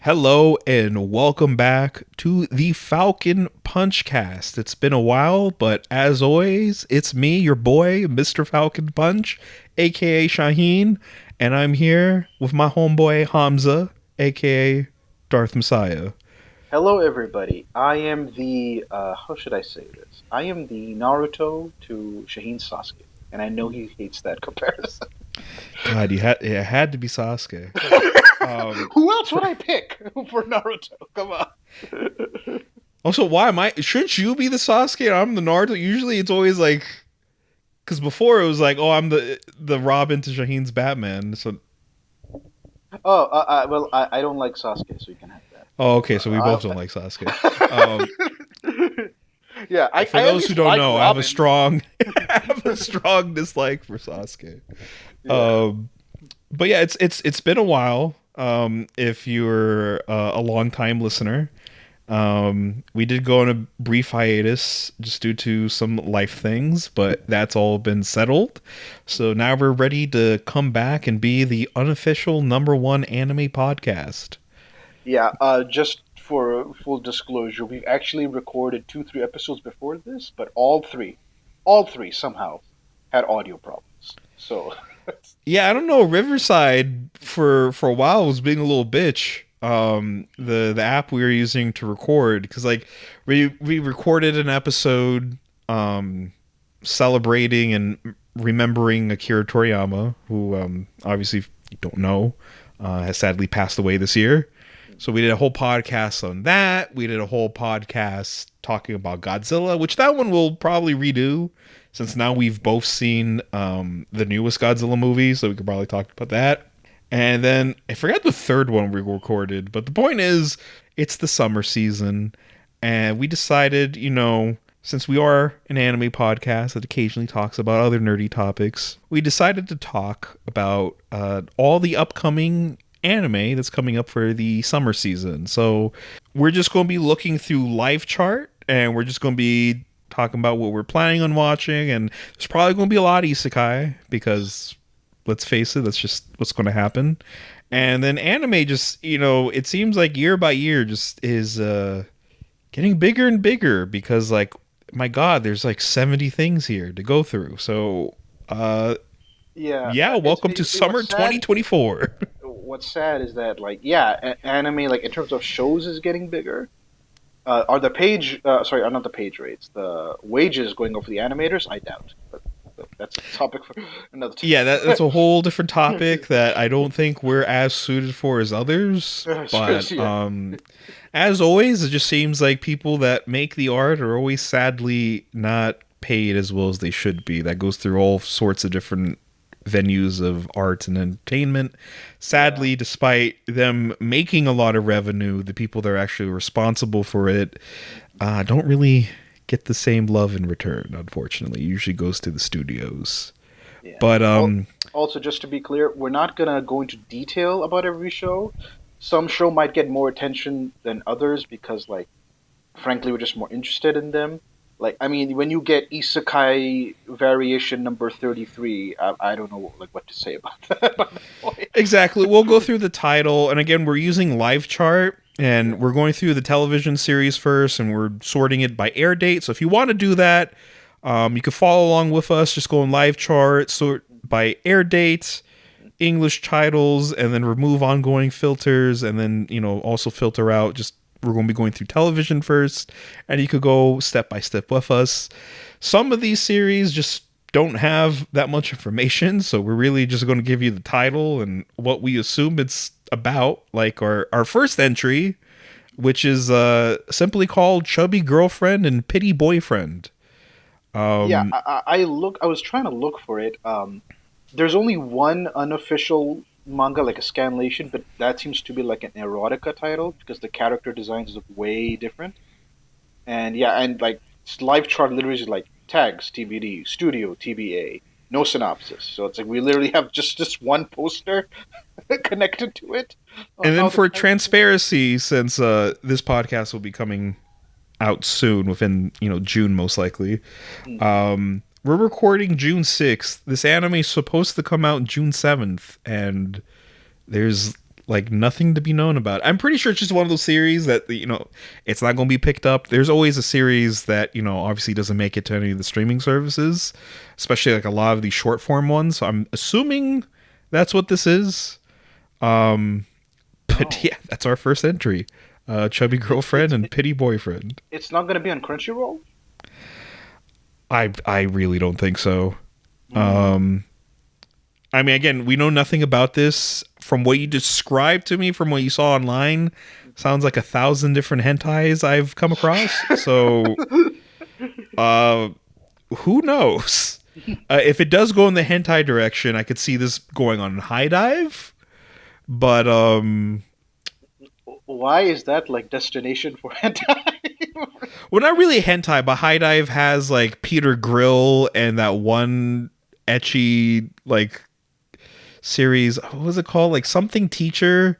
Hello and welcome back to the Falcon Punchcast. It's been a while, but as always, it's me, your boy, Mr.FalconPunch, aka Shaheen, and I'm here with my homeboy Hamza, aka Darth Messiah. Hello, everybody. I am how should I say this? I am the Naruto to Shaheen Sasuke, and I know he hates that comparison. God, it had to be Sasuke. Who else would I pick for Naruto? Come on. Also, why am I? Shouldn't you be the Sasuke and I'm the Naruto? Usually, it's always like, because before it was like, oh, I'm the Robin to Shaheen's Batman. So, I don't like Sasuke, so you can have that. oh, okay, so we both don't like Sasuke. Um, Yeah, for I at those who least don't like know, I have a Robin. strong, I have a strong dislike for Sasuke. Yeah. But yeah, it's been a while. If you're a long time listener, we did go on a brief hiatus just due to some life things, but that's all been settled. So now we're ready to come back and be the unofficial #1 anime podcast. Yeah, just for full disclosure, we've actually recorded 3 episodes before this, but all three somehow had audio problems. So, Yeah, I don't know. Riverside for a while was being a little bitch. The app we were using to record, because like we recorded an episode celebrating and remembering Akira Toriyama, who obviously if you don't know, has sadly passed away this year. So we did a whole podcast on that. We did a whole podcast talking about Godzilla, which that one we'll probably redo since now we've both seen the newest Godzilla movie, so we could probably talk about that. And then I forgot the third one we recorded, but the point is, it's the summer season, and we decided, since we are an anime podcast that occasionally talks about other nerdy topics, we decided to talk about all the upcoming anime that's coming up for the summer season. So we're just going to be looking through Live Chart, and we're just going to be talking about what we're planning on watching, and there's probably going to be a lot of isekai because let's face it, that's just what's going to happen. And then anime just, it seems like year by year just is getting bigger and bigger because, like, my God, there's like 70 things here to go through. So, yeah, yeah, welcome to summer what's sad. 2024. What's sad is that, like, yeah, anime, like in terms of shows, is getting bigger. Are not the page rates, the wages going up for the animators? I doubt, but that's a topic for another Yeah, time. that's a whole different topic that I don't think we're as suited for as others. But Yeah. as always, it just seems like people that make the art are always sadly not paid as well as they should be. That goes through all sorts of different venues of art and entertainment. Yeah. Sadly, despite them making a lot of revenue, the people that are actually responsible for it don't really get the same love in return, unfortunately. It usually goes to the studios. Yeah. But Also, just to be clear, we're not gonna go into detail about every show. Some show might get more attention than others because, like, frankly, we're just more interested in them. Like, I mean, when you get Isekai Variation number 33, I don't know, like, what to say about that. By the way. exactly. We'll go through the title. And again, we're using Live Chart. Yeah. And we're going through the television series first. And we're sorting it by air date. So if you want to do that, you can follow along with us. Just go in Live Chart, sort by air date, English titles, and then remove ongoing filters. And then, also filter out just we're going to be going through television first, and you could go step by step with us. Some of these series just don't have that much information, so we're really just going to give you the title and what we assume it's about. Like our first entry, which is simply called Chubby Girlfriend and Pity Boyfriend. Yeah, Um, I was trying to look for it. There's only one unofficial manga, like a scanlation, but that seems to be like an erotica title because the character designs look way different. And yeah, and like live chart literally is like tags TBD, studio TBA, no synopsis. So it's like we literally have just this one poster connected to it on and then how the for character. transparency, since this podcast will be coming out soon, within June most likely. Mm. We're recording June 6th. This anime is supposed to come out June 7th, and there's like nothing to be known about. I'm pretty sure it's just one of those series that it's not going to be picked up. There's always a series that obviously doesn't make it to any of the streaming services, especially like a lot of these short form ones. So I'm assuming that's what this is. But yeah, that's our first entry. Chubby girlfriend and pity boyfriend. It's not going to be on Crunchyroll? I really don't think so. I mean, again, we know nothing about this. From what you described to me, from what you saw online, sounds like 1,000 different hentais I've come across. So, who knows? If it does go in the hentai direction, I could see this going on High Dive. But, why is that like destination for hentai? well, not really hentai, but High Dive has like Peter Grill and that one ecchi like series. What was it called? Like something teacher,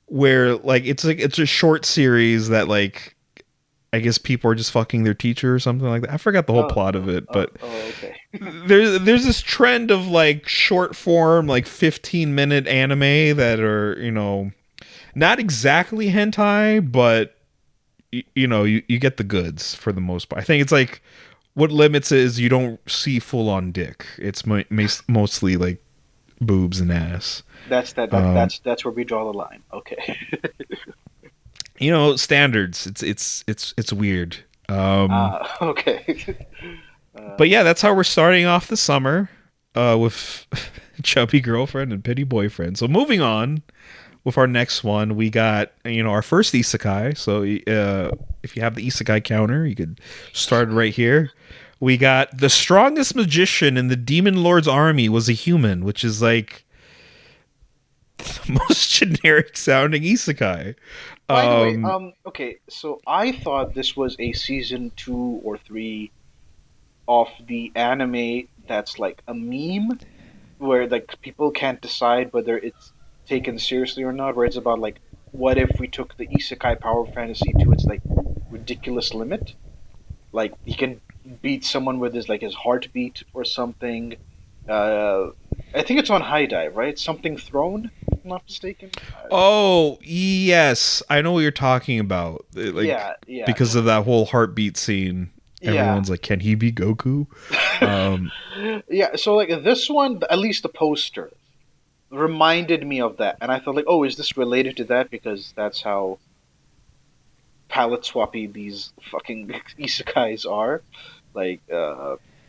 where like it's a short series that like I guess people are just fucking their teacher or something like that. I forgot the whole plot of it, but okay. there's this trend of like short form, like 15-minute anime that are not exactly hentai, but you get the goods for the most part. I think it's like what limits it is you don't see full on dick. It's mostly like boobs and ass. That's where we draw the line. Okay. Standards. It's weird. Okay. But yeah, that's how we're starting off the summer with chubby girlfriend and pity boyfriend. So moving on with our next one, we got our first isekai. So if you have the isekai counter, you could start right here. We got the strongest magician in the demon lord's army was a human, which is like the most generic sounding isekai. By the way, okay, so I thought this was a season 2 or 3 of the anime that's like a meme, where like people can't decide whether it's taken seriously or not, where it's about like, what if we took the isekai power fantasy to its like ridiculous limit? Like he can beat someone with his heartbeat or something. I think it's on High Dive, right? Something thrown, if I'm not mistaken. Oh yes, I know what you're talking about. Like, yeah. because of that whole heartbeat scene. Everyone's like, can he be Goku? Yeah, so like this one, at least the poster reminded me of that, and I thought like, oh, is this related to that? Because that's how palette swappy these fucking isekais are. Like,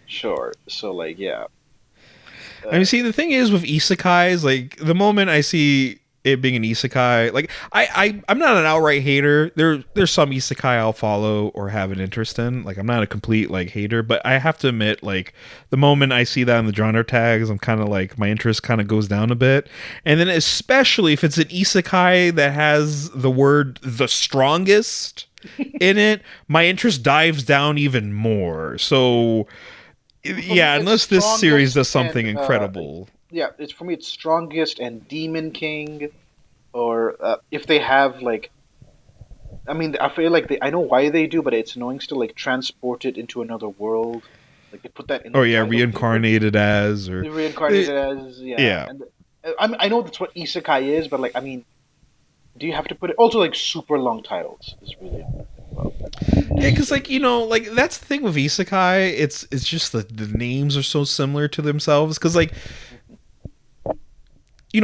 sure. So like, yeah. I mean, see, the thing is with isekais, like the moment I see it being an isekai, like I'm not an outright hater. There's some isekai I'll follow or have an interest in. Like I'm not a complete like hater, but I have to admit, like the moment I see that in the genre tags, I'm kind of like my interest kind of goes down a bit. And then especially if it's an isekai that has the word "the strongest" in it, my interest dives down even more. So yeah, unless this series does something incredible. Yeah, it's for me. It's strongest and Demon King, or if they have like, I mean, I feel like I know why they do, but it's annoying still. Like transport it into another world, like they put that in. Oh yeah, reincarnated as or reincarnated as yeah. And, I know that's what isekai is, but like I mean, do you have to put it also like super long titles? Is really yeah, because like like that's the thing with isekai. It's just the names are so similar to themselves. Because like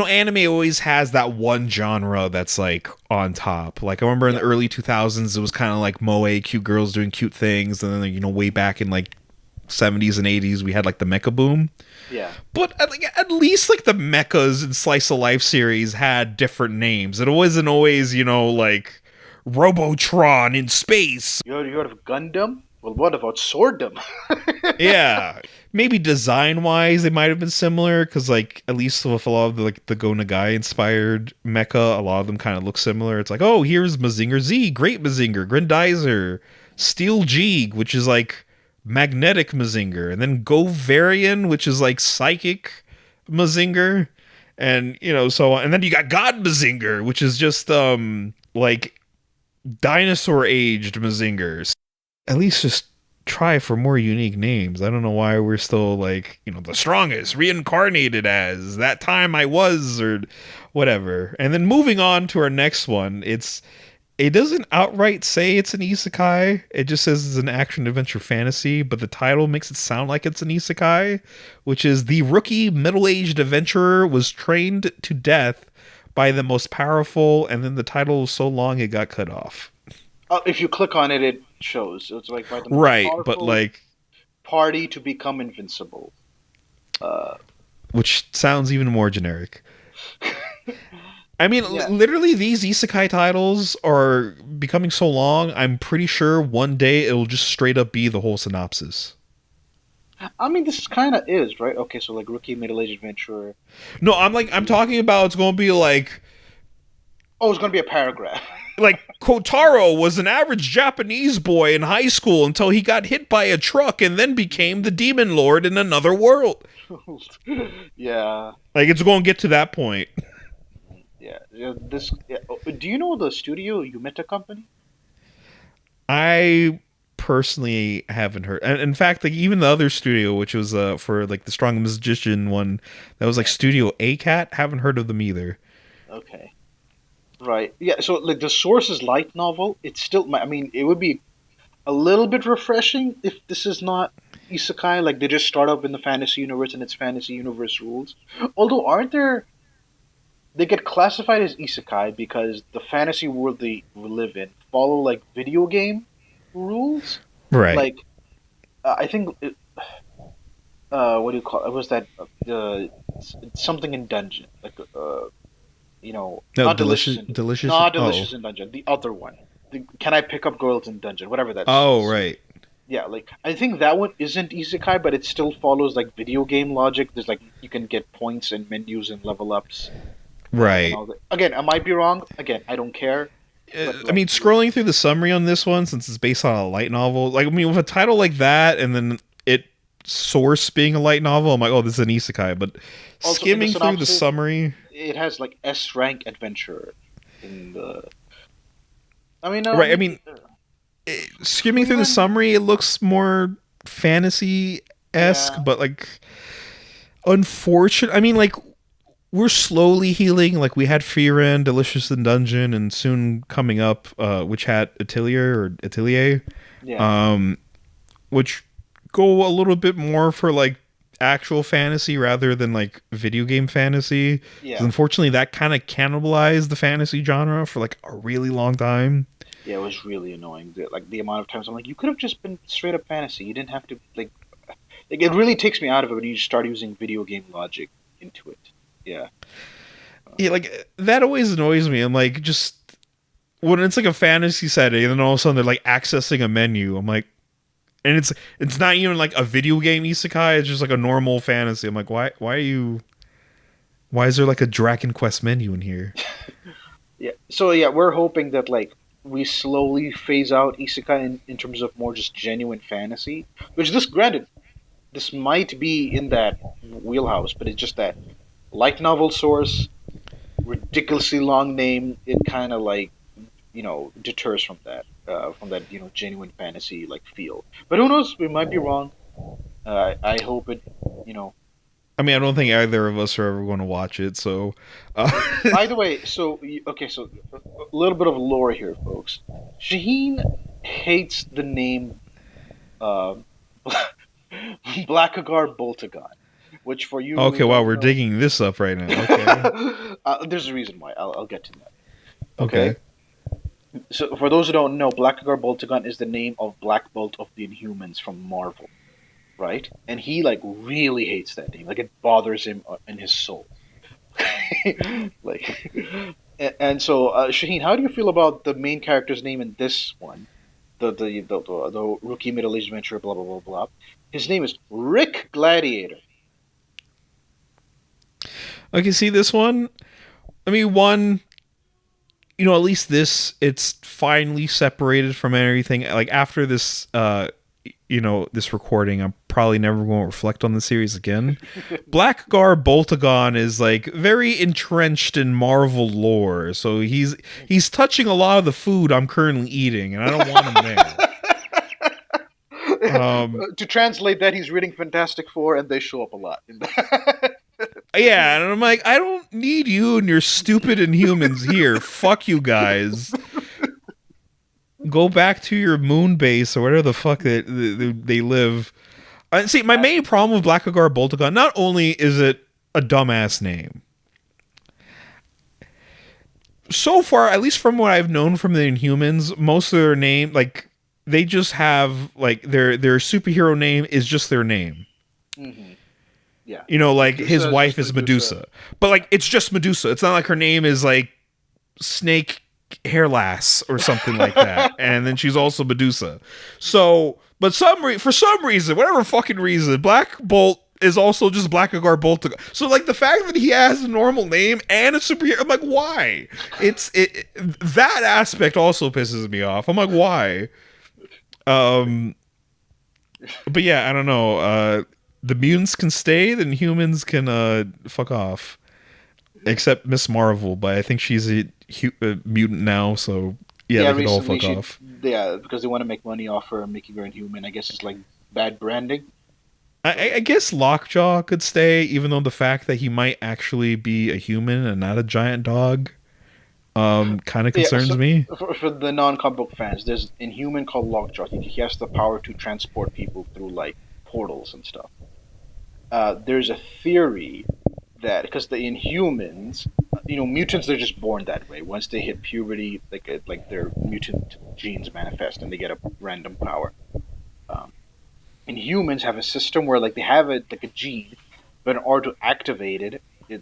anime always has that one genre that's like on top. Like I remember in the early 2000s, it was kind of like moe, cute girls doing cute things, and then way back in like 70s and 80s, we had like the mecha boom. Yeah. But at least like the mechas in Slice of Life series had different names. It wasn't always like Robotron in space. You heard of Gundam? Well, what about Sworddom? Yeah. Maybe design-wise, they might have been similar, because, like, at least with a lot of the Go Nagai-inspired mecha, a lot of them kind of look similar. It's like, oh, here's Mazinger Z, Great Mazinger, Grandizer, Steel Jeeg, which is, like, Magnetic Mazinger, and then Go Varian, which is, like, Psychic Mazinger, and, so on. And then you got God Mazinger, which is just, like, dinosaur-aged Mazingers. At least just try for more unique names. I don't know why we're still like, the strongest, reincarnated as, that time I was, or whatever. And then moving on to our next one, it doesn't outright say it's an isekai. It just says it's an action adventure fantasy, but the title makes it sound like it's an isekai, which is the rookie middle-aged adventurer was trained to death by the most powerful, and then the title was so long it got cut off. If you click on it, it shows. It's like by the most Right, powerful but like, party to become invincible. Uh, which sounds even more generic. I mean, yeah. literally, these isekai titles are becoming so long, I'm pretty sure one day it'll just straight up be the whole synopsis. I mean, this kind of is, right? Okay, so like rookie middle-aged adventurer. No, I'm talking about it's going to be like, Oh, it's going to be a paragraph. Kotaro was an average Japanese boy in high school until he got hit by a truck and then became the demon lord in another world. Yeah. Like, it's going to get to that point. Yeah. This. Yeah. Do you know the studio Yumeta Company? I personally haven't heard. And in fact, like even the other studio, which was for like the Strong Magician one, that was like Studio A Cat. Haven't heard of them either. Okay. Right. Yeah. So like the source is light novel. It's still. I mean, it would be a little bit refreshing if this is not isekai. Like they just start up in the fantasy universe and its fantasy universe rules. Although, aren't there? They get classified as isekai because the fantasy world they live in follow like video game rules. Right. Like I think what do you call it? Was that something in dungeon? Like No, not delicious, delicious. not Oh, delicious in dungeon. The other one. Can I pick up girls in dungeon? Whatever that oh, says. right. Yeah, like I think that one isn't isekai, but it still follows like video game logic. There's like you can get points and menus and level ups and Right. all that. Again, I might be wrong. Again, I don't care. But I like, mean, scrolling through the summary on this one, since it's based on a light novel, like I mean, with a title like that, and then it source being a light novel, I'm like, oh, this is an isekai. But also in the skimming through the synopsis, summary, it has like S rank adventure in the. I mean, right? I mean, skimming through the Freeland. summary, it looks more fantasy esque, Yeah, but like, unfortunate. I mean, like, we're slowly healing. Like, we had Frieren, Delicious in Dungeon, and soon coming up, which had Atelier, yeah, um, which go a little bit more for like actual fantasy rather than like video game fantasy. 'Cause yeah, unfortunately, that kind of cannibalized the fantasy genre for like a really long time. yeah. It was really annoying. Like the amount of times I'm like, you could have just been straight up fantasy. You didn't have to like. It really takes me out of it when you start using video game logic into it. Yeah. Yeah, like that always annoys me. I'm like, just when it's like a fantasy setting, and then all of a sudden they're like accessing a menu. I'm like, and it's not even like a video game isekai. It's just like a normal fantasy. I'm like, why are you? Why is there like a Dragon Quest menu in here? Yeah. So yeah, we're hoping that like we slowly phase out isekai in terms of more just genuine fantasy. Which this granted, this might be in that wheelhouse, but it's just that light novel source, ridiculously long name. It kind of like deters from that genuine fantasy like feel. But who knows? We might be wrong. I hope it. You know. I mean, I don't think either of us are ever going to watch it. So, uh, By the way, okay, so a little bit of lore here, folks. Shaheen hates the name uh, Blackagar Boltagon, which for you okay, who wow, don't we're know, digging this up right now. Okay, there's a reason why. I'll get to that. Okay. okay, So for those who don't know, Blackagar Boltagon is the name of Black Bolt of the Inhumans from Marvel, right? And he like really hates that name. Like it bothers him in his soul. Like, and so Shaheen, how do you feel about the main character's name in this one? The rookie middle aged adventurer, blah blah blah blah. His name is Rick Gladiator. okay. See this one. I mean, one. At least this, it's finally separated from everything. Like after this, this recording, I'm probably never going to reflect on the series again. Blackguard Boltagon is like very entrenched in Marvel lore, so he's touching a lot of the food I'm currently eating, and I don't want him there. To translate that, he's reading Fantastic Four, and they show up a lot in that. Yeah, and I'm like, I don't need you and your stupid Inhumans here. Fuck you guys. Go back to your moon base or whatever the fuck they live. See, my main problem with Blackagar Boltagon, not only is it a dumbass name, so far, at least from what I've known from the Inhumans, most of their name, like, they just have, like, their superhero name is just their name. Mm-hmm. Yeah. You know, like, Medusa his wife is Medusa. But, like, it's just Medusa. It's not like her name is, like, Snake Hairlass or something like that. And then she's also Medusa. So, but for some reason, whatever fucking reason, Black Bolt is also just Blackagar Boltagon. So, like, the fact that he has a normal name and a superhero, I'm like, why? That aspect also pisses me off. I'm like, why? But yeah, I don't know. The mutants can stay, then humans can fuck off. Except Miss Marvel, but I think she's a mutant now, so yeah, they can all fuck off. Yeah, because they want to make money off her and making her inhuman. I guess it's like bad branding. I guess Lockjaw could stay, even though the fact that he might actually be a human and not a giant dog kind of concerns me. For the non-comic book fans, there's an inhuman called Lockjaw. He has the power to transport people through, like, portals and stuff. There's a theory that, because the Inhumans, mutants, they're just born that way. Once they hit puberty, like their mutant genes manifest and they get a random power. Inhumans have a system where, like, they have a gene, but in order to activate it, they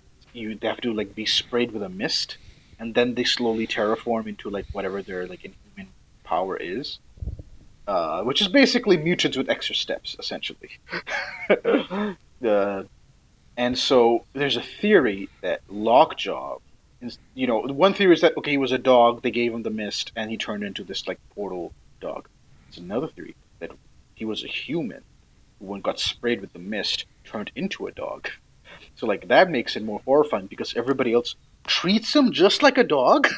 have to, like, be sprayed with a mist, and then they slowly terraform into, like, whatever their, like, inhuman power is. Which is basically mutants with extra steps, essentially. And so there's a theory that Lockjaw, one theory is that, okay, he was a dog, they gave him the mist, and he turned into this, like, portal dog. There's another theory that he was a human who, when got sprayed with the mist, turned into a dog. So, like, that makes it more horrifying because everybody else treats him just like a dog.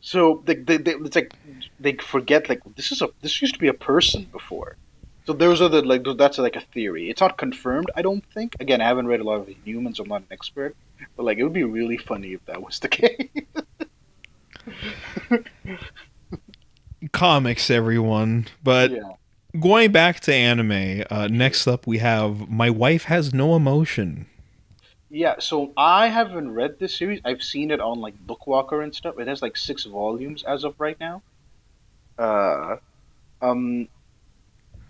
So it's like they forget, like, this used to be a person before. So those are that's like a theory. It's not confirmed, I don't think. Again, I haven't read a lot of Humans. I'm not an expert, but, like, it would be really funny if that was the case. Comics, everyone. But yeah. Going back to anime, next up we have My Wife Has No Emotion. Yeah, so I haven't read this series. I've seen it on, like, Bookwalker and stuff. It has, like, 6 volumes as of right now.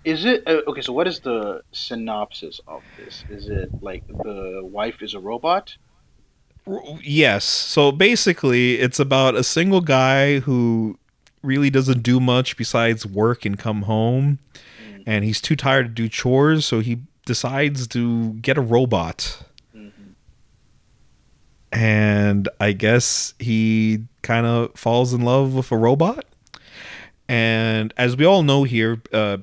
Is it okay? So what is the synopsis of this? Is it like the wife is a robot? Yes. So basically, it's about a single guy who really doesn't do much besides work and come home, and he's too tired to do chores, so he decides to get a robot. And I guess he kind of falls in love with a robot. And as we all know here,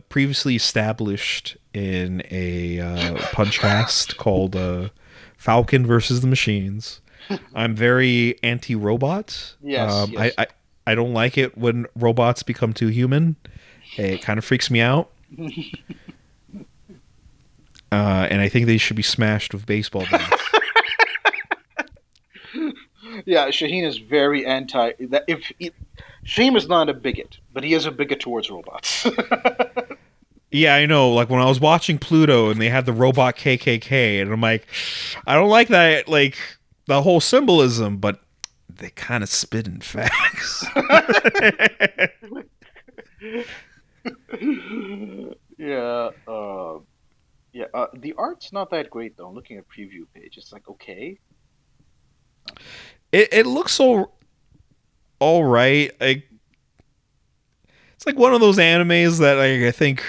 previously established in a Punchcast called Falcon versus the Machines, I'm very anti-robot. Yes. I don't like it when robots become too human. It kind of freaks me out. And I think they should be smashed with baseball bats. Yeah, Shaheen is very anti. Shaheen is not a bigot, but he is a bigot towards robots. Yeah, I know. Like, when I was watching Pluto and they had the robot KKK, and I'm like, I don't like that, like, the whole symbolism, but they kind of spit in facts. Yeah. The art's not that great, though. I'm looking at preview page. It's like, okay. It looks so all right. It's like one of those animes that, like, I think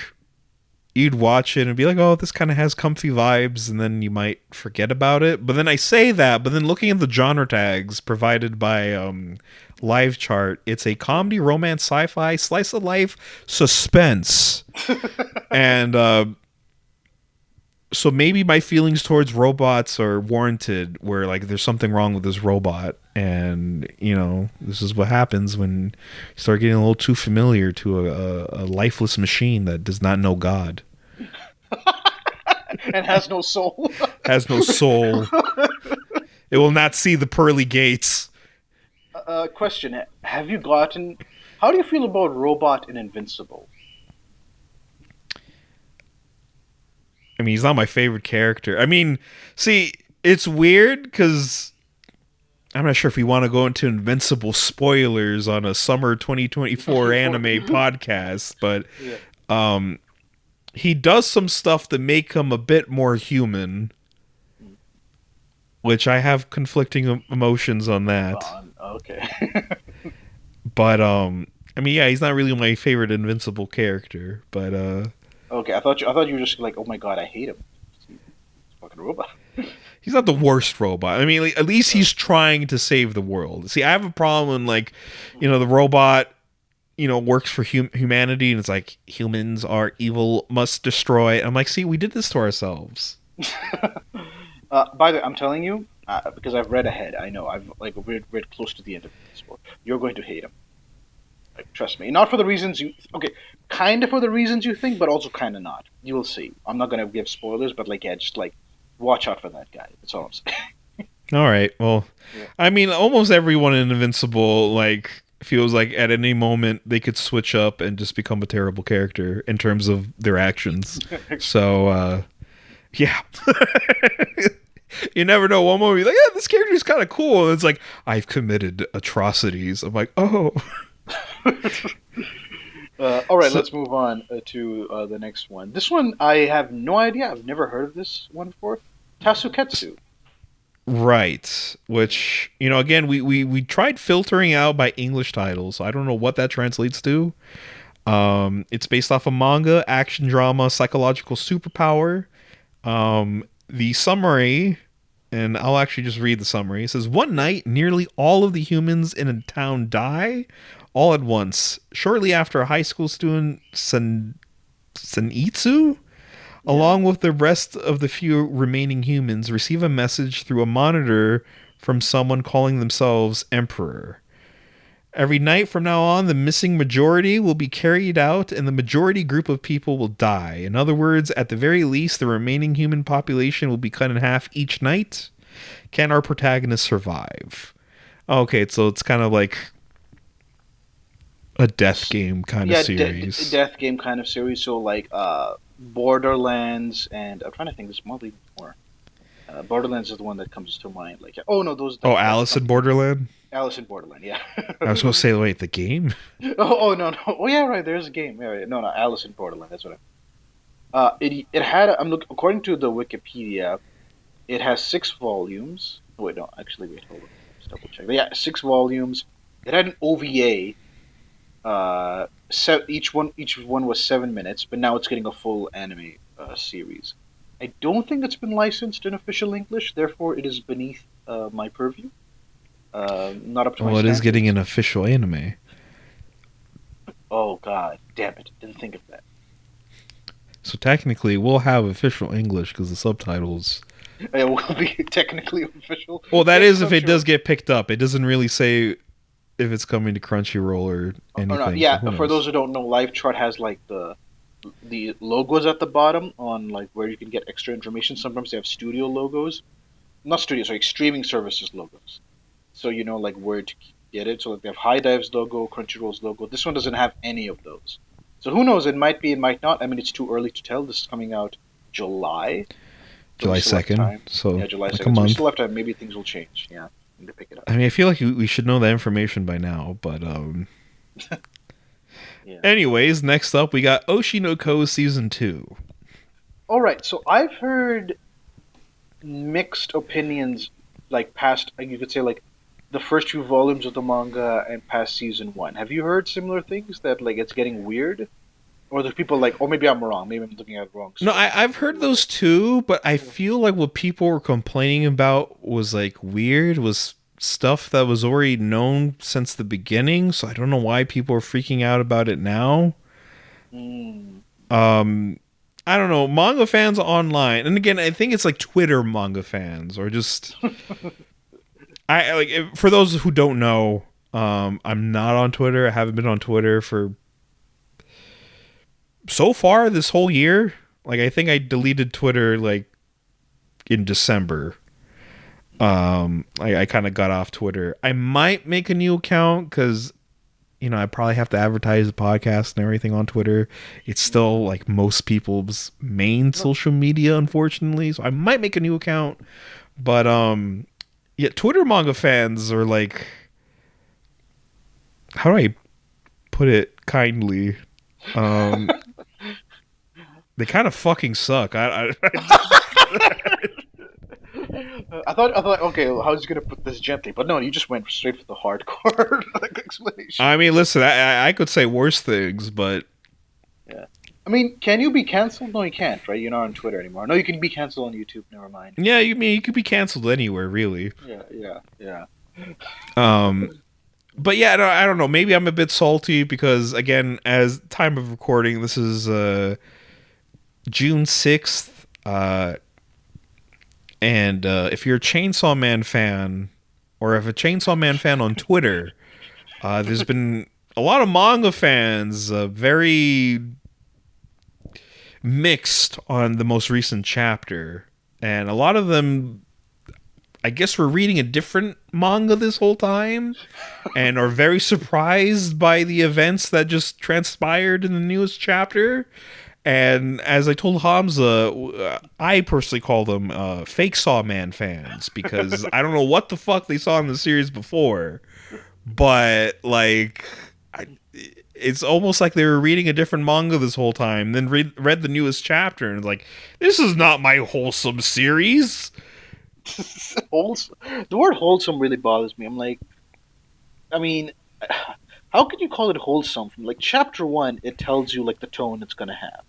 you'd watch it and be like, oh, this kind of has comfy vibes, and then you might forget about it. But then I say that, but then looking at the genre tags provided by Live Chart, it's a comedy, romance, sci-fi, slice of life, suspense. And so maybe my feelings towards robots are warranted, where, like, there's something wrong with this robot, and, you know, this is what happens when you start getting a little too familiar to a lifeless machine that does not know God. And has no soul. Has no soul. It will not see the pearly gates. Question: Have you gotten? How do you feel about Robot in Invincible? I mean, he's not my favorite character. I mean, see, it's weird because I'm not sure if we want to go into Invincible spoilers on a summer 2024 anime podcast, but Yeah. he does some stuff to make him a bit more human, which I have conflicting emotions on that. Okay. But I mean, yeah, he's not really my favorite Invincible character, but Okay, I thought you were just like, oh my god, I hate him. He's a fucking robot. he's not the worst robot. I mean, like, at least he's trying to save the world. See, I have a problem when, like, the robot, works for humanity, and it's like, humans are evil, must destroy. I'm like, see, we did this to ourselves. By the way, I'm telling you, because I've read ahead. I know I've like read close to the end of this book. You're going to hate him. Like, trust me. Not for the reasons you. Okay, kind of for the reasons you think, but also kind of not. You will see. I'm not gonna give spoilers, but like, yeah, just like watch out for that guy. That's all I'm saying. All right. Well, Yeah. I mean, almost everyone in Invincible, like, feels like at any moment they could switch up and just become a terrible character in terms of their actions. So, yeah. You never know. One moment you're like, yeah, this character is kind of cool. And it's like, I've committed atrocities. I'm like, oh. All right, So, let's move on to the next one. This one I have no idea. I've never heard of this one before. Tasuketsu. right. Which, again, we tried filtering out by English titles. So I don't know what that translates to. It's based off a manga, action drama, psychological superpower. The summary, and I'll actually just read the summary. It says, one night, nearly all of the humans in a town die all at once. Shortly after, a high school student, Senitsu, Yeah. along with the rest of the few remaining humans, receive a message through a monitor from someone calling themselves Emperor. Every night from now on, the missing majority will be carried out and the majority group of people will die. In other words, at the very least, the remaining human population will be cut in half each night. Can our protagonist survive? Okay, so it's kind of like a death game kind of Yeah, series. death game kind of series. So like Borderlands, and I'm trying to think. There's more. Borderlands is the one that comes to mind. Like, oh no, Oh, that's Alice in not Borderland? Alice in Borderland. Yeah. I was going to say, wait, the game? Oh no. Oh yeah, right. There's a game. Yeah, yeah. No, Alice in Borderland. That's what it had. I'm look according to the Wikipedia. It has 6 volumes. Oh, wait, no, actually, wait, hold on. Let's double check. Yeah, 6 volumes. It had an OVA. Each one was 7 minutes, but now it's getting a full anime series. I don't think it's been licensed in official English, therefore it is beneath my purview. Not up to my Well, it is getting standards. an official anime. Oh god, damn it! Didn't think of that. So technically, we'll have official English because the subtitles. It will be technically official. Well, that Yes, is if it does Crunchyroll. get picked up. It doesn't really say if it's coming to Crunchyroll or Or not. anything. So Yeah, who for those knows? who don't know, Live Chart has like the logos at the bottom on like where you can get extra information. Sometimes they have studio logos, not studio, sorry, streaming services logos. So you know like where to get it. So like they have High Dive's logo, Crunchyroll's logo. This one doesn't have any of those. So who knows? It might be, it might not. I mean, it's too early to tell. This is coming out July, so we July still have 2nd. time. So Yeah, July like a 2nd. So we month. still have time. Maybe things will change. Yeah, need to pick it up. I mean, I feel like we should know that information by now. But Yeah. anyways, next up we got Oshinoko season 2. All right. So I've heard mixed opinions, like past, like you could say, like the first few volumes of the manga and past season one. Have you heard similar things that like it's getting weird, or there's people like, or maybe I'm wrong. Maybe I'm looking at it wrong. No, So I've heard those too, but I feel like what people were complaining about was like weird, was stuff that was already known since the beginning. So I don't know why people are freaking out about it now. mm, Um, I don't know. Manga fans online, and again, I think it's like Twitter manga fans, or just for those who don't know, I'm not on Twitter. I haven't been on Twitter for so far this whole year. Like I think I deleted Twitter like in December. I kind of got off Twitter. I might make a new account because I probably have to advertise the podcast and everything on Twitter. It's still like most people's main No. social media, unfortunately. So I might make a new account. But yeah, Twitter manga fans are like, how do I put it kindly? Um, they kind of fucking suck. I thought, okay, well, how's he gonna put this gently? But no, you just went straight for the hardcore like explanation. I mean, listen, I could say worse things, but Yeah. I mean, can you be canceled? No, you can't, right? You're not on Twitter anymore. No, you can be canceled on YouTube. Never mind. yeah, you could be canceled anywhere, really. Yeah, yeah, yeah. Um, but yeah, I don't know. Maybe I'm a bit salty because, again, as time of recording, this is June 6th. And if you're a Chainsaw Man fan, or if a Chainsaw Man fan on Twitter, there's been a lot of manga fans very mixed on the most recent chapter. And a lot of them, I guess, were reading a different manga this whole time and are very surprised by the events that just transpired in the newest chapter. And as I told Hamza, I personally call them fake Sawman fans because I don't know what the fuck they saw in the series before, but like, it's almost like they were reading a different manga this whole time. Then read the newest chapter and like, this is not my wholesome series. Wholesome. The word wholesome really bothers me. I'm like, I mean, how can you call it wholesome? From like chapter one, it tells you like the tone it's gonna have.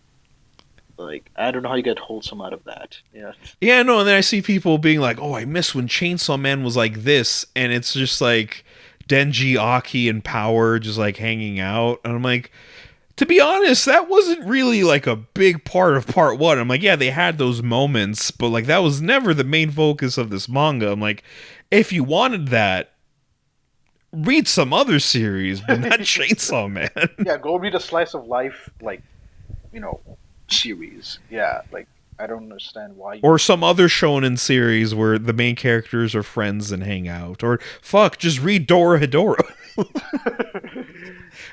Like, I don't know how you get wholesome out of that. Yeah. Yeah, no, and then I see people being like, "Oh, I miss when Chainsaw Man was like this," and it's just like Denji, Aki, and Power just like hanging out, and I'm like, to be honest, that wasn't really like a big part of part one. I'm like, yeah, they had those moments, but like that was never the main focus of this manga. I'm like, if you wanted that, read some other series, but not Chainsaw Man. Yeah, go read a slice of life, like, you know, series. Yeah, like, I don't understand why you. Or some other shonen series where the main characters are friends and hang out. Or fuck, just read Dora Hedora.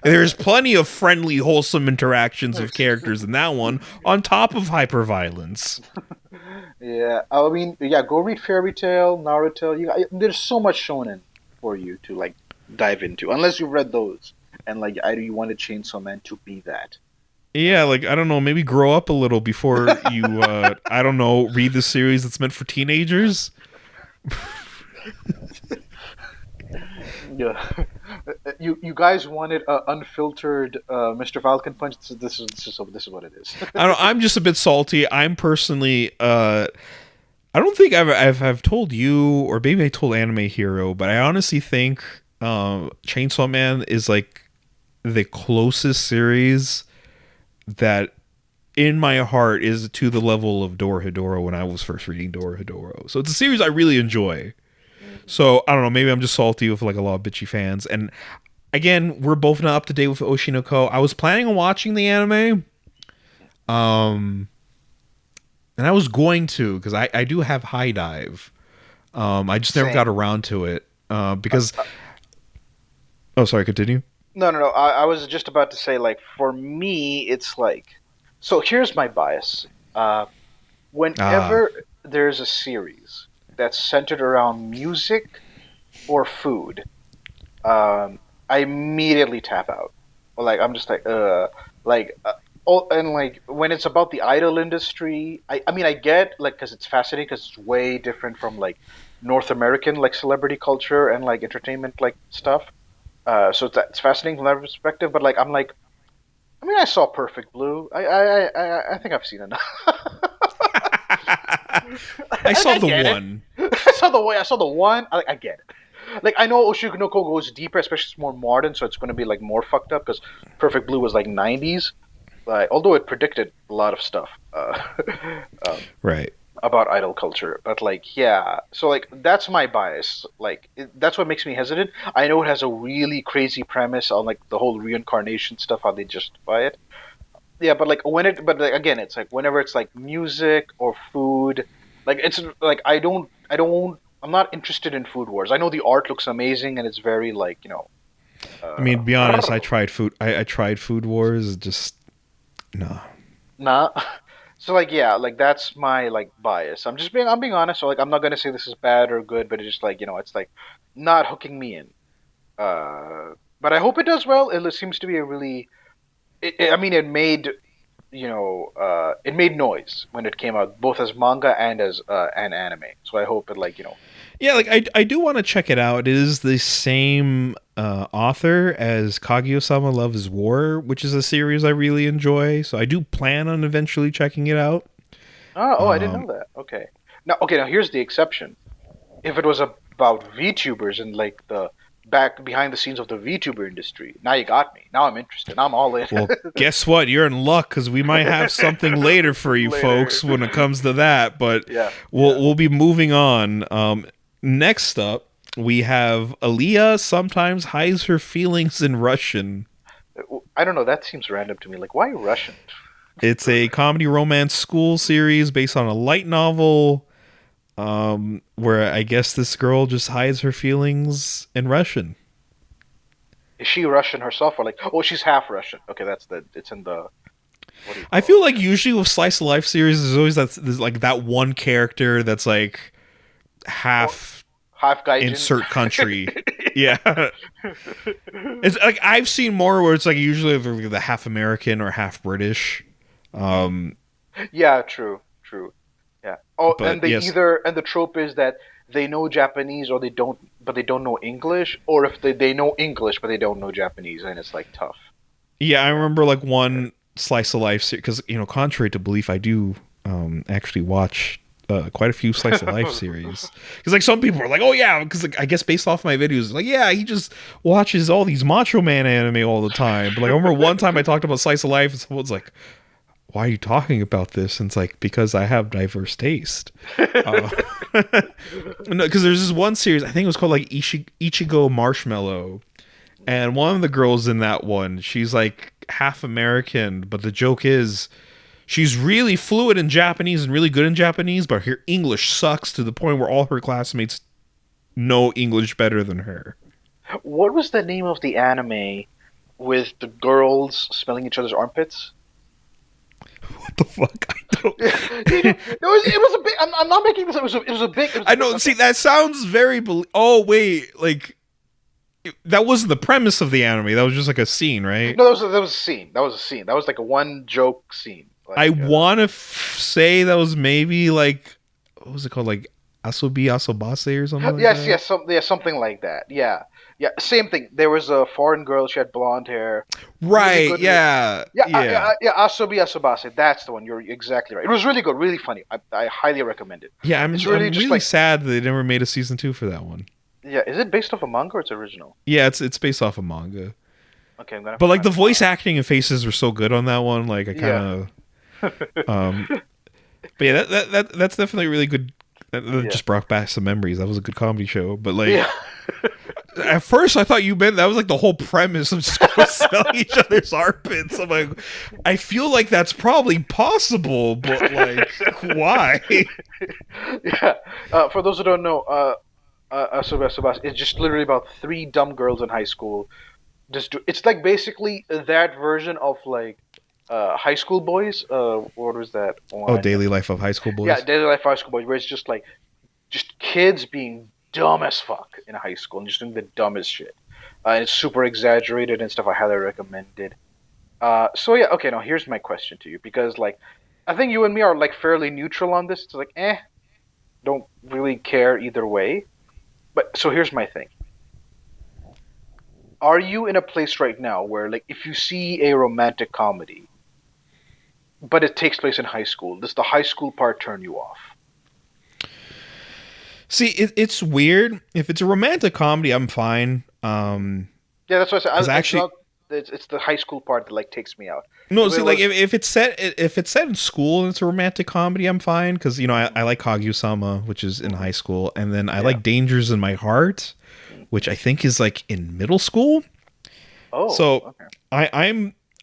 There's plenty of friendly, wholesome interactions of characters in that one, on top of hyperviolence. Yeah, I mean, yeah, go read Fairy Tail, Naruto. There's so much shonen for you to like dive into, unless you've read those, and like, either you wanted Chainsaw Man to be that. Yeah, like, I don't know, maybe grow up a little before you, I don't know, read the series that's meant for teenagers. Yeah, you guys wanted unfiltered Mr. FalconPunch. This is what it is. I don't, I'm just a bit salty. I'm personally, I don't think I've told you, or maybe I told Anime Hero, but I honestly think Chainsaw Man is like the closest series that in my heart is to the level of Dorohedoro when I was first reading Dorohedoro. So it's a series I really enjoy. So I don't know, maybe I'm just salty with like a lot of bitchy fans. And again, we're both not up to date with Oshinoko. I was planning on watching the anime. And I was going to, because I do have High Dive. I just never Same. got around to it. Because oh, sorry, continue. No, no, no. I was just about to say, like, for me, it's like, so here's my bias. Whenever there's a series that's centered around music or food, I immediately tap out. Like, I'm just like, oh, and like when it's about the idol industry, I mean, I get like, because it's fascinating, because it's way different from like North American like celebrity culture and like entertainment like stuff. So it's fascinating from that perspective. But like, I'm like, I mean, I saw Perfect Blue. I think I've seen enough. I saw the get it. one. I saw the one. I get it. Like, I know Oshinoko goes deeper, especially it's more modern, so it's going to be like more fucked up because Perfect Blue was like '90s. Although it predicted a lot of stuff Right. about idol culture, but like, yeah. So like, that's my bias. Like, that's what makes me hesitant. I know it has a really crazy premise on like the whole reincarnation stuff, how they justify it. Yeah, but like but like, again, it's like whenever it's like music or food, like it's like I don't I'm not interested in Food Wars. I know the art looks amazing and it's very like I mean, to be honest, I uh, tried food. I tried Food Wars. Just no. nah. So like yeah, like that's my like bias. I'm being honest. So like I'm not gonna say this is bad or good, but it's just like it's like not hooking me in. But I hope it does well. It seems to be a really. I mean, it made it made noise when it came out, both as manga and as an anime. So I hope it Yeah, like I do want to check it out. It is the same author as Kaguya-sama Loves War, which is a series I really enjoy. So I do plan on eventually checking it out. Oh, I didn't Um, know that. Okay, now here's the exception. If it was about VTubers and like the back behind the scenes of the VTuber industry, now you got me. Now I'm interested. I'm all in. well, guess what? You're in luck because we might have something later for you Later. folks when it comes to that. But Yeah, we'll yeah. we'll be moving on. Next up, we have Aaliyah sometimes hides her feelings in Russian. I don't know. That seems random to me. Like, why Russian? It's a comedy romance school series based on a light novel, where I guess this girl just hides her feelings in Russian. Is she Russian herself, or like, oh, she's half Russian? Okay, it's in the what do you I call feel it? like usually with slice of life series, there's always there's like that one character that's like Or half half Gaijin. insert country. Yeah. It's like I've seen more where it's like usually the half American or half British. Um, Yeah, true, true. Yeah. Oh, but yes, and the trope is that they know Japanese or they don't, but they don't know English, or if they know English but they don't know Japanese, and it's like tough. yeah, I Yeah. remember like one slice of life series because contrary to belief, I do actually watch quite a few slice of life series because like some people are like, oh yeah, because like, I guess based off my videos, like yeah, he just watches all these Macho Man anime all the time. But like I remember one time I talked about slice of life, and someone's like, why are you talking about this? And it's like, because I have diverse taste. Uh, no, because there's this one series, I think it was called like Ichigo Marshmallow. And one of the girls in that one, she's like half American, but the joke is she's really fluent in Japanese and really good in Japanese, but her English sucks to the point where all her classmates know English better than her. What was the name of the anime with the girls smelling each other's armpits? What the fuck? I don't. It was a big. I'm not making this. It was a big. It was I a big. know. See, Okay. that sounds very. Oh wait, like that wasn't the premise of the anime. That was just like a scene, right? No, that was a scene. That was a scene. That was like a one joke scene. I Like, want to say that was maybe like what was it called, like Asobi Asobase or something like yes, that. yes, something like that. Yeah, yeah. Same thing. There was a foreign girl. She had blonde hair. Really Right? good. Really, Yeah, yeah, yeah, yeah. Asobi Asobase. That's the one. You're exactly right. It was really good. Really funny. I highly recommend it. yeah. It's really I'm just really like, sad that they never made a season 2 for that one. yeah. Is it based off a manga or it's original? Yeah, it's based off a manga, Okay, I'm gonna have but to like try the to find. voice acting and faces were so good on that one. Like I kind Yeah. of um. But yeah, that's definitely really good. That Yeah. just brought back some memories. That was a good comedy show. But like Yeah. at first, I thought you meant that was like the whole premise of just go sell each other's armpits. I'm like, I feel like that's probably possible, but like, why? Yeah. For those who don't know, Asobi it's just literally about three dumb girls in high school. It's like basically that version of like high school boys. What was that Oh, one? Daily Life of High School Yeah, Boys. Daily Life High School Boys, where it's just like just kids being dumb as fuck in high school and just doing the dumbest shit. And it's super exaggerated and stuff. I highly recommend it. So yeah, okay. Now here's my question to you because like I think you and me are like fairly neutral on this. It's like don't really care either way. But so here's my thing. Are you in a place right now where like if you see a romantic comedy but it takes place in high school, does the high school part turn you off? See, it's weird. If it's a romantic comedy, I'm fine. Yeah, that's what I Because said. It's actually, not. It's the high school part that like takes me out. no, If see, it like was, if it's set in school and it's a romantic comedy, I'm fine. Because I like Kaguya-sama, which is in high mhm, school, and then I yeah. like Dangers in My Heart, which I think is like in middle school. Oh, So okay.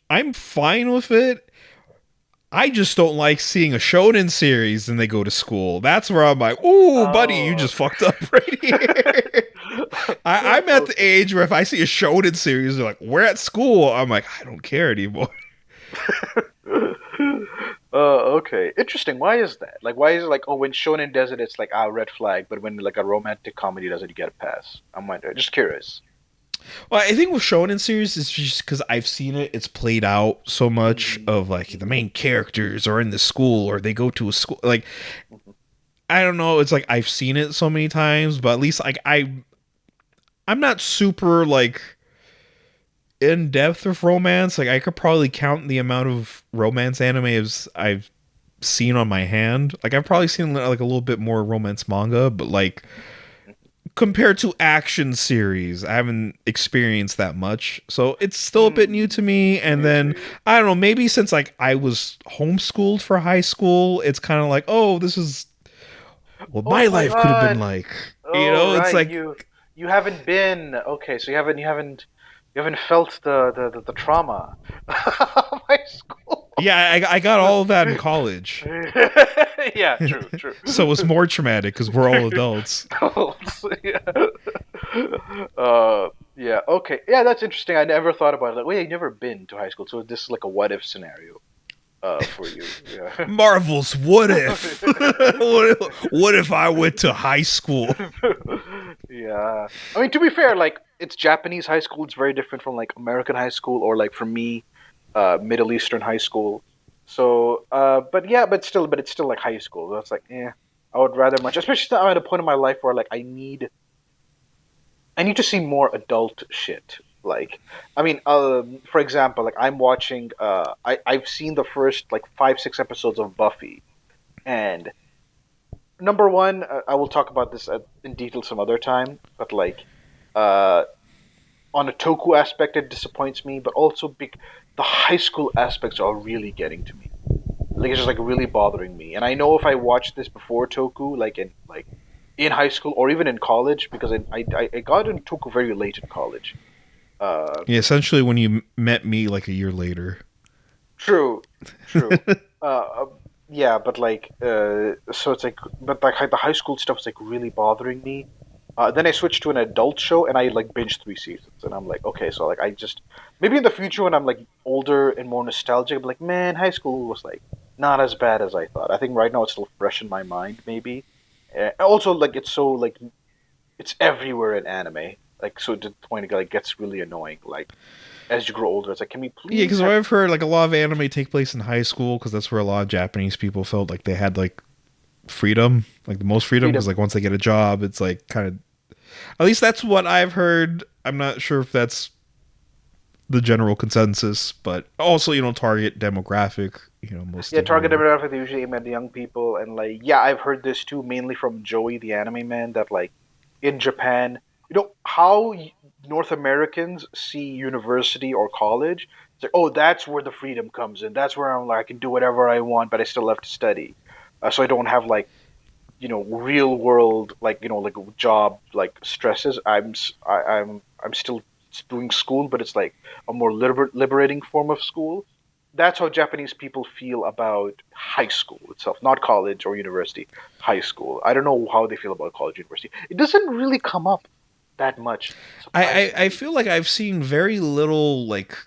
I'm fine with it. I just don't like seeing a shonen series and they go to school. That's where I'm like, ooh, buddy, you Oh, just fucked up right here. I'm at the okay. age where if I see a shonen series, they're like, we're at school. I'm like, I don't care anymore. Okay. Interesting. Why is that? Like, why is it like, oh, when shonen does it, it's like, ah, red flag, but when like a romantic comedy does it, you get a pass. I'm wondering. Just curious. Well, I think with shonen series, it's just because I've seen it. It's played out so much Mm-hmm. of like the main characters are in the school or they go to a school. Like I don't know. It's like I've seen it so many times, but at least like I'm not super like in depth of romance. Like I could probably count the amount of romance animes I've seen on my hand. Like I've probably seen like a little bit more romance manga, but like compared to action series, I haven't experienced that much. So it's still a bit new Hmm. to me. And I then see. I don't know, maybe since like I was homeschooled for high school, it's kind of like, oh, this is what my Oh my life could have been God. like. You Oh know, it's right. like You haven't been okay. So you haven't felt the trauma of high school. yeah, I got all of that in college. Yeah. True. True. So it's more traumatic because we're all adults. Yeah. Yeah. Okay. Yeah, that's interesting. I never thought about it. Like, wait, you never been to high school, so this is like a what if scenario, for you. Yeah. Marvel's what if? What if I went to high school? Yeah. I mean, to be fair, like it's Japanese high school. It's very different from like American high school or like for me, Middle Eastern high school. So, but yeah, but it's still like high school. That's like, I would rather much, especially I'm at a point in my life where like I need to see more adult shit. Like, I mean, for example, like I'm watching. I've seen the first like 5 6 episodes of Buffy, and number one, I will talk about this in detail some other time. But like, uh, on a Toku aspect, it disappoints me. But also, the high school aspects are really getting to me. Like, it's just like really bothering me. And I know if I watched this before Toku, like in high school or even in college, because I got into Toku very late in college. Uh, Yeah, essentially when you met me like a year later. True, true. Uh, yeah, but like, so it's like, but like the high school stuff is like really bothering me. Then I switched to an adult show and I like binged 3 seasons, and I'm like, okay, so like I just maybe in the future when I'm like older and more nostalgic, I'm like, man, high school was like not as bad as I thought. I think right now it's still fresh in my mind, maybe. Also, like it's so like it's everywhere in anime, like so to the point it like gets really annoying. Like as you grow older, it's like, can we Yeah, please because have I've heard like a lot of anime take place in high school because that's where a lot of Japanese people felt like they had like freedom, like the most freedom. Because freedom? like once they get a job, it's like kind of at least that's what I've heard. I'm not sure if that's the general consensus, but also target demographic. Most Yeah, of target your demographic they usually aim at the young people, and like, yeah, I've heard this too, mainly from Joey, the anime man, that like in Japan, how North Americans see university or college. It's like, oh, that's where the freedom comes in. That's where I'm like, I can do whatever I want, but I still have to study, so I don't have like real world like like job like stresses. I'm still doing school, but it's like a more liberating form of school. That's how Japanese people feel about high school itself, not college or university. High school. I don't know how they feel about college, university. It doesn't really come up that much, I surprisingly. feel like I've seen very little like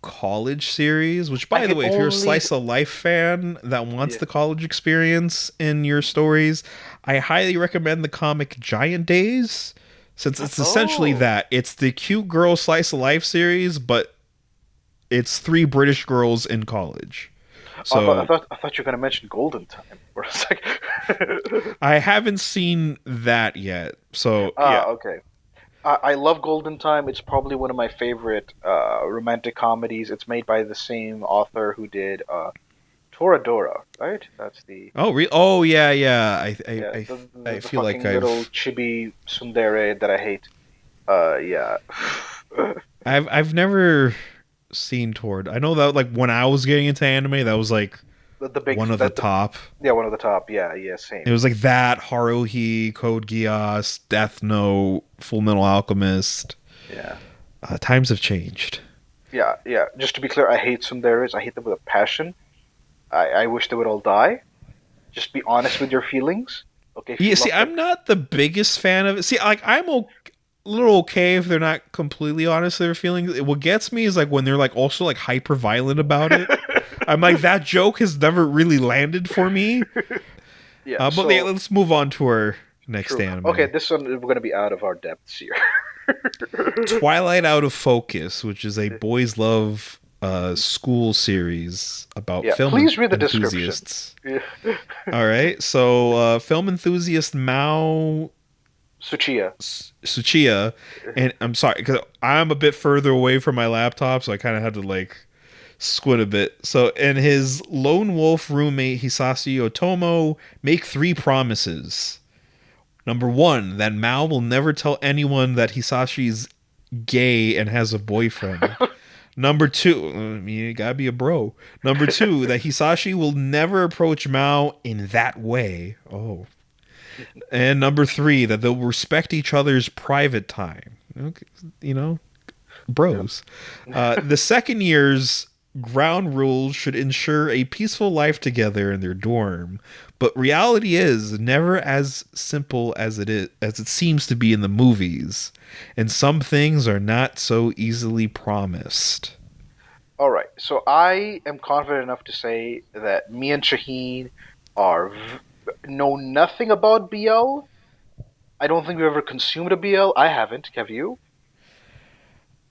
college series, which I by the can way, if you're a only, slice of life fan that wants yeah. the college experience in your stories, I highly recommend the comic Giant Days, since it's essentially Oh, that. It's the cute girl slice of life series, but it's three British girls in college. So I thought you were gonna mention Golden Time for a second. I haven't seen that yet. So yeah. Okay. I love Golden Time. It's probably one of my favorite romantic comedies. It's made by the same author who did Toradora, right? That's the Oh yeah, yeah. yeah the I feel like fucking little I've chibi tsundere that I hate. Yeah. I've never seen Toward. I know that like when I was getting into anime, that was like The big one of the that the top. yeah, one of the top. Yeah, yeah, It same. was like that Haruhi, Code Geass, Death Note, Full Metal Alchemist. Yeah. Times have changed. Yeah, yeah. Just to be clear, I hate tsunderes. I hate them with a passion. I wish they would all die. Just be honest with your feelings. Okay, if Yeah, you see, love them. I'm not the biggest fan of it. See, like a little okay if they're not completely honest with their feelings. What gets me is like when they're like also like hyper violent about it. I'm like that joke has never really landed for me. Yeah, But yeah, so let's move on to our next true. Okay, anime. this one we're gonna be out of our depths here. Twilight Out of Focus, which is a boys love school series about Yeah, film please read the description. enthusiasts. Yeah. All right, so film enthusiast Mao Suchiya. Tsuchiya, and I'm sorry because I'm a bit further away from my laptop, so I kind of had to like squint a bit. So, and his lone wolf roommate Hisashi Otomo make three promises. Number one, that Mao will never tell anyone that Hisashi's gay and has a boyfriend. Number two, I mean, you gotta be a bro. Number two, that Hisashi will never approach Mao in that way. Oh. And number three, that they'll respect each other's private time. Okay, you know, bros. The second year's ground rules should ensure a peaceful life together in their dorm, but reality is never as simple as it seems to be in the movies, and some things are not so easily promised. All right, so I am confident enough to say that me and Shaheen know nothing about BL. I don't think we've ever consumed a BL. I haven't. Have you?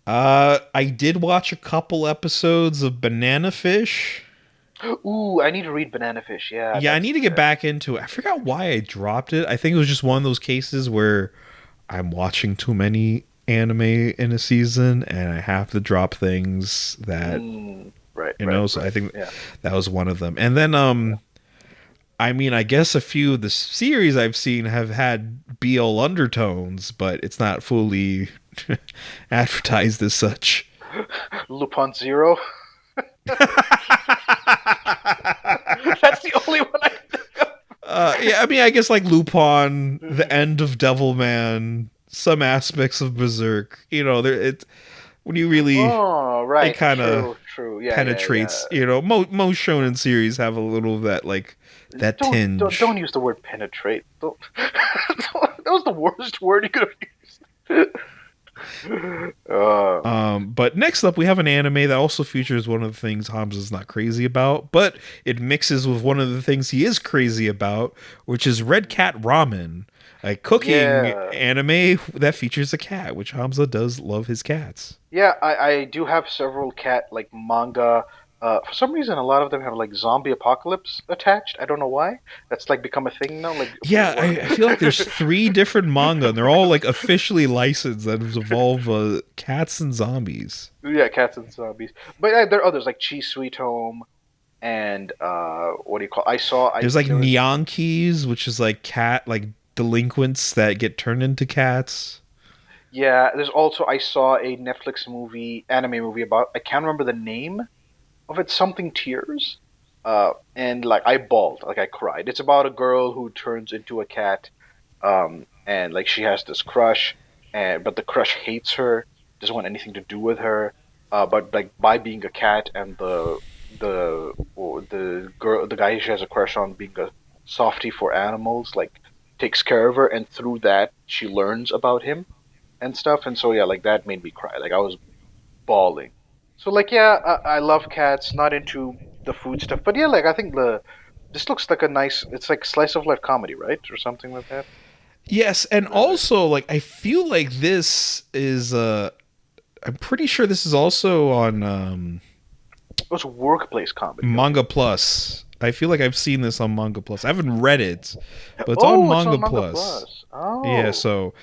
I did watch a couple episodes of Banana Fish. Ooh, I need to read Banana Fish. Yeah, Yeah, I that's need to get back into it. I forgot why I dropped it. I think it was just one of those cases where I'm watching too many anime in a season and I have to drop things that right, you right, know, so I right. think Yeah, that was one of them. And then I mean, I guess a few of the series I've seen have had BL undertones, but it's not fully advertised as such. Lupin Zero. That's the only one I can think of. Yeah, I mean, I guess like Lupin, the end of Devilman, some aspects of Berserk. You know, there it when you really Oh, it right. kind of True, true. Yeah, yeah, yeah. penetrates. You know, most shonen series have a little of that like that Don't tinge. use the word penetrate. Don't. That was the worst word you could have used. But next up, we have an anime that also features one of the things Hamza's not crazy about, but it mixes with one of the things he is crazy about, which is Red Cat Ramen, a cooking Yeah. anime that features a cat, which Hamza does love his cats. Yeah, I do have several cat like manga. For some reason, a lot of them have like zombie apocalypse attached. I don't know why. That's like become a thing now. Like, Yeah, I feel like there's three different manga, and they're all like officially licensed that involve cats and zombies. yeah, cats and zombies. But there are others like Chi Sweet Home and what do you call? I There's like there was Neon Keys, which is like cat like delinquents that get turned into cats. yeah. There's also I saw a Netflix anime movie about I can't remember the name of it. Something Tears. And like I bawled, like I cried. It's about a girl who turns into a cat, and like she has this crush, and but the crush hates her, doesn't want anything to do with her. But like by being a cat and the guy she has a crush on being a softie for animals, like takes care of her, and through that she learns about him and stuff. And so yeah, like that made me cry. Like I was bawling. So like yeah, I love cats. Not into the food stuff, but yeah, like I think the this looks like a nice. It's like slice of life comedy, right, or something like that. Yes, and Right, right. also like I feel like this is I'm pretty sure this is also on It was workplace comedy. Okay. Manga Plus. I feel like I've seen this on Manga Plus. I haven't read it, but it's on Oh, it's Manga on Manga Plus. Plus. Yeah, Oh, so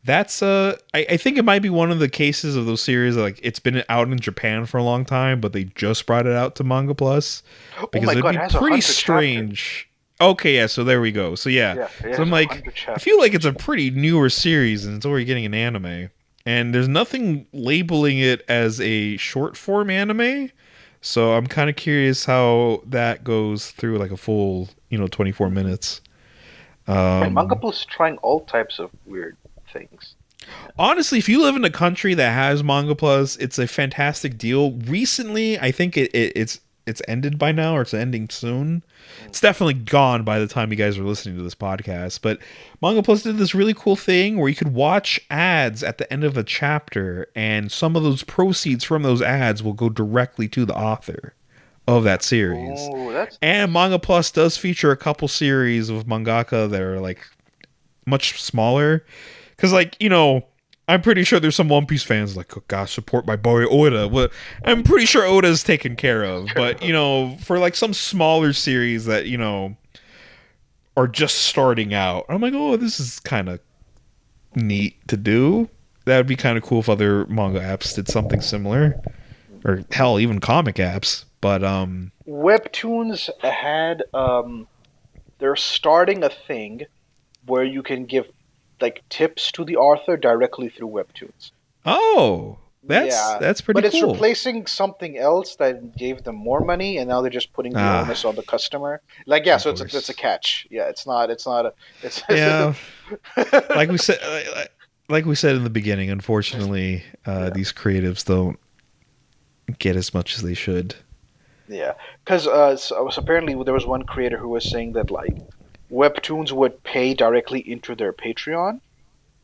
that's I think it might be one of the cases of those series like it's been out in Japan for a long time, but they just brought it out to Manga Plus oh because my it'd God, be it has a pretty hundred chapters. strange. Okay, yeah, so there we go. So yeah. Yeah, it So I'm has a like hundred I feel like chapters. it's a pretty newer series and it's already getting an anime. And there's nothing labeling it as a short form anime. So I'm kind of curious how that goes through like a full, 24 minutes. Man, Manga Um Plus is trying all types of weird things. Honestly, if you live in a country that has Manga Plus, it's a fantastic deal. Recently, I think it's it's ended by now or it's ending soon. Mm. It's definitely gone by the time you guys are listening to this podcast. But Manga Plus did this really cool thing where you could watch ads at the end of a chapter, and some of those proceeds from those ads will go directly to the author of that series. Oh, that's And nice. Manga Plus does feature a couple series of mangaka that are like much smaller. Because, like, I'm pretty sure there's some One Piece fans like, oh gosh, support my boy Oda. Well, I'm pretty sure Oda's taken care of. But, for like some smaller series that, are just starting out, I'm like, oh, this is kind of neat to do. That would be kind of cool if other manga apps did something similar. Or hell, even comic apps. But, Webtoons had they're starting a thing where you can give like tips to the author directly through Webtoons. oh, that's Yeah, that's pretty but it's cool. replacing something else that gave them more money, and now they're just putting the Ah, onus on the customer. Like, yeah, of so it's a course. catch. Yeah, it's not a it's Yeah, like we said, like we said in the beginning, unfortunately, yeah. these creatives don't get as much as they should. Yeah, because so apparently there was one creator who was saying that like Webtoons would pay directly into their Patreon,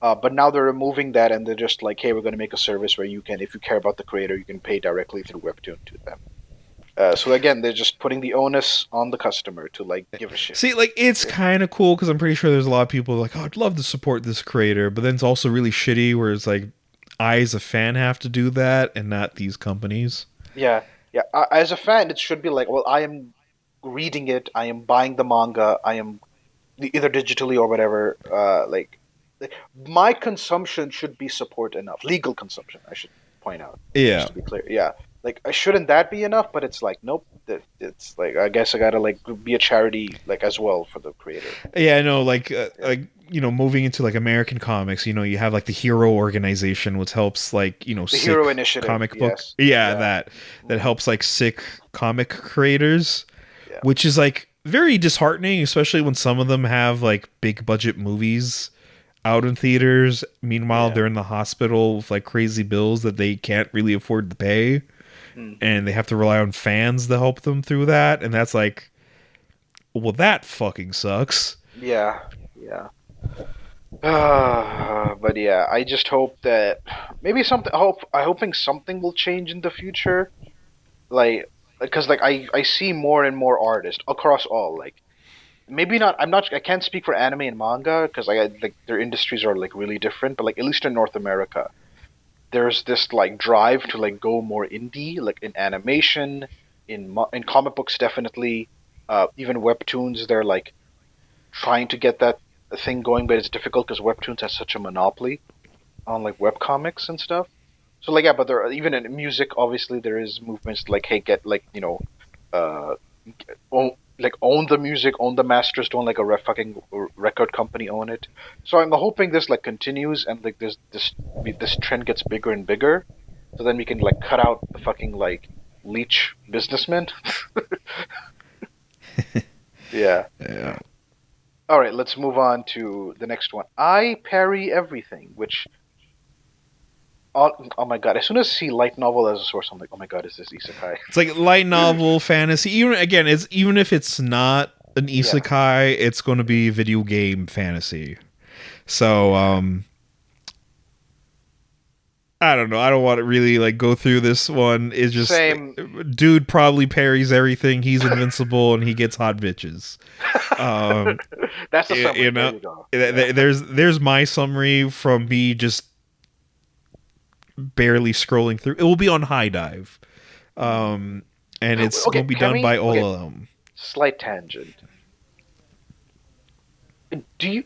but now they're removing that and they're just like, hey, we're going to make a service where you can, if you care about the creator, you can pay directly through Webtoon to them. So again, they're just putting the onus on the customer to like give a shit. See, like it's Yeah. kind of cool because I'm pretty sure there's a lot of people like, oh, I'd love to support this creator, but then it's also really shitty where it's like, I as a fan have to do that and not these companies. Yeah, yeah. As a fan, it should be like, well, I am reading it, I am buying the manga, I am either digitally or whatever. My consumption should be support enough. Legal consumption, I should point out, just Yeah, to be clear. Yeah, like shouldn't that be enough? But it's like, nope. It's like I guess I gotta like be a charity like as well for the creator. yeah, I know. Like, Yeah, moving into like American comics, you have like the Hero organization, which helps like the Hero sick Initiative. comic book. Yes. Yeah, Yeah. that Hmm. helps like sick comic creators, Yeah. which is like very disheartening, especially when some of them have like big budget movies out in theaters. Meanwhile, Yeah. they're in the hospital with like crazy bills that they can't really afford to pay, Hmm. and they have to rely on fans to help them through that. And that's like, well, that fucking sucks. Yeah. Yeah. But yeah, I just hope that maybe something. I hoping something will change in the future. Like, because like I see more and more artists across all like maybe not. I can't speak for anime and manga because like their industries are like really different. But like at least in North America, there's this like drive to like go more indie, like in animation, in comic books definitely. Even webtoons, they're like trying to get that thing going, but it's difficult because webtoons has such a monopoly on like webcomics and stuff. So like yeah, but there are, even in music, obviously there is movements like hey, get like uh, own the music, own the masters, don't like a fucking record company own it. So I'm hoping this like continues and like this trend gets bigger and bigger, so then we can like cut out the fucking like leech businessmen. Yeah. Yeah. All right, let's move on to the next one. I parry everything, which oh my god! As soon as I see light novel as a source, I'm like, oh my god, is this isekai? It's like light novel fantasy. Even if it's not an Yeah, isekai, it's going to yeah, be video game fantasy. So yeah. I don't know. I don't want to really like go through this one. It's just like, Same. dude probably parries everything. He's invincible and he gets hot bitches. Um, That's the you, summary. you There know, you go. Yeah. there's my summary from me just barely scrolling through. It will be on High Dive, Hmm. and it's Okay, going to be can done we? by Okay, all of them. slight tangent. Do you?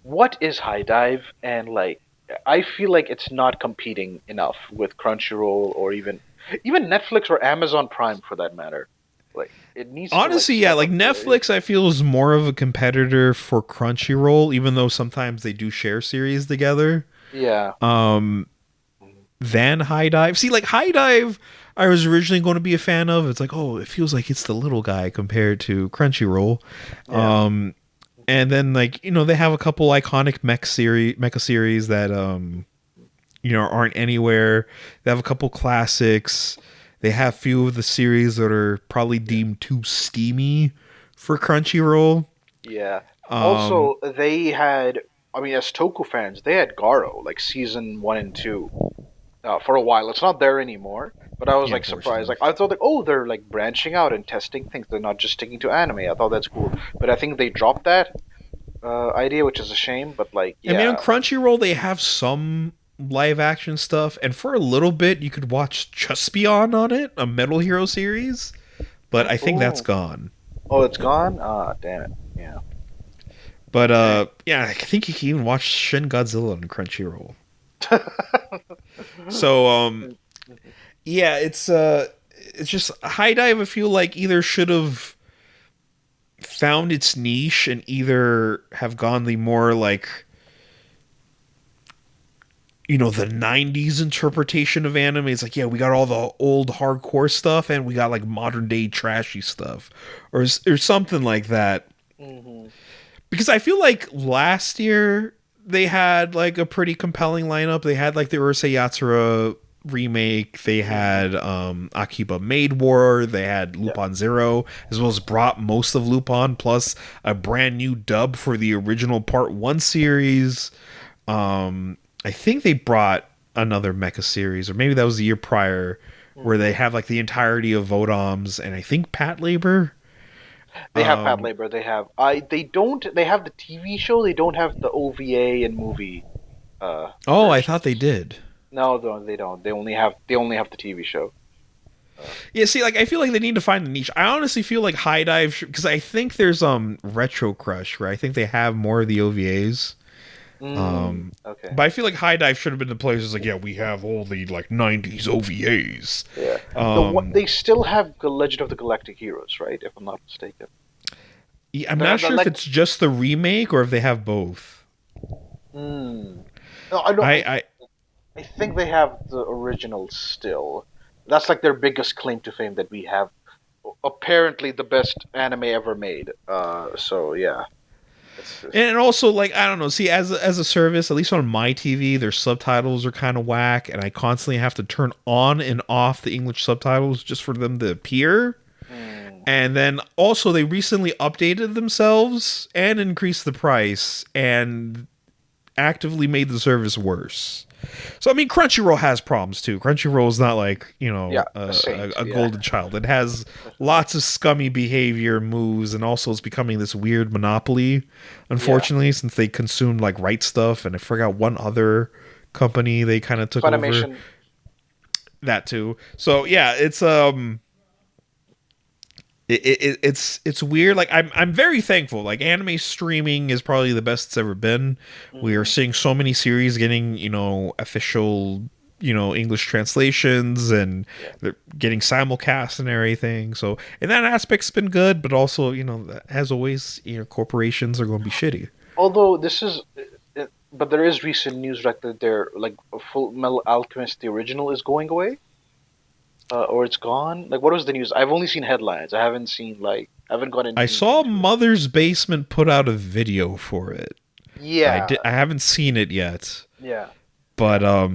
What is high dive? And like, I feel like it's not competing enough with Crunchyroll or even Netflix or Amazon Prime for that matter. Like, it needs to like Honestly, yeah, step like up there. Netflix, I feel is more of a competitor for Crunchyroll, even though sometimes they do share series together. Yeah. Um, than High Dive. See, like High Dive, I was originally going to be a fan of. It's like, oh, it feels like it's the little guy compared to Crunchyroll. Yeah. Um, and then like they have a couple iconic mecha series that aren't anywhere. They have a couple classics. They have few of the series that are probably Yeah. deemed too steamy for Crunchyroll. Yeah. Um, Also, they had, I mean, as Toku fans, they had Garo, like season 1 and 2, for a while. It's not there anymore, but I was yeah, like surprised. unfortunately. Like I thought, like, oh, they're like branching out and testing things. They're not just sticking to anime. I thought that's cool, but I think they dropped that idea, which is a shame. But like, I mean, on yeah. Crunchyroll, they have some live action stuff, and for a little bit, you could watch Just Beyond on it, a Metal Hero series, but I think that's Oh, gone. oh, it's gone. Ah, damn it. Yeah. But Dang. yeah, I think you can even watch Shin Godzilla on Crunchyroll. So yeah, it's just High Dive. I feel like either should have found its niche and either have gone the more like the 90s interpretation of anime. It's like, yeah, we got all the old hardcore stuff and we got like modern day trashy stuff or something like that. Hmm. Because I feel like last year they had like a pretty compelling lineup. They had like the Urusei Yatsura remake. They Hmm. had Akiba Maid War. They had Yeah. Lupin Zero, as well as brought most of Lupin plus a brand new dub for the original Part 1 series. I think they brought another mecha series, or maybe that was the year prior, where they Hmm. have like the entirety of Vodoms and I think Pat Labor. They have Pat Um, Labor. They have they don't. They have the TV show. They don't have the OVA and movie oh, I thought they versions. did. No, they don't. They only have the TV show. Uh, Yeah, see, like I feel like they need to find a niche. I honestly feel like High Dive because I think there's Retro Crush where I think they have more of the OVAs. okay. But I feel like High Dive should have been the place that's like, yeah, we have all the like '90s OVAs. Yeah. Um, They still have the Legend of the Galactic Heroes, right? If I'm not mistaken. yeah, I'm not The sure if leg. it's just the remake or if they have both. Hmm. No, I don't. I, I I I think they have the original still. That's like their biggest claim to fame that we have. Apparently, the best anime ever made. So yeah. It's and also like I don't know. See, as a service, at least on my TV, their subtitles are kind of whack, and I constantly have to turn on and off the English subtitles just for them to appear. hmm. And then also they recently updated themselves and increased the price and actively made the service worse. So I mean, Crunchyroll has problems too. Crunchyroll is not like Yeah, a a, saint. a Yeah, golden child. It has definitely. lots of scummy behavior, moves, and also it's becoming this weird monopoly. Yeah, Unfortunately, since they consumed like Right Stuff, and I forgot one other company they kind of took over Funimation. that too. So yeah, it's weird. Like I'm very thankful. Like anime streaming is probably the best it's ever been. We are Hmm. seeing so many series getting official English translations and Yeah. they're getting simulcast and everything. So in that aspect's been good, but also as always corporations are going to be shitty. Although this is, but there is recent news like that they're like Full Metal Alchemist, the original, is going away, or it's gone. Like, what was the news? I've only seen headlines. I haven't seen I haven't gotten I deep saw into it. Mother's Basement put out a video for it. Yeah, I haven't seen it yet. yeah, But yeah.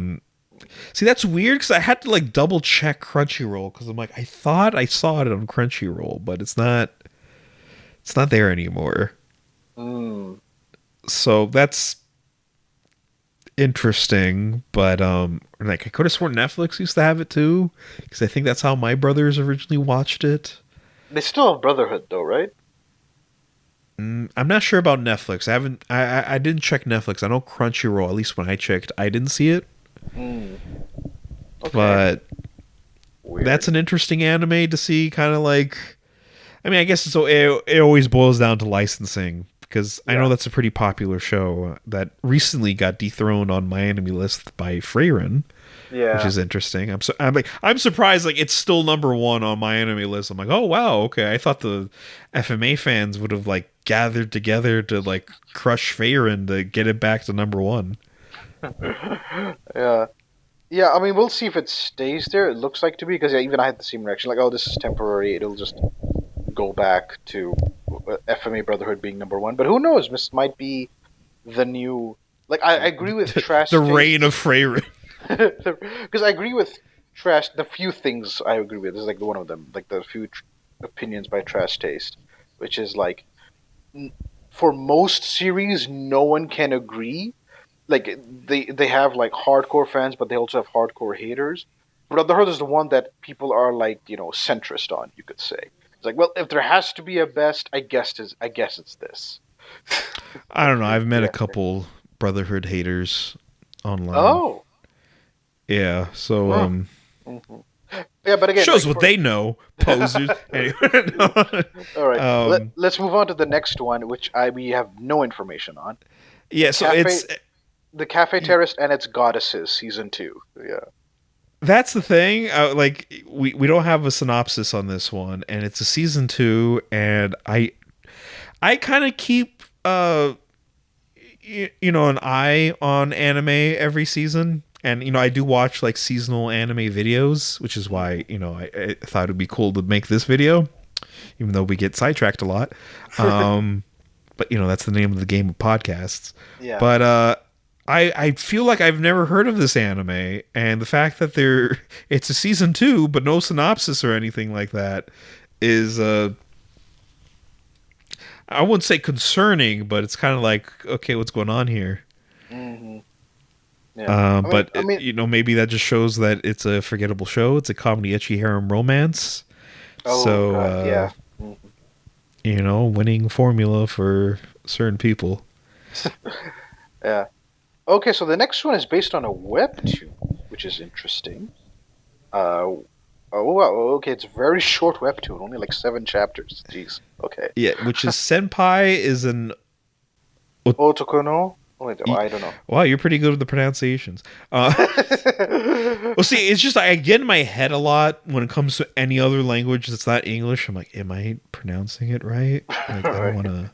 see, that's weird because I had to like double check Crunchyroll because I'm like, I thought I saw it on Crunchyroll, but it's not. It's not there anymore. Mm. So that's interesting. But like I could have sworn Netflix used to have it too because I think that's how my brothers originally watched it. They still have Brotherhood though, right? I'm not sure about Netflix. I haven't. I didn't check Netflix. I know Crunchyroll. At least when I checked, I didn't see it. Mm. Okay, But that's weird. an interesting anime to see. Kind of like I mean, I guess it always boils down to licensing because I know Yeah. that's a pretty popular show that recently got dethroned on my enemy list by Freyren, which Yeah. is interesting. I'm surprised like it's still number one on my enemy list. I'm like, oh wow, okay. I thought the FMA fans would have like gathered together to like crush Freyren to get it back to number one. Yeah. Yeah, I mean, we'll see if it stays there. It looks like to be because yeah, even I had the same reaction, like, "Oh, this is temporary. It'll just go back to FMA Brotherhood being number one." But who knows? This might be the new. Like, I agree with trash The reign of tastes Freyren. because I agree with trash. The few things I agree with is like one of them, like the few opinions by Trash Taste, which is like for most series, no one can agree. Like they have like hardcore fans, but they also have hardcore haters. Brotherhood is the one that people are like centrist on. You could say it's like, well, if there has to be a best, I guess it's this. I don't know. I've met a Yeah. couple Brotherhood haters online. Oh. Yeah, so Huh. Hmm. Yeah, but again, shows like what for they know, posers. Anyway, all right, um, let's move on to the next one, which we have no information on. The yeah. So cafe, the Cafe Terrace and its Goddesses, season two. Yeah. that's the thing. Like we don't have a synopsis on this one, and it's a season 2, and I kind of keep an eye on anime every season. And I do watch like seasonal anime videos, which is why I thought it'd be cool to make this video, even though we get sidetracked a lot. But that's the name of the game of podcasts. Yeah. But I feel like I've never heard of this anime, and the fact that it's a season 2 but no synopsis or anything like that is I wouldn't say concerning, but it's kind of like, okay, what's going on here? Hmm. Yeah. I mean, But I mean, maybe that just shows that it's a forgettable show. It's a comedy ecchi harem romance. oh So God, yeah. Mhm. winning formula for certain people. Yeah. Okay, so the next one is based on a webtoon, which is interesting. Uh, oh wow, okay, it's a very short webtoon, only like 7 chapters. Jeez. Okay. Yeah, which is Senpai is an Otoko no? Wait, I don't know. wow, you're pretty good with the pronunciations. Well, see, it's just I get in my head a lot when it comes to any other language that's not English. I'm like, am I pronouncing it right? Like, I don't Right. want to.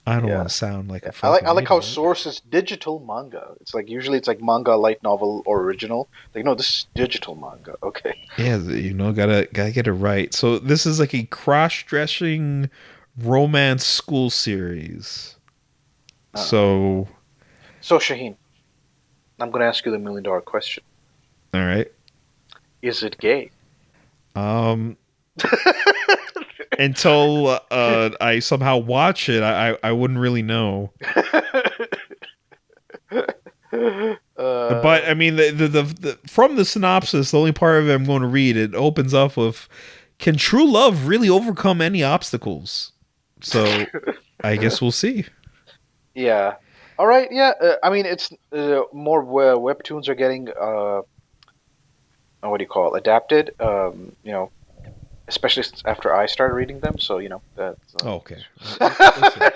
I don't Yeah. want to sound like Yeah. a I like fucking I like how idiot. Source is digital manga. It's like usually it's like manga, light novel, or original. Like no, this is digital manga. Okay. Yeah, gotta get it right. So this is like a cross-dressing romance school series. Uh, So, so Shaheen, I'm gonna ask you the $1 million question. all right. Is it gay? Um, until I somehow watch it, I wouldn't really know. But uh, I mean, the from the synopsis, the only part of it I'm going to read, it opens up with, "Can true love really overcome any obstacles?" So I guess we'll see. yeah. All right. Yeah. I mean, it's more webtoons are getting what do you call it, adapted. Especially since after I started reading them. So that's. Oh, okay. Listen,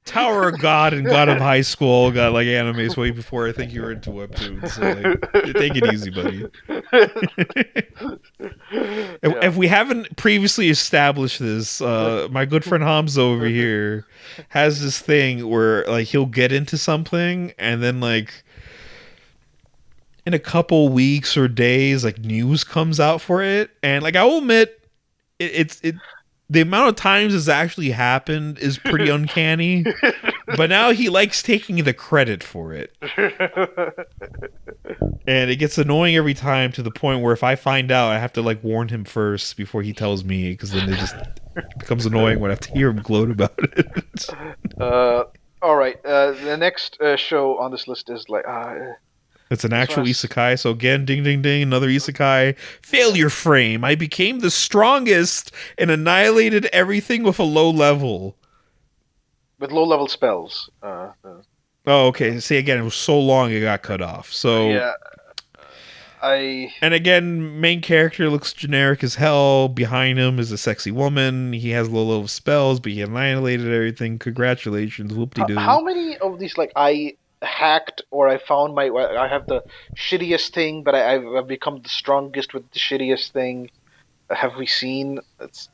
Tower of God and God of High School got like animes way before I think you were into webtoons. So like, take it easy, buddy. Yeah. If we haven't previously established this, my good friend Hamza over here has this thing where like he'll get into something and then like in a couple weeks or days, like news comes out for it, and like I will admit, it the amount of times it's actually happened is pretty uncanny. But now he likes taking the credit for it. And it gets annoying every time to the point where if I find out, I have to like warn him first before he tells me, because then it becomes annoying when I have to hear him gloat about it. uh, all right. The next show on this list is like It's an this one actual is isekai. So again, ding ding ding, another isekai. Failure frame. I became the strongest and annihilated everything with a low level. with low level spells. Oh, okay. See, again, it was so long it got cut off. So, Yeah. I and again, main character looks generic as hell. Behind him is a sexy woman. He has low level spells, but he annihilated everything. Congratulations, whoop de how doo. many of these like I hacked or I found I have the shittiest thing, but I've become the strongest with the shittiest thing. Have we seen?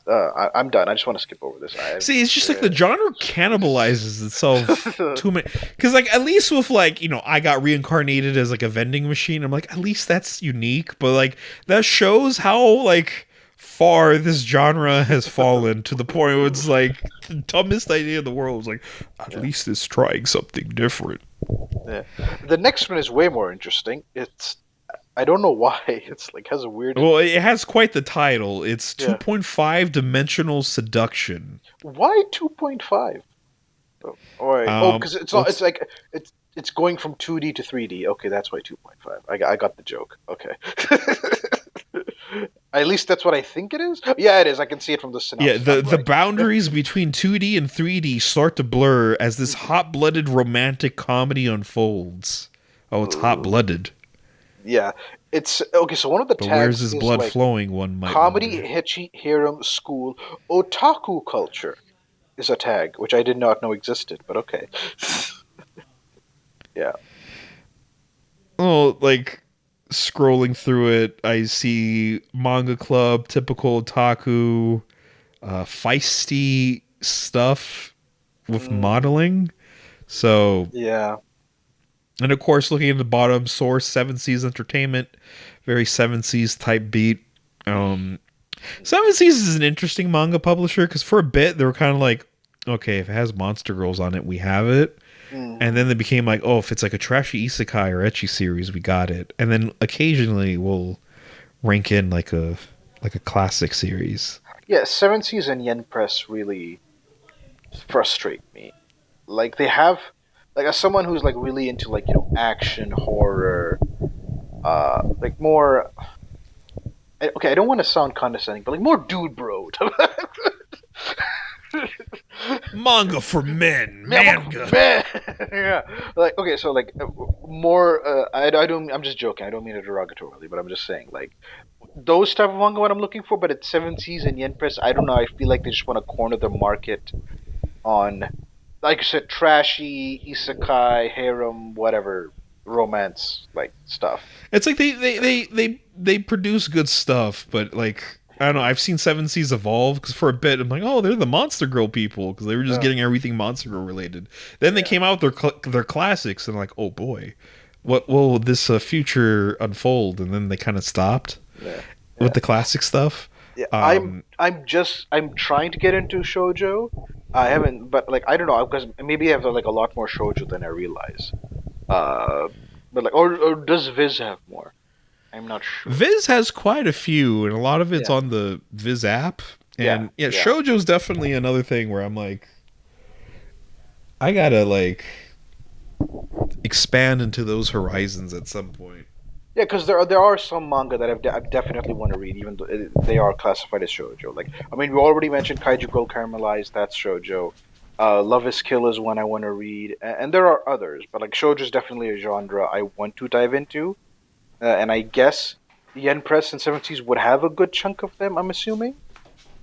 I'm done. I just want to skip over this. See, it's just like the genre cannibalizes itself too many. Because, like, at least with, like, I got reincarnated as, like, a vending machine. I'm like, at least that's unique. But, like, that shows how, like, far this genre has fallen to the point where it's, like, the dumbest idea in the world. It's like, at least it's trying something different. Yeah. The next one is way more interesting. It's I don't know why. It's like has a weird. Well, it has quite the title. It's Yeah. 2.5 Dimensional Seduction. Why 2.5? Oh, wait. Oh, because it's not. It's Let's like it's going from 2D to 3D. Okay, that's why 2.5. I got the joke. Okay. At least that's what I think it is. Yeah, it is. I can see it from the Yeah, synopsis. the I'm the right. boundaries between 2D and 3D start to blur as this Mhm. hot-blooded romantic comedy unfolds. Oh, it's Ooh. hot-blooded. Yeah, it's okay. So one of the But where's tags his is blood like flowing, one might comedy, wonder. ecchi, harem, school, otaku culture is a tag, which I did not know existed. But okay. Yeah. Oh, like scrolling through it, I see manga club, typical otaku, feisty stuff with Mm, modeling. So, yeah. and of course, looking at the bottom, source Seven Seas Entertainment, very Seven Seas type beat. Um, Seven Seas is an interesting manga publisher because for a bit they were kind of like, okay, if it has monster girls on it, we have it. And Hmm. then they became like, oh, if it's like a trashy isekai or ecchi series, we got it. And then occasionally we'll rank in like a classic series. Yeah. Seven Seas and Yen Press really frustrate me. Like they have, like as someone who's like really into like action horror, like more. Okay, I don't want to sound condescending, but like more dude bro. Manga for men, Man, what manga. man? Yeah, like okay, so like more. I don't. I'm just joking. I don't mean it derogatorily, but I'm just saying like those type of manga what I'm looking for. But it's Seven Seas and Yen Press. I don't know. I feel like they just want to corner the market on, like you said, trashy isekai, harem, whatever romance like stuff. It's like they produce good stuff, but like I don't know. I've seen Seven Seas evolve because for a bit I'm like, oh, they're the Monster Girl people because they were just Uh, getting everything Monster Girl related. Then they yeah, came out with their classics and like, oh boy, what will this future unfold? And then they kind of stopped yeah, with yeah. the classic stuff. Yeah, Um, I'm trying to get into shojo. I haven't, but like I don't know because maybe I have like a lot more shojo than I realize. Uh, but like or does Viz have more? I'm not sure. Viz has quite a few, and a lot of it's Yeah, on the Viz app. yeah, And yeah, yeah, shoujo's definitely another thing where I'm like, I gotta like expand into those horizons at some point. yeah. Because there are some manga that I definitely want to read, even though they are classified as shojo. Like I mean, we already mentioned Kaiju Go Caramelized. That's shojo. Love is Kill is one I want to read, and there are others. But like shojo is definitely a genre I want to dive into. And I guess Yen Press and Seventies would have a good chunk of them. I'm assuming.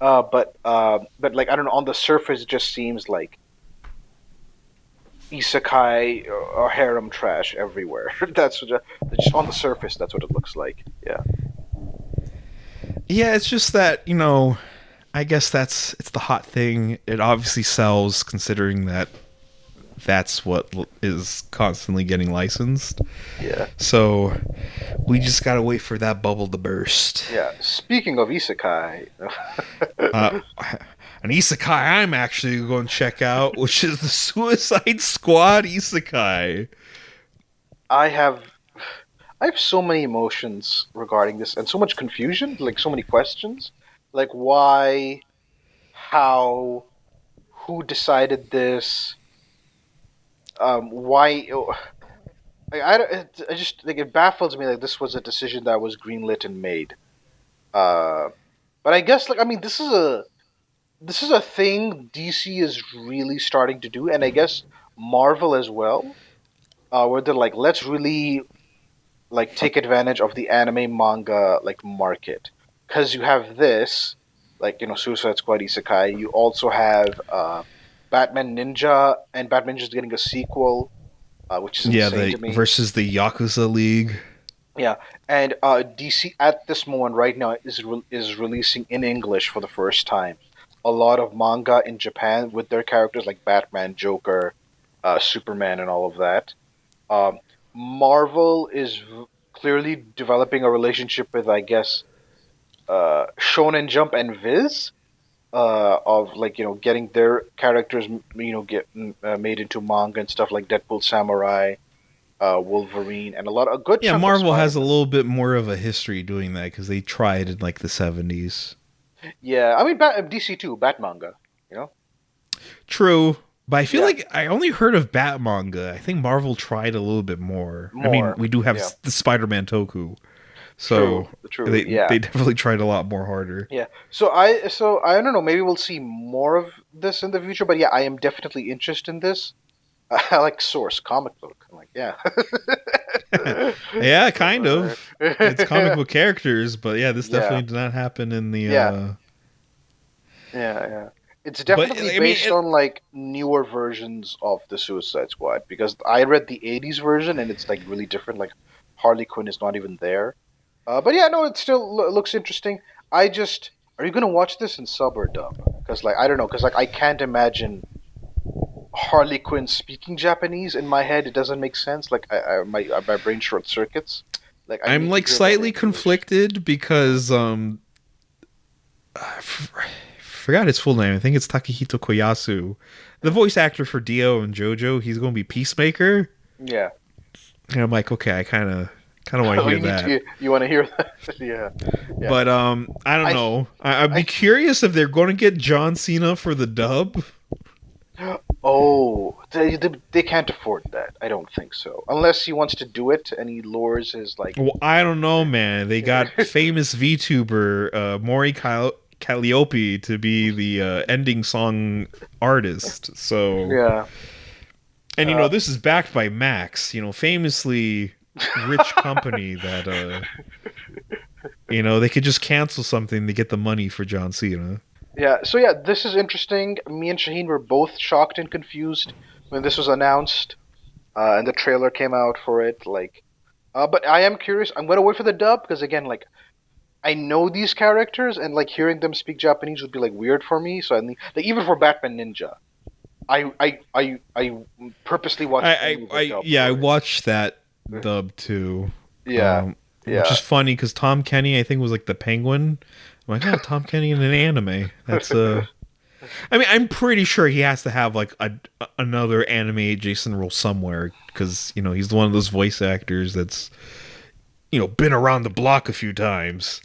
But like I don't know. On the surface, it just seems like isekai or harem trash everywhere. Just on the surface. That's what it looks like. Yeah. Yeah, it's just that, I guess it's the hot thing. It obviously sells considering that that's what is constantly getting licensed. Yeah. So we just gotta wait for that bubble to burst. Yeah. Speaking of isekai, Uh, an isekai I'm actually going to check out, which is the Suicide Squad isekai. I have I have so many emotions regarding this and so much confusion, like so many questions. Like why, how, who decided this? Why? I just like it baffles me like this was a decision that was greenlit and made. Uh, but I guess like I mean this is a thing DC is really starting to do, and I guess Marvel as well. Where they're like, let's really like take advantage of the anime manga like market because you have this like Suicide Squad Isekai. You also have Batman Ninja, and Batman Ninja is getting a sequel, which is Yeah, insane the to me. versus the Yakuza League. Yeah, and DC at this moment right now is releasing in English for the first time a lot of manga in Japan with their characters like Batman, Joker, Superman, and all of that. Um, Marvel is clearly developing a relationship with, I guess, Shonen Jump and Viz, of like getting their characters get made into manga and stuff like Deadpool Samurai. Wolverine, and a good Yeah, chunk of Marvel has a Spider-Man. little bit more of a history doing that because they tried in like the 70s. Yeah, I mean DC too, Bat manga. You know. True, but I feel Yeah, like I only heard of Bat manga. I think Marvel tried a little bit more. I mean, more. we do have Yeah, the Spider-Man Toku, true, so true. they Yeah, definitely tried a lot more harder. yeah. So I don't know. Maybe we'll see more of this in the future. But yeah, I am definitely interested in this. I like Source comic book. I'm like, yeah. Yeah, kind So, of. It's comic book characters, but yeah, this yeah, definitely did not happen in the. yeah, yeah. It's But definitely I mean, based on like newer versions of the Suicide Squad because I read the '80s version and it's like really different. Like Harley Quinn is not even there. But yeah, no, it still looks interesting. I just, are you gonna watch this in sub or dub? Because like I don't know, because like I can't imagine Harley Quinn speaking Japanese in my head. It doesn't make sense. Like my brain short circuits. Like I I'm need to like hear that slightly in English. conflicted because forgot his full name. I think it's Takehito Koyasu, the Yeah, voice actor for Dio and JoJo. He's going to be Peacemaker, yeah. and I'm like, okay, I kind of want to Oh, hear you need that. to. You want to hear that? Yeah, yeah. But I don't I know. I'd be I curious if they're going to get John Cena for the dub. Oh, they can't afford that. I don't think so. Unless he wants to do it and he lures his like. Well, I don't know, man. They got famous VTuber Calliope to be the ending song artist. So, Yeah. and Uh, this is backed by Max, famously rich company that they could just cancel something to get the money for John Cena. yeah. So yeah, this is interesting. Me and Shaheen were both shocked and confused when this was announced, and the trailer came out for it. Like, but I am curious. I'm gonna wait for the dub because again, like, I know these characters and like hearing them speak Japanese would be like weird for me. So I need, like even for Batman Ninja, I purposely watched only the dub Yeah, I for it. watched that dub too. Yeah, Which yeah. is funny because Tom Kenny, I think, was like the Penguin. I'm like, oh, Tom Kenny in an anime. That's I mean, I'm pretty sure he has to have like another anime adjacent role somewhere because he's one of those voice actors that's been around the block a few times.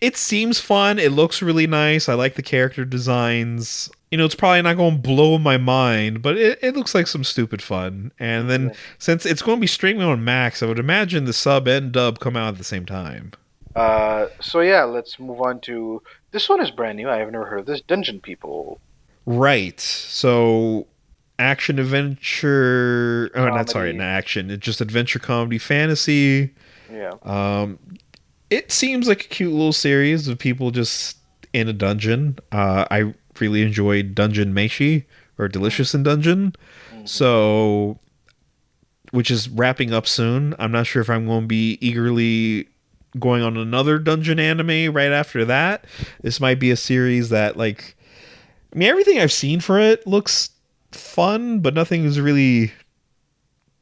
It seems fun. It looks really nice. I like the character designs. It's probably not going to blow my mind, but it looks like some stupid fun. And then Yeah. since it's going to be streaming on Max, I would imagine the sub and dub come out at the same time. So yeah, let's move on to this one is brand new. I have never heard of this. Dungeon People Right. So action adventure. Oh, not sorry, comedy. not action. It's just adventure comedy fantasy. Yeah. Um, it seems like a cute little series of people just in a dungeon. I really enjoyed Dungeon Meshi or Mm, Delicious in Dungeon. mhm. So, which is wrapping up soon. I'm not sure if I'm going to be eagerly going on another dungeon anime right after that. This might be a series that like I mean everything I've seen for it looks fun, but nothing has really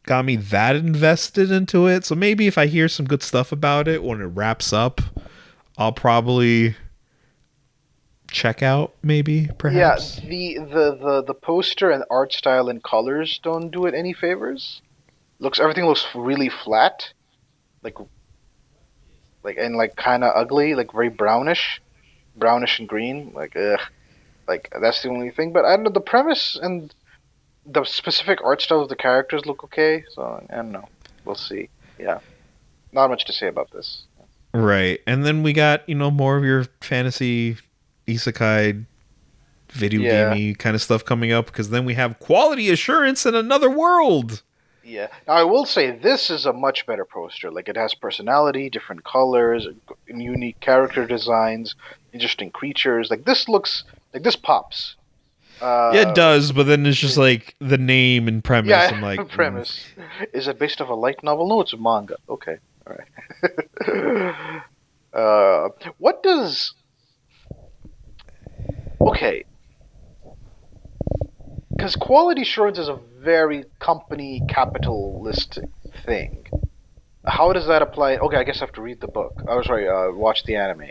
got me that invested into it. So maybe if I hear some good stuff about it when it wraps up, I'll probably check out maybe Yeah, perhaps. the poster and art style and colors don't do it any favors. Looks everything looks really flat, like and like kind of ugly, like very brownish and green. Like ugh, like that's the only thing. But I don't know the premise and the specific art style of the characters look okay. So I don't know. We'll see. Yeah, not much to say about this. Right. And then we got, more of your fantasy isekai video Yeah, gamey kind of stuff coming up because then we have quality assurance in another world. yeah. Now I will say this is a much better poster. Like it has personality, different colors, unique character designs, interesting creatures. Like this looks like this pops. Yeah, it Uh, does, but then it's just like the name and premise. yeah. I'm like, Premise: is it based off a light novel? No, it's a manga. Okay, all right. What does? Okay, because quality assurance is a very company capitalistic thing. How does that apply? Okay, I guess I have to read the book. Oh, sorry, watch the anime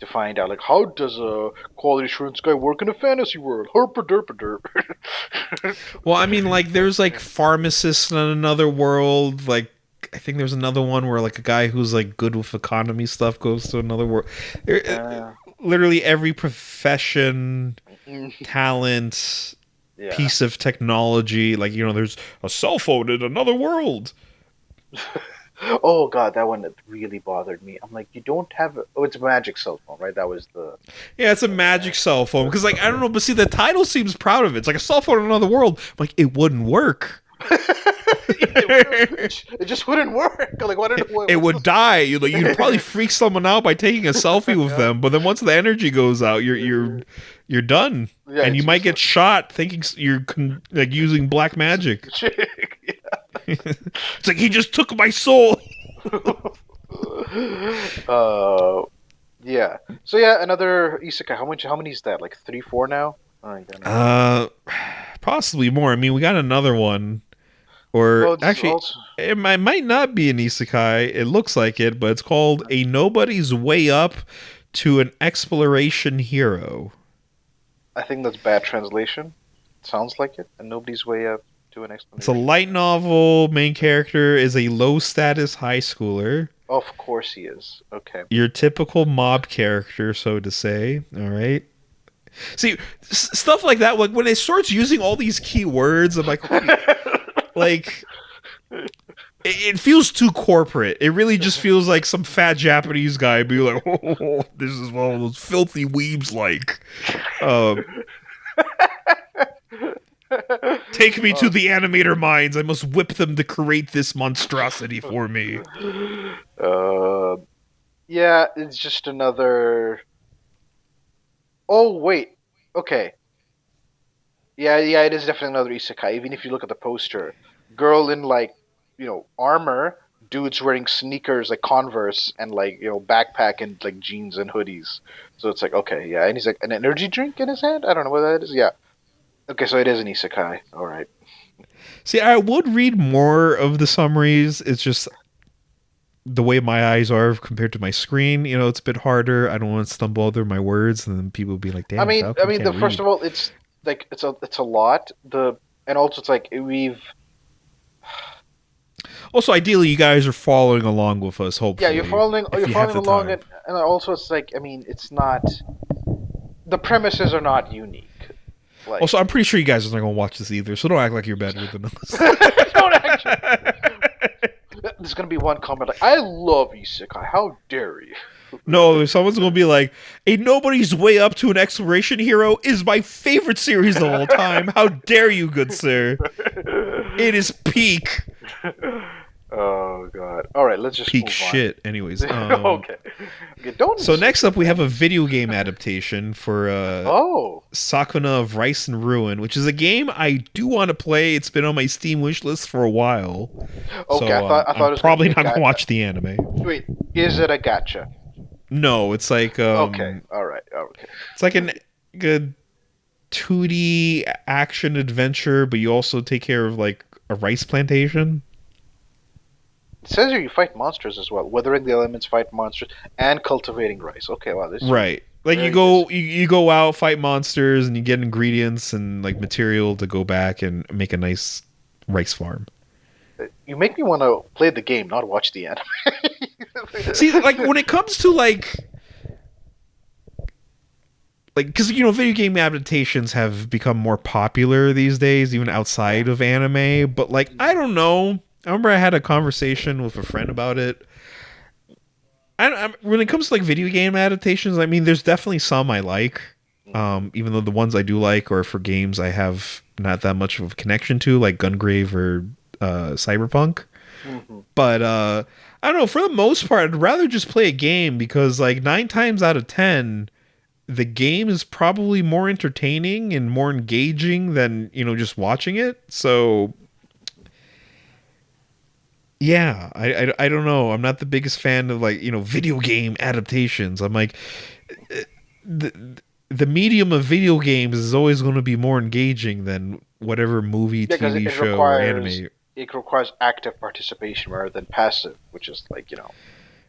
to find out. Like, how does a quality assurance guy work in a fantasy world? Herpa derpa derp. well, I mean, like, there's like pharmacists in another world. Like, I think there's another one where like a guy who's like good with economy stuff goes to another world. Uh, Literally every profession, mm, talent, yeah. piece of technology, like there's a cell phone in another world. Oh God, that one that really bothered me. I'm like, you don't have. Oh, it's a magic cell phone, right? That was the. Yeah, it's a Uh, magic cell phone because like I don't okay. know, but see the title seems proud of it. It's like a cell phone in another world. I'm like it wouldn't work. It just wouldn't work. Like, It what's would this? die. You'd probably freak someone out by taking a selfie with Yeah. them, but then once the energy goes out, you're done, Yeah, and you it's might just get shot thinking you're like using black like, magic. It's like he just took my soul. uh, yeah. So yeah, another isekai. How many is that? Like three, four now? I don't know. Uh, Possibly more. I mean, we got another one, or Well, this is actually, also. might not be an isekai. It looks like it, but it's called A Nobody's Way Up to an Exploration Hero. I think that's bad translation. Sounds like it, and nobody's way up to an It's a explanation. light novel. Main character is a low status high schooler. Of course he is. Okay. Your typical mob character, so to say. All right. See, stuff like that. Like when it starts using all these keywords, I'm like, like it feels too corporate. It really just feels like some fat Japanese guy be like, "Oh, this is what all those filthy weebs like." Um, Take me to the animator minds. I must whip them to create this monstrosity for me. uh, yeah, it's just another. Oh wait. Okay. Yeah, yeah, it is definitely another isekai. Even if you look at the poster, girl in like, armor, dudes wearing sneakers like Converse and like backpack and like jeans and hoodies. So it's like okay, yeah, and he's like an energy drink in his hand. I don't know what that is. Yeah. Okay, so it is an isekai. All right. See, I would read more of the summaries. It's just the way my eyes are compared to my screen. It's a bit harder. I don't want to stumble over my words, and then people will be like, I "Damn, mean, I Falcon mean, the can't first read." of all, it's like it's a lot. And also it's like we've Also, ideally, you guys are following along with us. yeah, Hopefully, if you're you have following the along, time. and also it's like I mean, it's not the premises are not unique. Also, Like I'm pretty sure you guys are not going to watch this either, so don't act like you're better than us. don't actually. There's gonna be one comment like, "I love isekai. How dare you?" No, someone's going to be like, "A Nobody's Way Up to an Exploration Hero is my favorite series of all time. How dare you, good sir? It is peak." Oh God! All right, let's just Peak move on. shit. Anyways, Okay. Okay. Don't so insult next the up we have a fans. video game adaptation for Oh. Sakuna of Rice and Ruin, which is a game I do want to play. It's been on my Steam wish list for a while, Okay. I so thought I thought I'm it was gonna probably be a not gonna gacha. watch the anime. Wait, is it a gacha? No, Okay. All right. Okay. it's like an good 2D action adventure, but you also take care of like a rice plantation. It says here you fight monsters as well. Weathering the elements, fight monsters, and cultivating rice. Okay, wow, this is Right. Like very interesting. you go out, fight monsters, and you get ingredients and like material to go back and make a nice rice farm. You make me want to play the game, not watch the anime. See, like when it comes to like because video game adaptations have become more popular these days, even Yeah. outside of anime. But like I don't know. I remember I had a conversation with a friend about it. When it comes to like video game adaptations, I mean, there's definitely some I like. Mhm. Even though the ones I do like are for games I have not that much of a connection to, like Gungrave or Cyberpunk. Mhm. But I don't know. For the most part, I'd rather just play a game because, like, 9 times out of 10, the game is probably more entertaining and more engaging than just watching it. So yeah, I don't know. I'm not the biggest fan of like video game adaptations. I'm like the the medium of video games is always going to be more engaging than whatever movie, Yeah, because TV show, or anime. it requires active participation rather than passive, which is like um,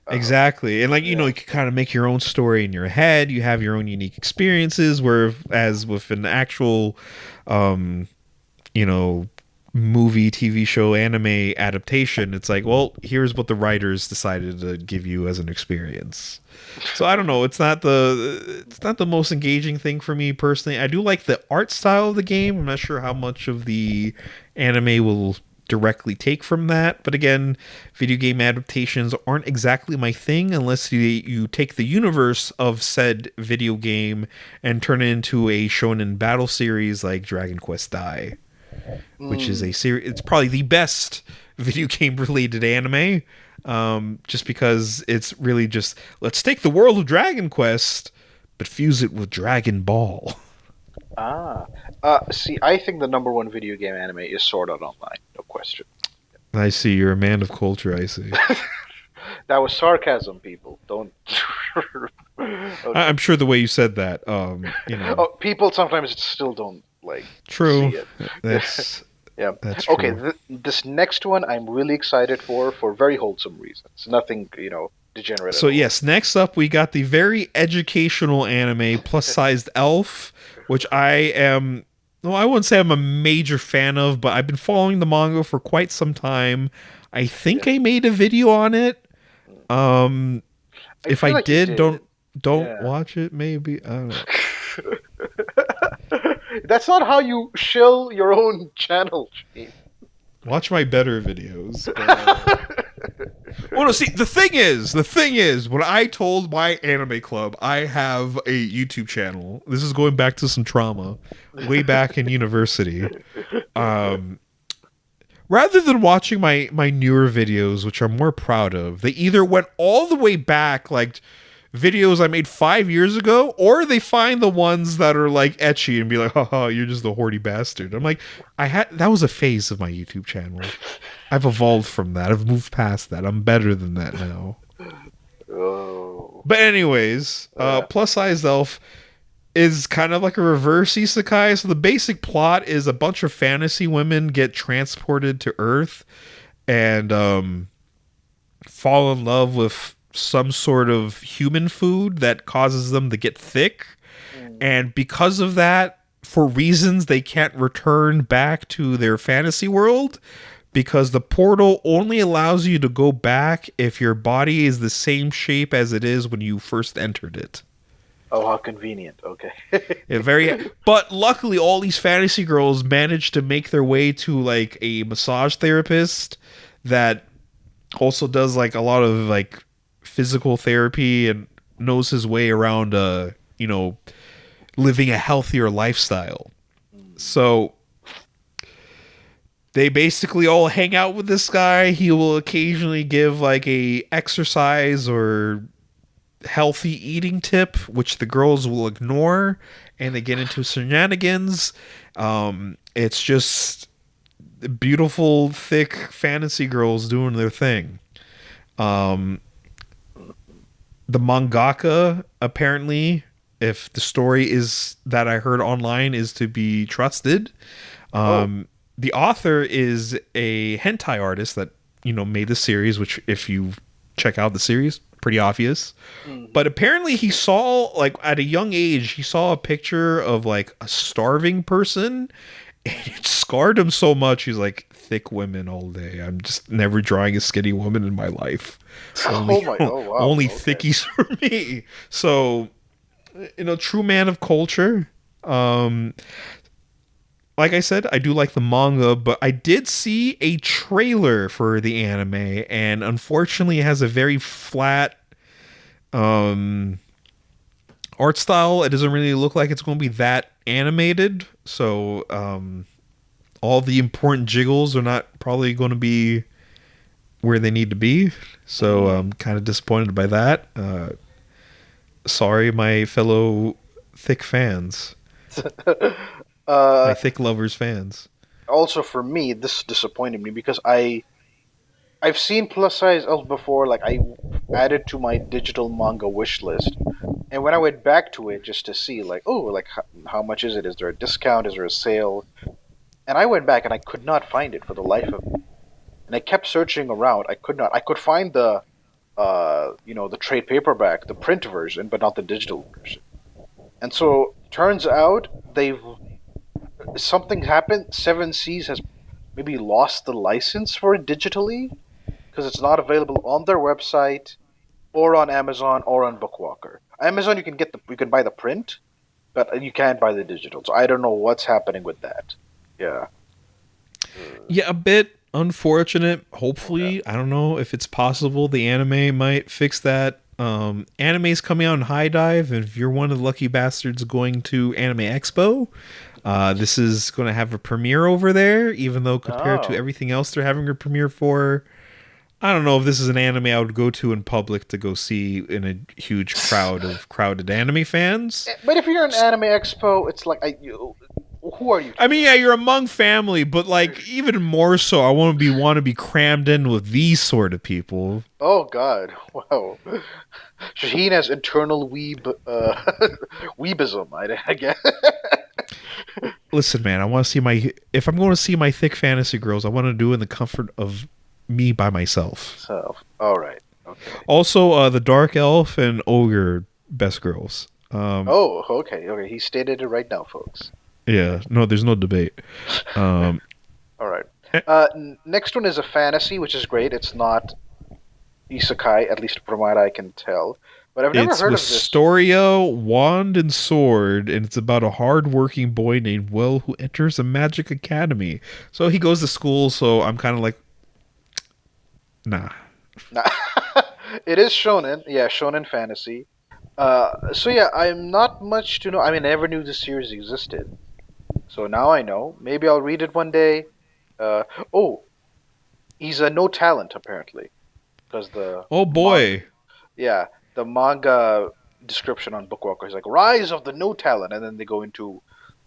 Exactly. And like, yeah. you can kind of make your own story in your head. You have your own unique experiences where as with an actual you know movie, TV show, anime adaptation. It's like, well, here's what the writers decided to give you as an experience. So I don't know. It's not the most engaging thing for me personally. I do like the art style of the game. I'm not sure how much of the anime will directly take from that. But again, video game adaptations aren't exactly my thing unless you take the universe of said video game and turn it into a shonen battle series like Dragon Quest Dai, which is a series. It's probably the best video game related anime. Just because it's really just let's take the world of Dragon Quest, but fuse it with Dragon Ball. Ah, see, I think the number one video game anime is Sword Art Online, no question. I see you're a man of culture. I see. That was sarcasm, people. Don't. I'm sure the way you said that, Oh, people sometimes still don't like true. see it. That's Yeah. that's Okay, true. this next one I'm really excited for very wholesome reasons. Nothing, degenerate at So all. yes, next up we got the very educational anime Plus Sized Elf, which I am. Well, I wouldn't say I'm a major fan of, but I've been following the manga for quite some time. I think Yeah. I made a video on it. Um, I if I feel like you did, did. don't Yeah. watch it. Maybe I don't know. That's not how you shill your own channel, Gene. Watch my better videos. Well, no. See, the thing is, when I told my anime club I have a YouTube channel, this is going back to some trauma, way back in university. Um, rather than watching my newer videos, which I'm more proud of, they either went all the way back, like videos I made 5 years ago, or they find the ones that are like etchy and be like, haha, you're just a horny bastard. I'm like, that was a phase of my YouTube channel. I've evolved from that. I've moved past that. I'm better than that now. Oh. But anyways, Yeah. Plus Size Elf is kind of like a reverse isekai. So the basic plot is a bunch of fantasy women get transported to Earth and fall in love with some sort of human food that causes them to get thick. And because of that, for reasons they can't return back to their fantasy world, because the portal only allows you to go back if your body is the same shape as it is when you first entered it. Oh, how convenient. Okay. But luckily, all these fantasy girls managed to make their way to like a massage therapist that also does like a lot of like physical therapy and knows his way around, living a healthier lifestyle. So they basically all hang out with this guy. He will occasionally give like a exercise or healthy eating tip, which the girls will ignore, and they get into shenanigans. It's just beautiful, thick fantasy girls doing their thing. The mangaka, apparently, if the story is that I heard online is to be trusted, Oh. the author is a hentai artist that made the series, which if you check out the series, pretty obvious. But apparently he saw, like, at a young age, he saw a picture of like a starving person and it scarred him so much. He's like, thick women all day. I'm just never drawing a skinny woman in my life. Oh my. Oh wow. Only Okay. thickies for me. So, true man of culture. Like I said, I do like the manga, but I did see a trailer for the anime, and unfortunately, it has a very flat art style. It doesn't really look like it's going to be that animated. So, all the important jiggles are not probably going to be where they need to be. So, I'm kind of disappointed by that. Sorry, my fellow thick fans. My Uh, thick lovers fans. Also for me, this disappointed me because I've seen plus size elf before. Like I added to my digital manga wish list, and when I went back to it just to see, like, oh, like how much is it? Is there a discount? Is there a sale? And I went back and I could not find it for the life of me. And I kept searching around. I could not. I could find the trade paperback, the print version, but not the digital version. And so turns out they've something happened. Seven Seas has maybe lost the license for it digitally because it's not available on their website or on Amazon or on Bookwalker. Amazon, you can buy the print, but you can't buy the digital. So I don't know what's happening with that. Yeah. Yeah, a bit unfortunate. Yeah. Hopefully, I don't know if it's possible the anime might fix that. Anime's coming out in High Dive, and if you're one of the lucky bastards going to Anime Expo, this is going to have a premiere over there, even though compared to Oh. everything else they're having a premiere for, I don't know if this is an anime I would go to in public to go see in a huge crowd of crowded anime fans. But if you're an anime expo, it's like who are you to I mean, judge? yeah, you're among family, but like even more so, I want to be crammed in with these sort of people. Oh God! Wow. Shaheen has internal weebism. I guess. Listen, man, I want to see my. If I'm going to see my thick fantasy girls, I want to do it in the comfort of me by myself. So, all right. Okay. Also, the dark elf and ogre best girls. Oh, okay. Okay. He stated it right now, folks. Yeah, no, there's no debate. Um, All right. eh, Next one is a fantasy, which is great. It's not isekai, at least from what I can tell. But I've never it's heard of this. Wisteria, Wand and Sword, and it's about a hard-working boy named Will who enters a magic academy. So he goes to school. So I'm kind of like, nah. Nah. It is shonen. Yeah, shonen fantasy. So yeah, I'm not much to know. I mean, I never knew this series existed. So now I know. Maybe I'll read it one day. Uh, oh, he's a no talent apparently, because Oh boy. yeah, the manga description on Bookwalker is like Rise of the No Talent, and then they go into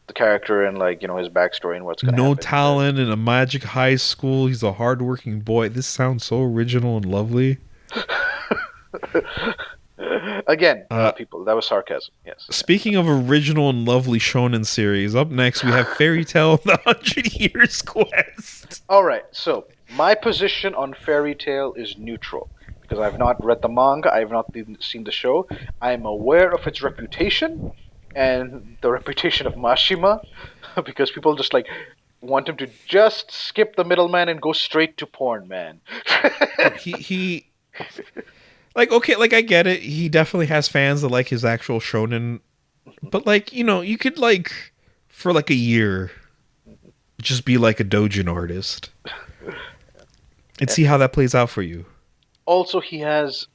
the character and like his backstory and what's gonna No happen. talent in a magic high school. He's a hardworking boy. This sounds so original and lovely. Again, Uh, people, that was sarcasm. Yes. Speaking of original and lovely shonen series, up next we have Fairy Tale the 100 Years Quest. All right. So my position on Fairy Tale is neutral because I've not read the manga. I have not seen the show. I am aware of its reputation and the reputation of Mashima because people just like want him to just skip the middleman and go straight to porn, man. He like, okay, like I get it. He definitely has fans that like his actual shonen, but like, you could like for like a year just be like a doujin artist and see how that plays out for you. Also, he has.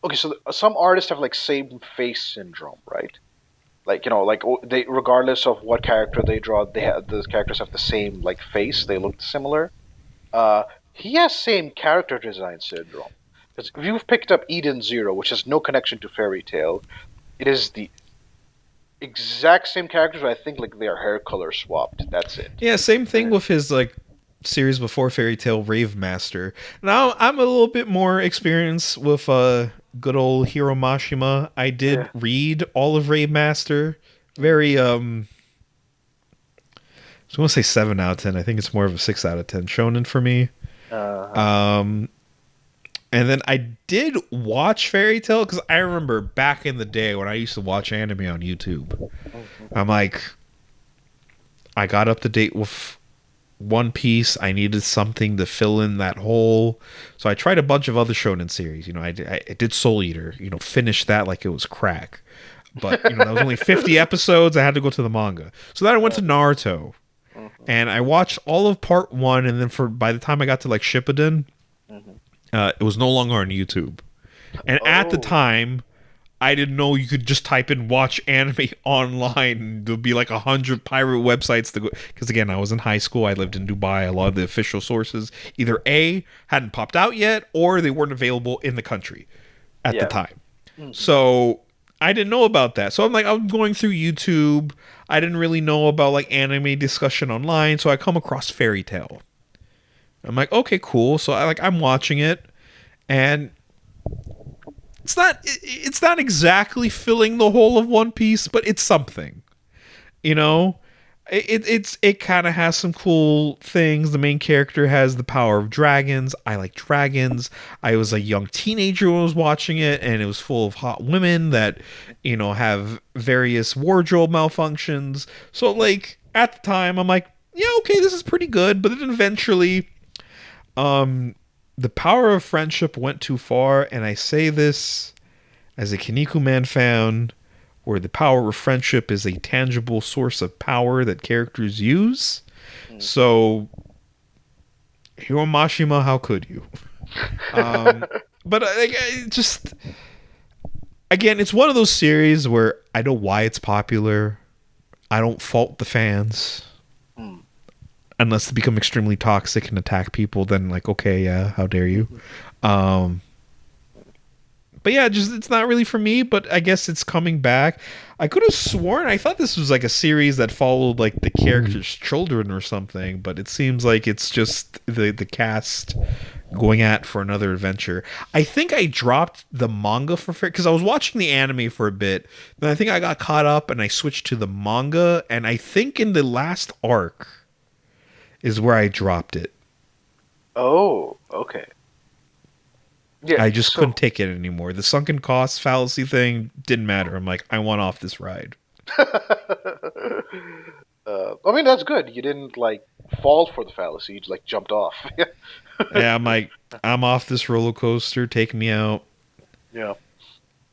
Okay, so some artists have like same face syndrome, right? Like they regardless of what character they draw, the characters have the same like face. They look similar. He has same character design syndrome. Because if you've picked up Eden Zero, which has no connection to Fairy Tale, it is the exact same characters. But I think like their hair color swapped. That's it. Yeah, same thing with his like series before Fairy Tale, Rave Master. Now I'm a little bit more experienced with good old Hiro Mashima. I did Yeah. read all of Rave Master. Very I was gonna say 7 out of 10. I think it's more of a 6 out of 10 shonen for me. Um and then I did watch Fairy Tale because I remember back in the day when I used to watch anime on YouTube. I'm like, I got up to date with One Piece. I needed something to fill in that hole, so I tried a bunch of other shonen series. I did Soul Eater. Finished that like it was crack, but that was only 50 episodes. I had to go to the manga, so then I went to Naruto, and I watched all of part one. And then by the time I got to like Shippuden, it was no longer on YouTube. And at the Oh. time, I didn't know you could just type in "watch anime" online. And there'll be like 100 pirate websites to go. Because again, I was in high school. I lived in Dubai. A lot of the official sources either A hadn't popped out yet, or they weren't available in the country at the Yeah. time. So I didn't know about that. So I'm going through YouTube. I didn't really know about like anime discussion online. So I come across Fairy Tale. I'm like, okay, cool. So I'm watching it, and it's not exactly filling the whole of One Piece, but it's something, you know. It kind of has some cool things. The main character has the power of dragons. I like dragons. I was a young teenager when I was watching it, and it was full of hot women that, have various wardrobe malfunctions. So like at the time, I'm like, yeah, okay, this is pretty good. But then eventually, the power of friendship went too far, and I say this as a Kinniku Man fan, where the power of friendship is a tangible source of power that characters use. So, Hiro Mashima, how could you? But just again, it's one of those series where I know why it's popular. I don't fault the fans. Unless they become extremely toxic and attack people, then like, okay, yeah, how dare you? But yeah, just it's not really for me, but I guess it's coming back. I could have sworn I thought this was like a series that followed like the characters' children or something, but it seems like it's just the cast going at for another adventure. I think I dropped the manga for because I was watching the anime for a bit. Then I think I got caught up and I switched to the manga, and I think in the last arc is where I dropped it. Oh, okay. Yeah, I just couldn't take it anymore. The sunken cost fallacy thing didn't matter. I'm like, I want off this ride. I mean, that's good. You didn't like fall for the fallacy. You just like jumped off. Yeah, I'm like, I'm off this roller coaster. Take me out. Yeah.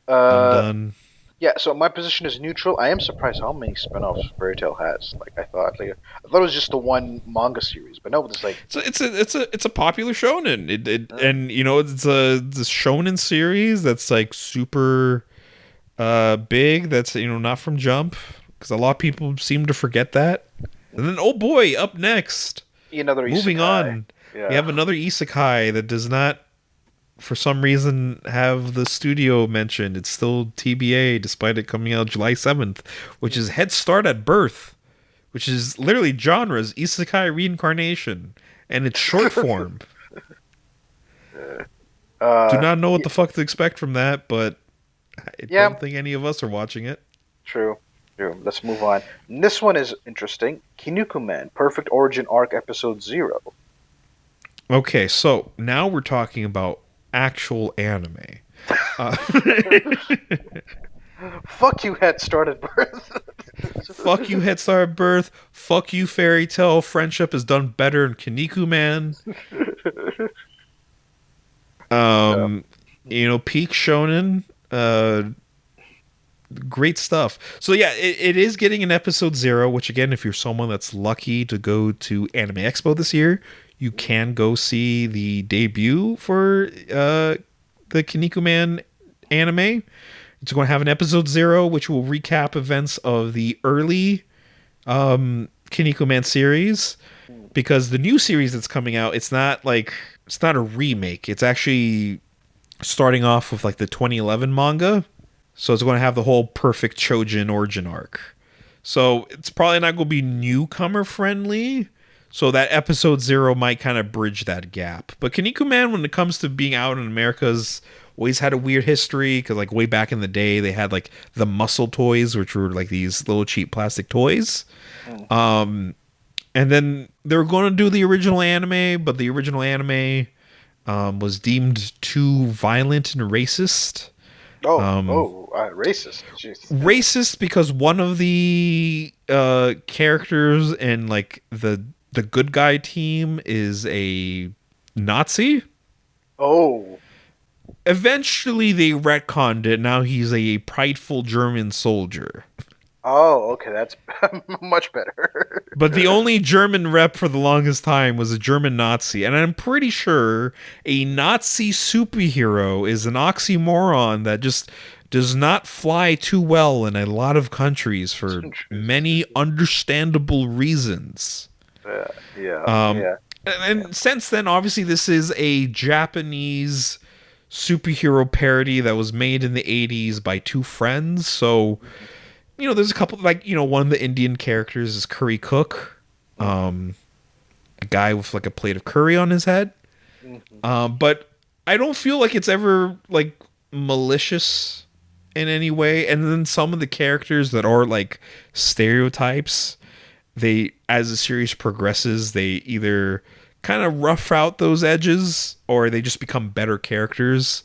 I'm done. Yeah. So my position is neutral. I am surprised how many spinoffs Fairy Tail has. Like I thought it was just the one manga series, but no, it's like It's a popular shonen. And it's a shonen series that's like super big. That's not from Jump, because a lot of people seem to forget that. And then oh boy, up next, another moving isekai. on, Yeah. we have another isekai that does not, for some reason, have the studio mentioned. It's still TBA, despite it coming out July 7th, which is Head Start at Birth, which is literally genres isekai reincarnation, and it's short form. Do not know what the fuck to expect from that, but I don't think any of us are watching it. True. Let's move on. And this one is interesting. Kinuku Man, Perfect Origin Arc Episode 0. Okay, so now we're talking about actual anime. Fuck you, Head Start at Birth. Fuck you, Head Start at Birth. Fuck you, Fairy Tail. Friendship is done better in Kinniku Man. Peak Shonen. Great stuff. So yeah, it is getting an episode 0, which again, if you're someone that's lucky to go to Anime Expo this year, you can go see the debut for the Kinniku Man anime. It's going to have an episode 0, which will recap events of the early Kinniku Man series, because the new series that's coming out, it's not a remake. It's actually starting off with like the 2011 manga. So it's going to have the whole Perfect Chojin origin arc. So it's probably not going to be newcomer friendly. So that episode 0 might kind of bridge that gap. But Kinniku Man, when it comes to being out in America's always had a weird history, because like way back in the day they had like the muscle toys, which were like these little cheap plastic toys. And then they were going to do the original anime, but the original anime was deemed too violent and racist. Racist. Jeez. Racist because one of the characters in like the good guy team is a Nazi. Oh. Eventually they retconned it. Now he's a prideful German soldier. Oh, okay, that's much better. But the only German rep for the longest time was a German Nazi. And I'm pretty sure a Nazi superhero is an oxymoron that just does not fly too well in a lot of countries for many understandable reasons. Yeah. And since then, obviously, this is a Japanese superhero parody that was made in the 80s by two friends. So, there's a couple, one of the Indian characters is Curry Cook, a guy with like a plate of curry on his head. But I don't feel like it's ever like malicious in any way. And then some of the characters that are like stereotypes, they, as the series progresses, they either kind of rough out those edges or they just become better characters.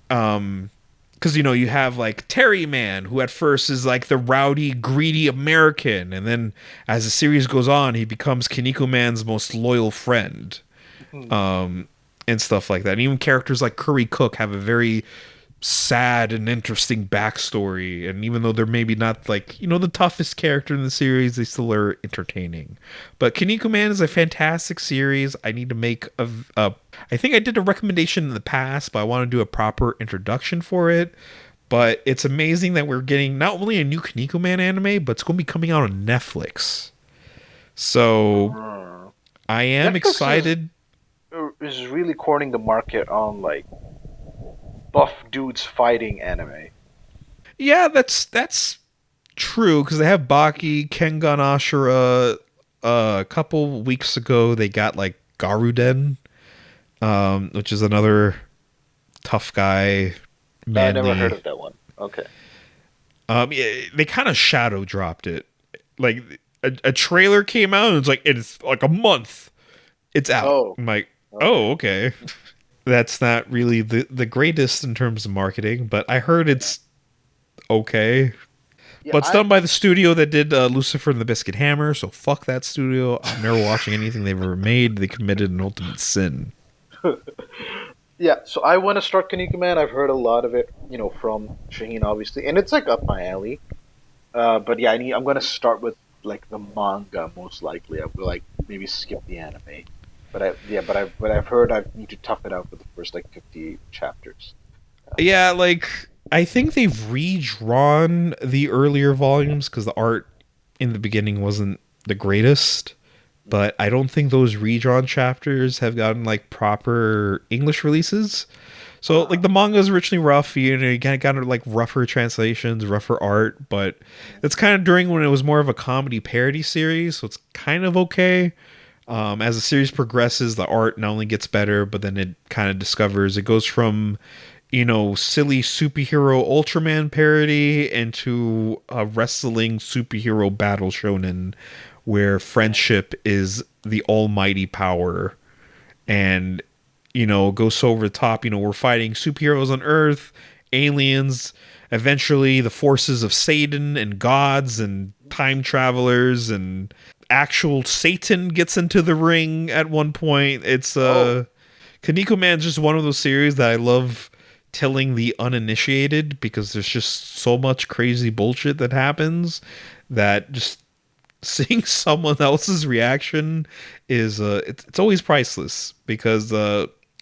Because you have like Terry Man, who at first is like the rowdy, greedy American, and then as the series goes on, he becomes Kiniko Man's most loyal friend, Mhm. and stuff like that. And even characters like Curry Cook have a very sad and interesting backstory, and even though they're maybe not like the toughest character in the series, they still are entertaining. But Kiniko Man is a fantastic series. I need to make a I think I did a recommendation in the past, but I want to do a proper introduction for it. But it's amazing that we're getting not only a new Kiniko Man anime, but it's going to be coming out on Netflix. So Mm. I am Netflix excited. is really cornering the market on like buff dudes fighting anime. Yeah, that's true, because they have Baki, Kengan Ashura. A couple weeks ago, they got like Garuden, which is another tough guy, I never heard manly. of that one. Okay. Yeah, they kind of shadow dropped it. Like a trailer came out and it's like a month. It's out. Oh, I'm like, okay. oh, okay. That's not really the greatest in terms of marketing, but I heard Yeah. it's okay. Yeah, But it's I done by the studio that did Lucifer and the Biscuit Hammer, so fuck that studio. I'm never watching anything they've ever made. They committed an ultimate sin. yeah, so I want to start Kaneko Man. I've heard a lot of it, from Shaheen obviously, and it's like up my alley. But yeah, I'm gonna start with like the manga most likely. I will like maybe skip the anime. But I've heard I need to tough it out for the first like 50 chapters. Yeah, like I think they've redrawn the earlier volumes because the art in the beginning wasn't the greatest. But I don't think those redrawn chapters have gotten like proper English releases. So like Ah. the manga is originally rough, you got like rougher translations, rougher art, but it's kind of during when it was more of a comedy parody series, so it's kind of okay. As the series progresses, the art not only gets better, but then it kind of discovers it goes from silly superhero Ultraman parody into a wrestling superhero battle shonen where friendship is the almighty power, and goes so over the top. We're fighting superheroes on Earth, aliens, eventually the forces of Satan and gods and time travelers, and actual Satan gets into the ring at one point. It's Oh. Kaneko Man's just one of those series that I love telling the uninitiated, because there's just so much crazy bullshit that happens that just seeing someone else's reaction is it's always priceless, because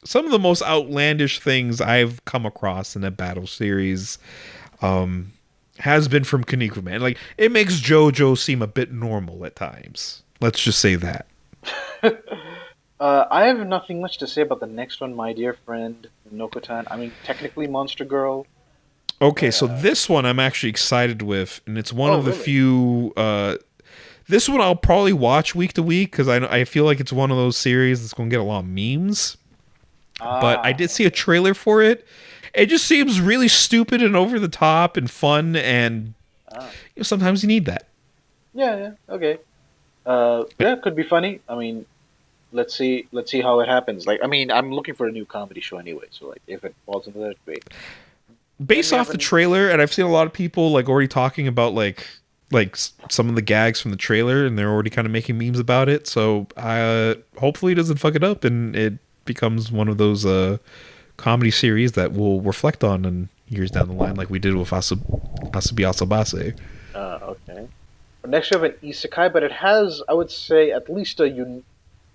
some of the most outlandish things I've come across in a battle series has been from Kaneko Man. Like, it makes JoJo seem a bit normal at times. Let's just say that. I have nothing much to say about the next one, my dear friend Nokotan. I mean, technically Monster Girl. Okay, so Uh, this one I'm actually excited with, and it's one oh, of the really? few. This one I'll probably watch week to week because I feel like it's one of those series that's going to get a lot of memes. But I Ah, did see a okay. trailer for it. It just seems really stupid and over the top and fun, and Ah, sometimes you need that. yeah, yeah, okay. Yeah, could be funny. I mean, let's see how it happens. Like, I mean, I'm looking for a new comedy show anyway, so like, if it falls into that, great. And then Based we off have the an trailer, and I've seen a lot of people like already talking about some of the gags from the trailer, and they're already kind of making memes about it. So hopefully it doesn't fuck it up, and it becomes one of those comedy series that we'll reflect on in years down the line, like we did with Asabi Asabase. okay. Next, we have an isekai, but it has, I would say, at least a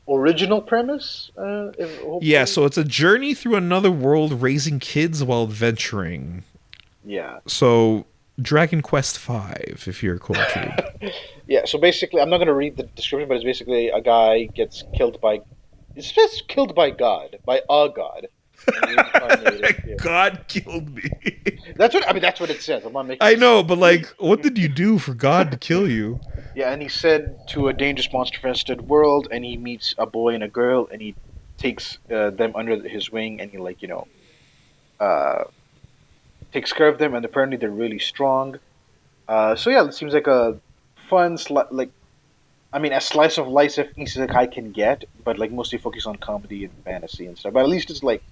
original premise. If Yeah, hopefully, so it's a journey through another world, raising kids while adventuring. yeah. So Dragon Quest V, if you're a cool tube. Yeah, so basically, I'm not going to read the description, but it's basically a guy gets killed by. It's just killed by God, by a god, and reincarnated. Yeah, God killed me. that's what I mean. That's what it says. I'm not making I this know, up. but like, what did you do for God to kill you? Yeah, and he's sent to a dangerous monster-infested world, and he meets a boy and a girl, and he takes them under his wing, and he uh, takes care of them, and apparently they're really strong. So yeah, it seems like a fun, I mean, as slice of life as isekai can get, but like mostly focus on comedy and fantasy and stuff. But at least it's like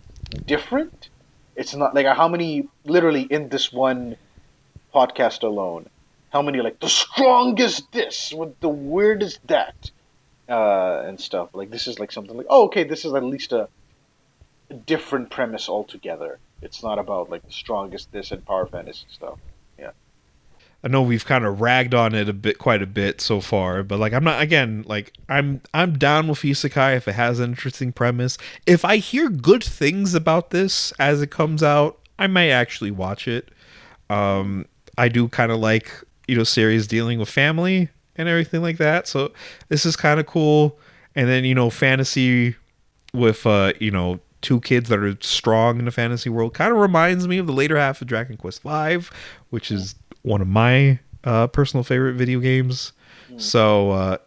different. It's not like how many literally in this one podcast alone. How many like the strongest this with the weirdest that and stuff. Like this is like something like oh okay, this is at least a different premise altogether. It's not about like the strongest this and power fantasy stuff. Yeah. I know we've kind of ragged on it quite a bit so far, but like I'm not again like I'm down with isekai if it has an interesting premise. If I hear good things about this as it comes out, I might actually watch it. I do kind of like series dealing with family and everything like that, so this is kind of cool. And then fantasy with two kids that are strong in the fantasy world kind of reminds me of the later half of Dragon Quest V, which is one of my personal favorite video games. So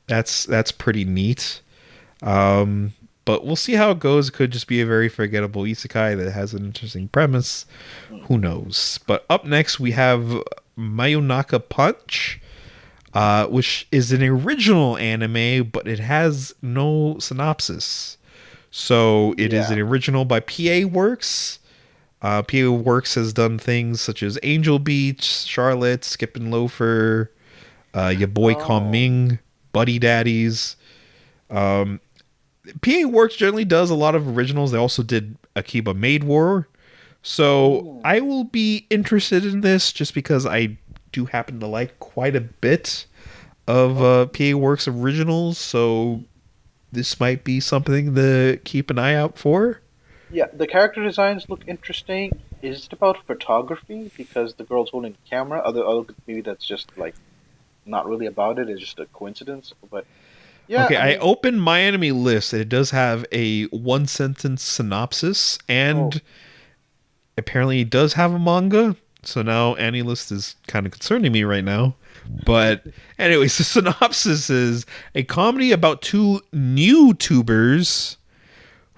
that's pretty neat. But we'll see how it goes. It could just be a very forgettable isekai that has an interesting premise. Who knows? But up next we have Mayonaka Punch, which is an original anime, but it has no synopsis. So it is an original by PA Works. PA Works has done things such as Angel Beach, Charlotte, Skippin' Loafer, Your Boy Ming, Buddy Daddies. PA Works generally does a lot of originals. They also did Akiba Maid War. So I will be interested in this just because I do happen to like quite a bit of PA Works originals. So this might be something to keep an eye out for. Yeah, the character designs look interesting. Is it about photography? Because the girl's holding a camera. Other maybe that's just like not really about it. It's just a coincidence. But yeah, Okay, I I mean, opened My Enemy List, and it does have a one sentence synopsis, and apparently it does have a manga. So now Annie List is kind of concerning me right now. But anyways, the synopsis is a comedy about two new tubers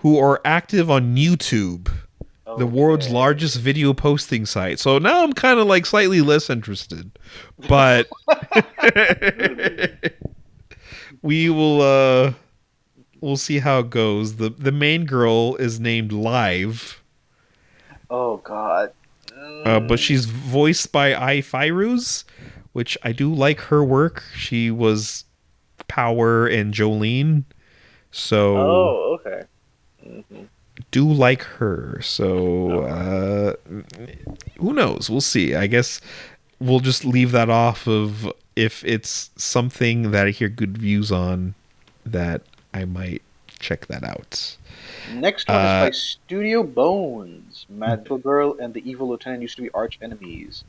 who are active on YouTube, the world's largest video posting site. So now I'm kind of like slightly less interested. But we will we'll see how it goes. The main girl is named Live. oh god. But she's voiced by Ai Firuz, which I do like her work. She was Power and Jolene. So Oh, okay. do like her. So who knows? We'll see. I guess we'll just leave that off of if it's something that I hear good views on, that I might check that out. Next one is by Studio Bones. Magical Girl and the Evil Lieutenant used to be arch enemies.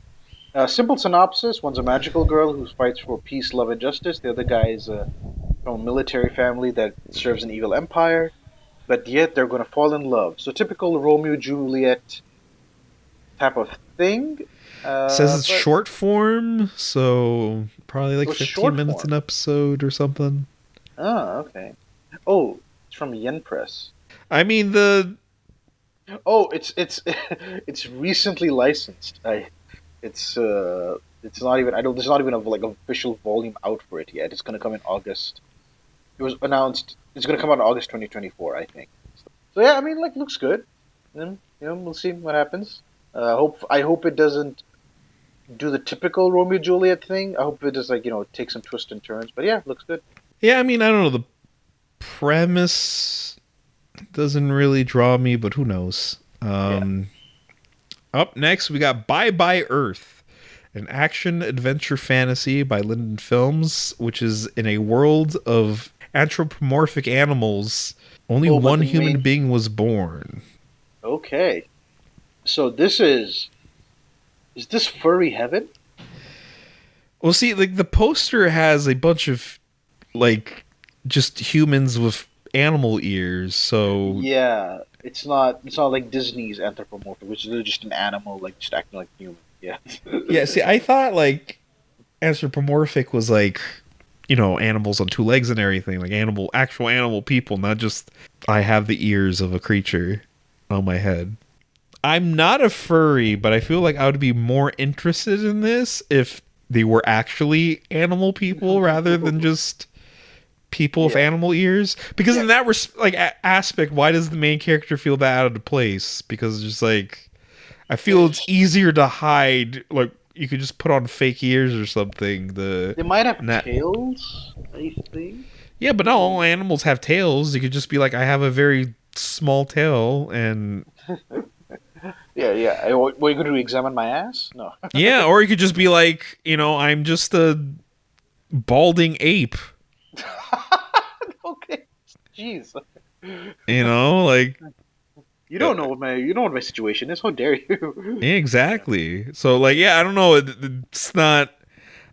Simple synopsis: one's a magical girl who fights for peace, love, and justice. The other guy is from a military family that serves an evil empire, but yet they're going to fall in love. So typical Romeo Juliet type of thing. Says it's But short form, so probably like it was 15 short minutes an form. episode or something. Oh, okay. Oh, it's from Yen Press. I mean, the Oh, it's it's recently licensed. It's not even I don't there's not even a like official volume out for it yet. It's gonna come in August. It was announced it's gonna come out in August 2024, I think. So yeah, I mean like looks good. And we'll see what happens. I hope it doesn't do the typical Romeo Juliet thing. I hope it just like, take some twists and turns. But yeah, looks good. yeah, I mean, I don't know. The premise doesn't really draw me, but who knows? Yeah. Up next, we got Bye Bye Earth, an action adventure fantasy by Linden Films, which is in a world of anthropomorphic animals. Only Oh, but one the human main being was born. Okay. So this is this furry heaven? Well, see, like the poster has a bunch of like just humans with animal ears. So Yeah, it's not like Disney's anthropomorphic, which is just an animal like just acting like human. Yeah. yeah, see, I thought like anthropomorphic was like animals on two legs and everything, like actual animal people, not just I have the ears of a creature on my head. I'm not a furry, but I feel like I would be more interested in this if they were actually animal people rather than just people with Yeah, animal ears. Because yeah. in that aspect, why does the main character feel that out of place? Because it's just like I feel it's easier to hide. Like you could just put on fake ears or something. They might have Not tails, I think. yeah, but not all animals have tails. You could just be like, I have a very small tail, and Yeah, yeah. Were you going to examine my ass? No. yeah, or you could just be like, I'm just a balding ape. Okay. Jeez. Like You don't know what my situation is. How dare you? Yeah. exactly. So like, yeah, I don't know. It's not.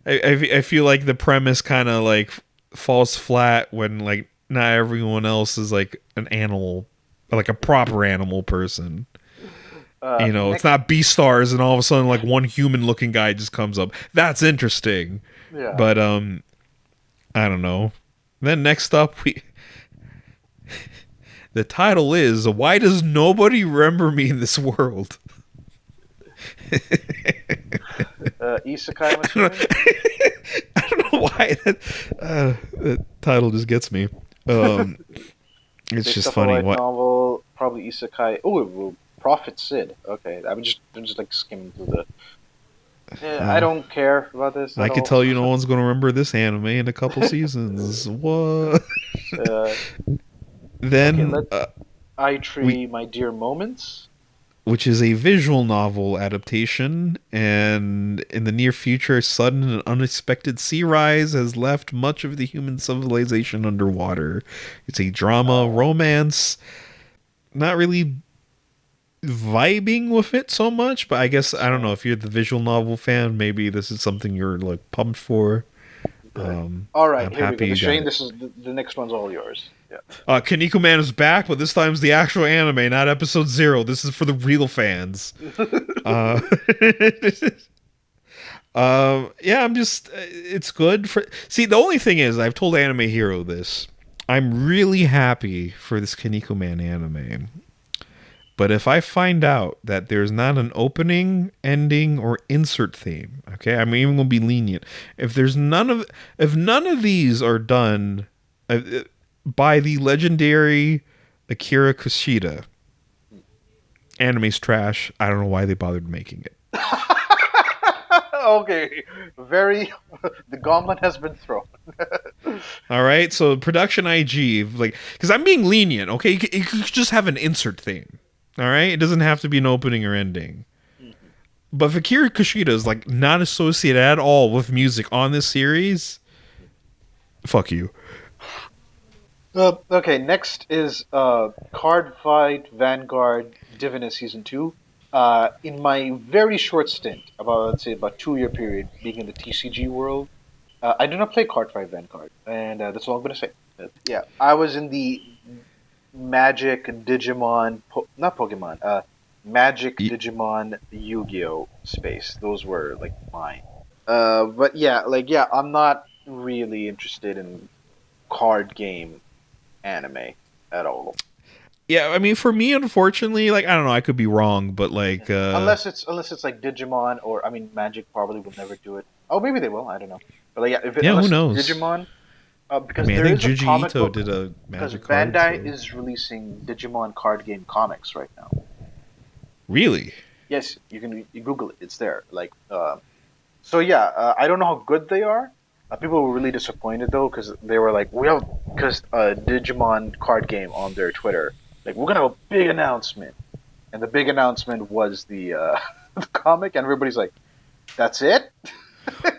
I feel like the premise kind of like falls flat when like not everyone else is like an animal, like a proper animal person. It's Next. not Beastars and all of a sudden like one human looking guy just comes up. That's interesting. Yeah. But I don't know. Then next up we the title is Why Does Nobody Remember Me in This World? Isekai, I'm I don't assuming. know why that title just gets me. It's Based just off a funny. light What? novel, probably Isekai. Oh, well, Prophet Sid. Okay, I'm just like skimming through the. Yeah, I Uh, don't care about this I at could all. tell you no one's going to remember this anime in a couple seasons. What? uh, okay, Then let I we, Tree My Dear Moments. which is a visual novel adaptation, and in the near future, a sudden and unexpected sea rise has left much of the human civilization underwater. It's a drama, Uh, romance. Not really vibing with it so much, but I guess I don't know so if you're the visual novel fan, maybe this is something you're like pumped for. good. All right, I'm here we happy go. The you got Shane, it. this is the next one's all yours. Yeah. Kaneko Man is back, but this time's the actual anime, not episode 0. This is for the real fans. Uh, yeah, I'm just. It's good for. See, the only thing is, I've told Anime Hero this. I'm really happy for this Kaneko Man anime. But if I find out that there's not an opening, ending, or insert theme, okay, I'm even gonna be lenient. If none of these are done by the legendary Akira Kushida, anime's trash. I don't know why they bothered making it. Okay, very. The gauntlet has been thrown. All right, so production IG, like, because I'm being lenient, okay, you could just have an insert theme. All right, it doesn't have to be an opening or ending. Mhm. But if Akira Kushida is like not associated at all with music on this series, fuck you. Okay, next is Card Fight Vanguard Divinus Season 2. In my very short stint, about let's say about 2 year period, being in the TCG world, I do not play Card Fight Vanguard, and that's all I'm going to say. Yeah, I was in the Magic, Digimon, not Pokemon, Magic, Y- Digimon, Yu-Gi-Oh space. Those were like mine. But yeah, I'm not really interested in card game anime at all. Yeah, I mean, for me, unfortunately, like I don't know, I could be wrong, but like, Unless it's like Digimon or I mean Magic probably will never do it. Oh, maybe they will. I don't know. But like, yeah, yeah, who unless it's knows? Digimon, I because mean, I there think is a Juji comic Ito book did a because magic card, Bandai so is releasing Digimon card game comics right now. really, Yes, you Google it. It's there. So yeah, I don't know how good they are. People were really disappointed though because they were like, we have because Digimon card game on their Twitter. Like we're gonna have a big announcement, and the big announcement was the the comic, and everybody's like, "That's it."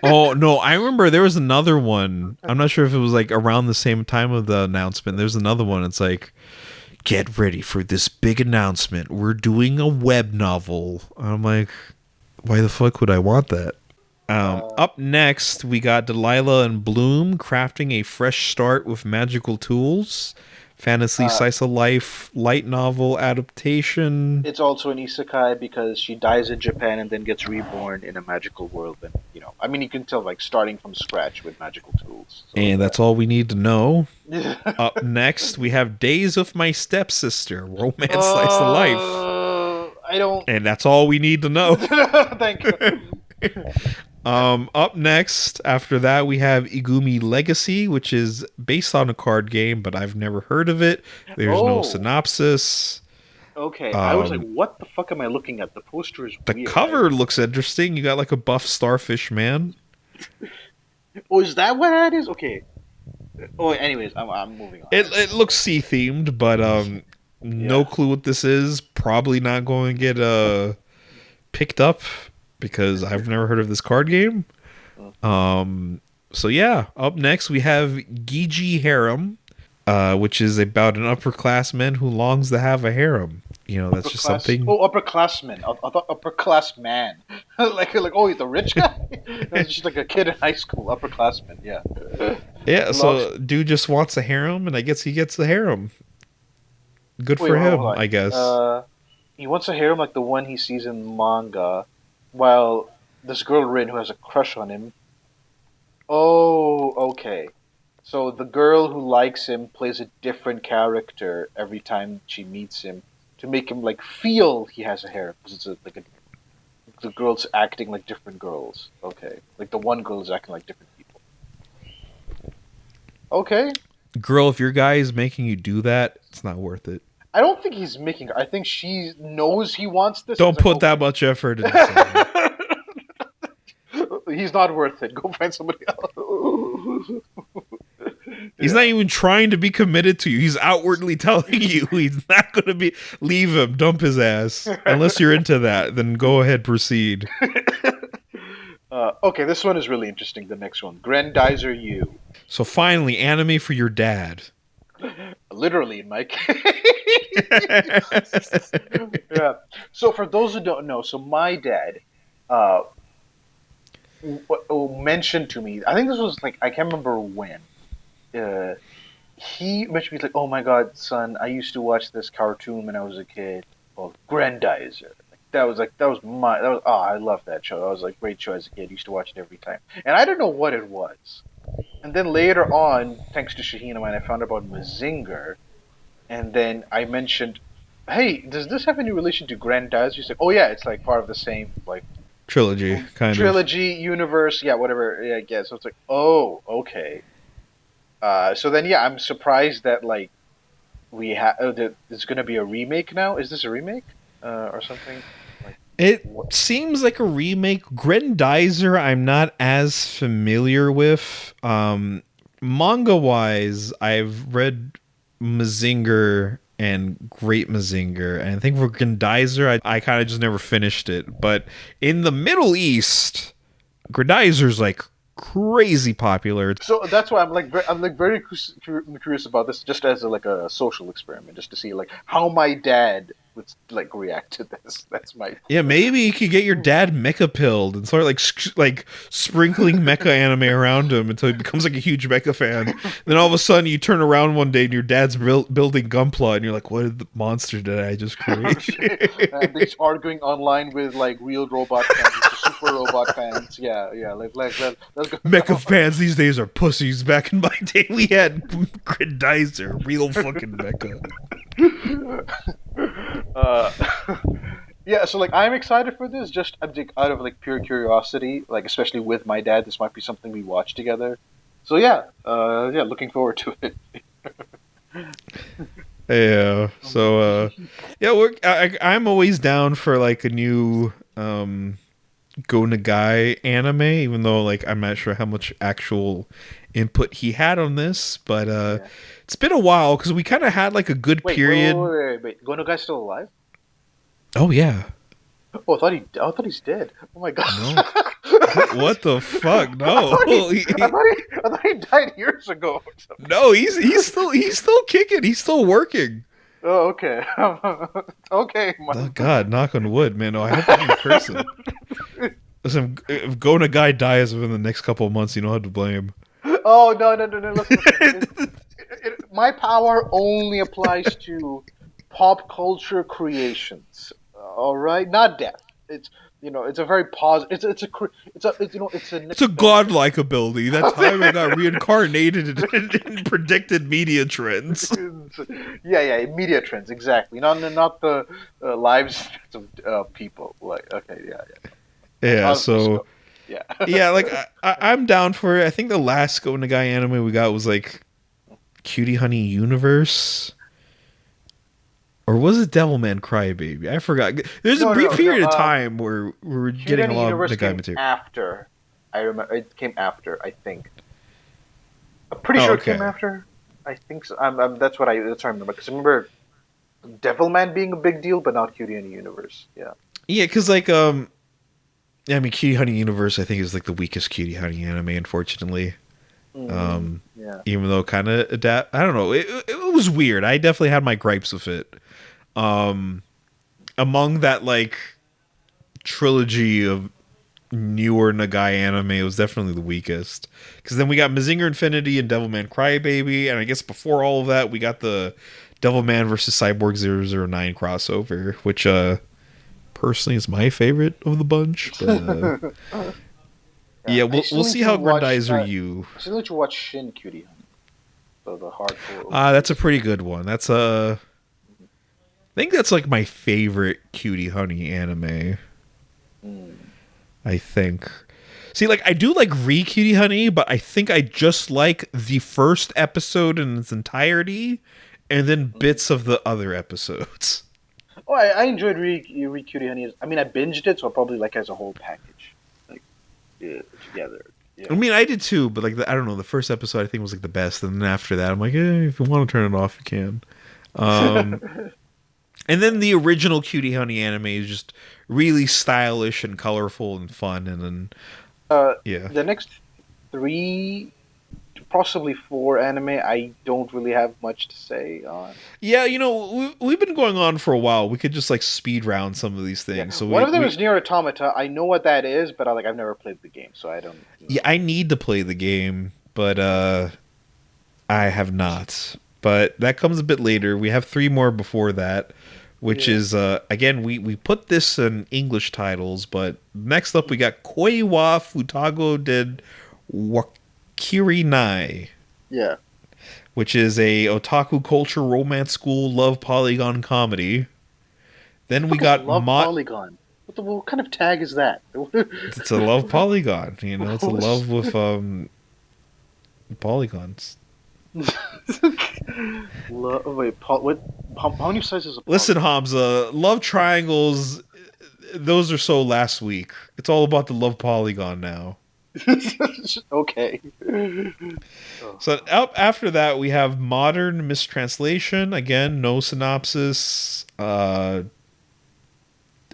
oh no, I remember there was another one. I'm not sure if it was like around the same time of the announcement. There's another one. It's like, get ready for this big announcement. We're doing a web novel. I'm like, why the fuck would I want that? Uh, Up next, we got Delilah and Bloom crafting a fresh start with magical tools. Fantasy uh, slice of life light novel adaptation. it's also an isekai because she dies in Japan and then gets reborn in a magical world. And I mean, you can tell like starting from scratch with magical tools. So And that's all we need to know. yeah. Up next, we have Days of My Stepsister, romance slice of life. I don't. And that's all we need to know. Thank you. Up next, after that, we have Igumi Legacy, which is based on a card game, but I've never heard of it. There's no Oh, synopsis. okay. I was like, what the fuck am I looking at? The poster is The weird. cover looks interesting. You got like a buff starfish man. Oh, is that what that is? Okay. Oh, anyways, I'm moving on. It looks sea themed, but no Yeah. clue what this is. Probably not going to get picked up because I've never heard of this card game. So yeah, up next we have Gigi Harem, which is about an upperclassman who longs to have a harem. You know, that's Upper just class. something. Oh, upperclassman. I thought upper class man. like oh, he's a rich guy. That's just like a kid in high school. Upperclassman. Yeah. Yeah, Loves. so dude just wants a harem, and I guess he gets the harem. Good Wait, for hold him, on. I guess. He wants a harem like the one he sees in manga, while this girl Rin, who has a crush on him. Oh, okay. So the girl who likes him plays a different character every time she meets him to make him like feel he has a harem because the girls acting like different girls. Okay, like the one girl is acting like different people. Okay, Girl, if your guy is making you do that, it's not worth it. I don't think he's making. I think she knows he wants this. And Don't it's like, put that okay. much effort into something. He's not worth it. Go find somebody else. He's Yeah. not even trying to be committed to you. He's outwardly telling you he's not going to be. Leave him, dump his ass. Unless you're into that, then go ahead, proceed. Okay, this one is really interesting. The next one, Grandizer U. So finally, anime for your dad. Literally, Mike. Yeah. So for those who don't know, so my dad uh, mentioned to me. I think this was like I can't remember when. Uh, he mentioned me like, "Oh my God, son, I used to watch this cartoon when I was a kid called Grandizer." I love that show. That was like a great show as a kid. Used to watch it every time, and I didn't know what it was. And then later on, thanks to Shaheen and I found out about Mazinger, and then I mentioned, "Hey, does this have any relation to Grandizer?" He said, "Oh yeah, it's like part of the same like Trilogy, kind of. trilogy universe, yeah, whatever." Yeah, I guess. So it's like, oh, okay. So then, yeah, I'm surprised that like we have. There's going to be a remake now. Is this a remake or something? Like It what? seems like a remake. Grendizer, I'm not as familiar with. Manga wise, I've read Mazinger and Great Mazinger, and I think for Grendizer, I kind of just never finished it. But in the Middle East, Grendizer's like crazy popular. So that's why I'm like very curious about this, just as like a social experiment, just to see like how my dad would like react to this. That's my Yeah, maybe you could get your dad mecha pilled and start like sprinkling mecha anime around him until he becomes like a huge mecha fan. Then all of a sudden you turn around one day and your dad's building Gunpla and you're like, "What monster did I just create?" and he's arguing online with like real robot fans, super robot fans. Yeah, yeah. Let's go. Mecha fans these days are pussies. Back in my day, we had Grendizer, real fucking mecha. Uh, yeah, so like I'm excited for this. Just I'm like, out of like pure curiosity, like especially with my dad, this might be something we watch together. So yeah, yeah, looking forward to it. Yeah. So yeah, I'm always down for like a new Go Nagai anime, even though like I'm not sure how much actual input he had on this, but Yeah. it's been a while because we kind of had like a good period. Wait. Gono guy's still alive? Oh yeah, Oh, I thought he's dead. Oh my god. no, what the fuck? No, I thought he died years ago. no, he's still kicking. He's still working. Oh, okay. Okay. Oh God, knock on wood, man. No, I hope I didn't curse him. Listen, if Go Nagai dies within the next couple of months, you know how to blame. Oh no! Listen. My power only applies to pop culture creations. All right, not death. It's it's a very positive. It's a godlike ability. That time I got reincarnated in predicted media trends. Yeah, media trends exactly. Not the lives of people. Like okay, yeah. Yeah, Honestly, so yeah. Yeah, like I'm down for it. I think the last Go Nagai anime we got was like Cutie Honey Universe. Or was it Devilman Crybaby? I forgot. There's a No, no, brief no, no. period of time where we were getting a Kyrian lot of Universe Nagai came material. after. I remember it came after. I think. I'm pretty Oh, sure it came okay. after. I think so. That's what I remember. Because I remember Devilman being a big deal, but not Kyrian Universe. Yeah. Yeah, because like yeah, I mean, Cutie Honey Universe I think is like the weakest Cutie Honey anime, unfortunately. Yeah. Even though kind of adapt, I don't know. It was weird. I definitely had my gripes with it. Among that like trilogy of newer Nagai anime, it was definitely the weakest. Because then we got Mazinger Infinity and Devilman Crybaby, and I guess before all of that, we got the Devilman versus Cyborg 009 crossover, which personally is my favorite of the bunch. But Yeah. yeah, I we'll still need see to how watch. Grendizer you. I still need to watch Shin Cutie Honey. So the hardcore That's a OVAs. pretty good one. That's I think that's like my favorite Cutie Honey anime. Mm. I think. See, like I do like Re Cutie Honey, but I think I just like the first episode in its entirety, and then bits of the other episodes. Oh, I enjoyed Re Cutie Honey. I mean, I binged it, so I probably like it as a whole package, like together. I Yeah. mean, I did too, but like I don't know, the first episode I think was like the best, and then after that, I'm like, if you want to turn it off, you can. Um, and then the original Cutie Honey anime is just really stylish and colorful and fun, and then uh, yeah. the next three, possibly four anime, I don't really have much to say on. Yeah, we've been going on for a while. We could just like speed round some of these Yeah, things. So one of them we is Near Automata. I know what that is, but I've never played the game, so I don't yeah, know. I need to play the game, but I have not. But that comes a bit later. We have three more before that, which Yeah. is again we put this in English titles, but next up we got Koi wa Futago den Wakiri Nai, Yeah. which is a otaku culture romance school love polygon comedy. The Then we fuck is got Love Polygon? What kind of tag is that? it's a love polygon, it's a love with polygons. Wait, what? How many sizes of Listen, polygon? Hamza, love triangles, those are so last week. It's all about the love polygon now. Okay. Oh. So up after that, we have modern mistranslation. Again, no synopsis.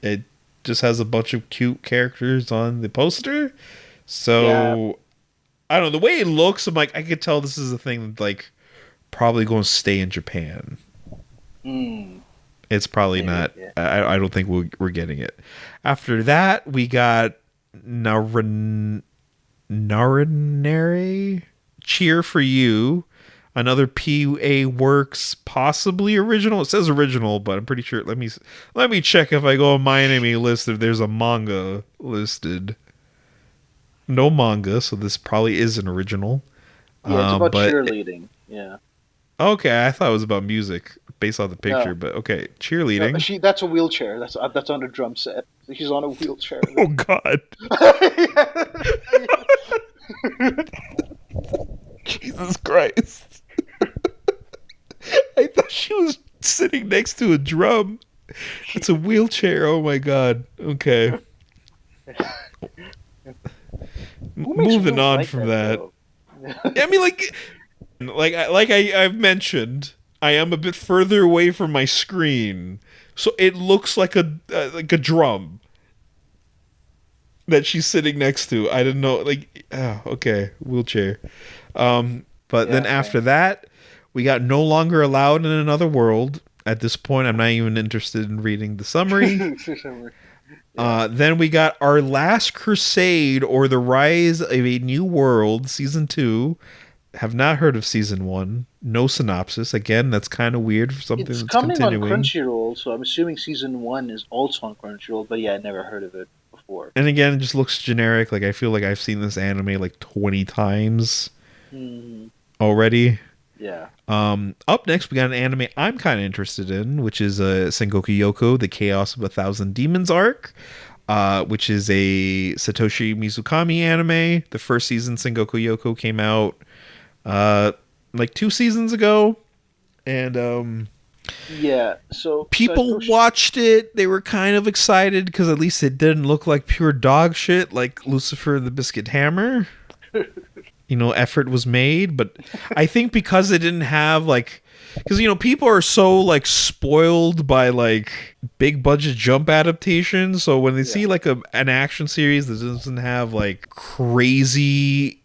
It just has a bunch of cute characters on the poster. Yeah. So I don't know, the way it looks. I'm like, I could tell this is a thing that like probably going to stay in Japan. Mm, It's probably maybe. not. Yeah. I don't think we're getting it. After that, we got Narinare Cheer for You, another PA Works possibly original. It says original, but I'm pretty sure. Let me check if I go on my anime list if there's a manga listed. No manga, so this probably is an original. Yeah, it's about But cheerleading. Yeah. okay, I thought it was about music based on the picture, No. but okay, No, cheerleading. that's a wheelchair. That's on a drum set. She's on a wheelchair Oh there. God, Jesus Christ! I thought she was sitting next to a drum. It's a wheelchair. Oh my God. Okay, Who makes moving wheels on like from that that. though? I mean, I've mentioned, I am a bit further away from my screen, so it looks like a drum that she's sitting next to. I didn't know. Like, okay, wheelchair. But then Yeah, after man. that, we got No Longer Allowed in Another World. At this point, I'm not even interested in reading the summary. Yeah. Then we got Our Last Crusade or The Rise of a New World, Season 2. Have not heard of Season 1. No synopsis. Again, that's kind of weird for something It's that's coming on continuing. Crunchyroll, so I'm assuming season one is also on Crunchyroll. But yeah, I never heard of it before. And again, it just looks generic. Like, I feel like I've seen this anime like 20 times Hmm. already. Yeah. Up next, we got an anime I'm kind of interested in, which is Sengoku Yoko, The Chaos of a Thousand Demons arc. which is a Satoshi Mizukami anime. The first season, Sengoku Yoko, came out like 2 seasons ago, and Yeah. So people Satoshi. watched it. They were kind of excited because at least it didn't look like pure dog shit like Lucifer and the Biscuit Hammer. Effort was made, but I think because it didn't have like, because people are so like spoiled by like big budget jump adaptations, so when they Yeah. see like an action series that doesn't have like crazy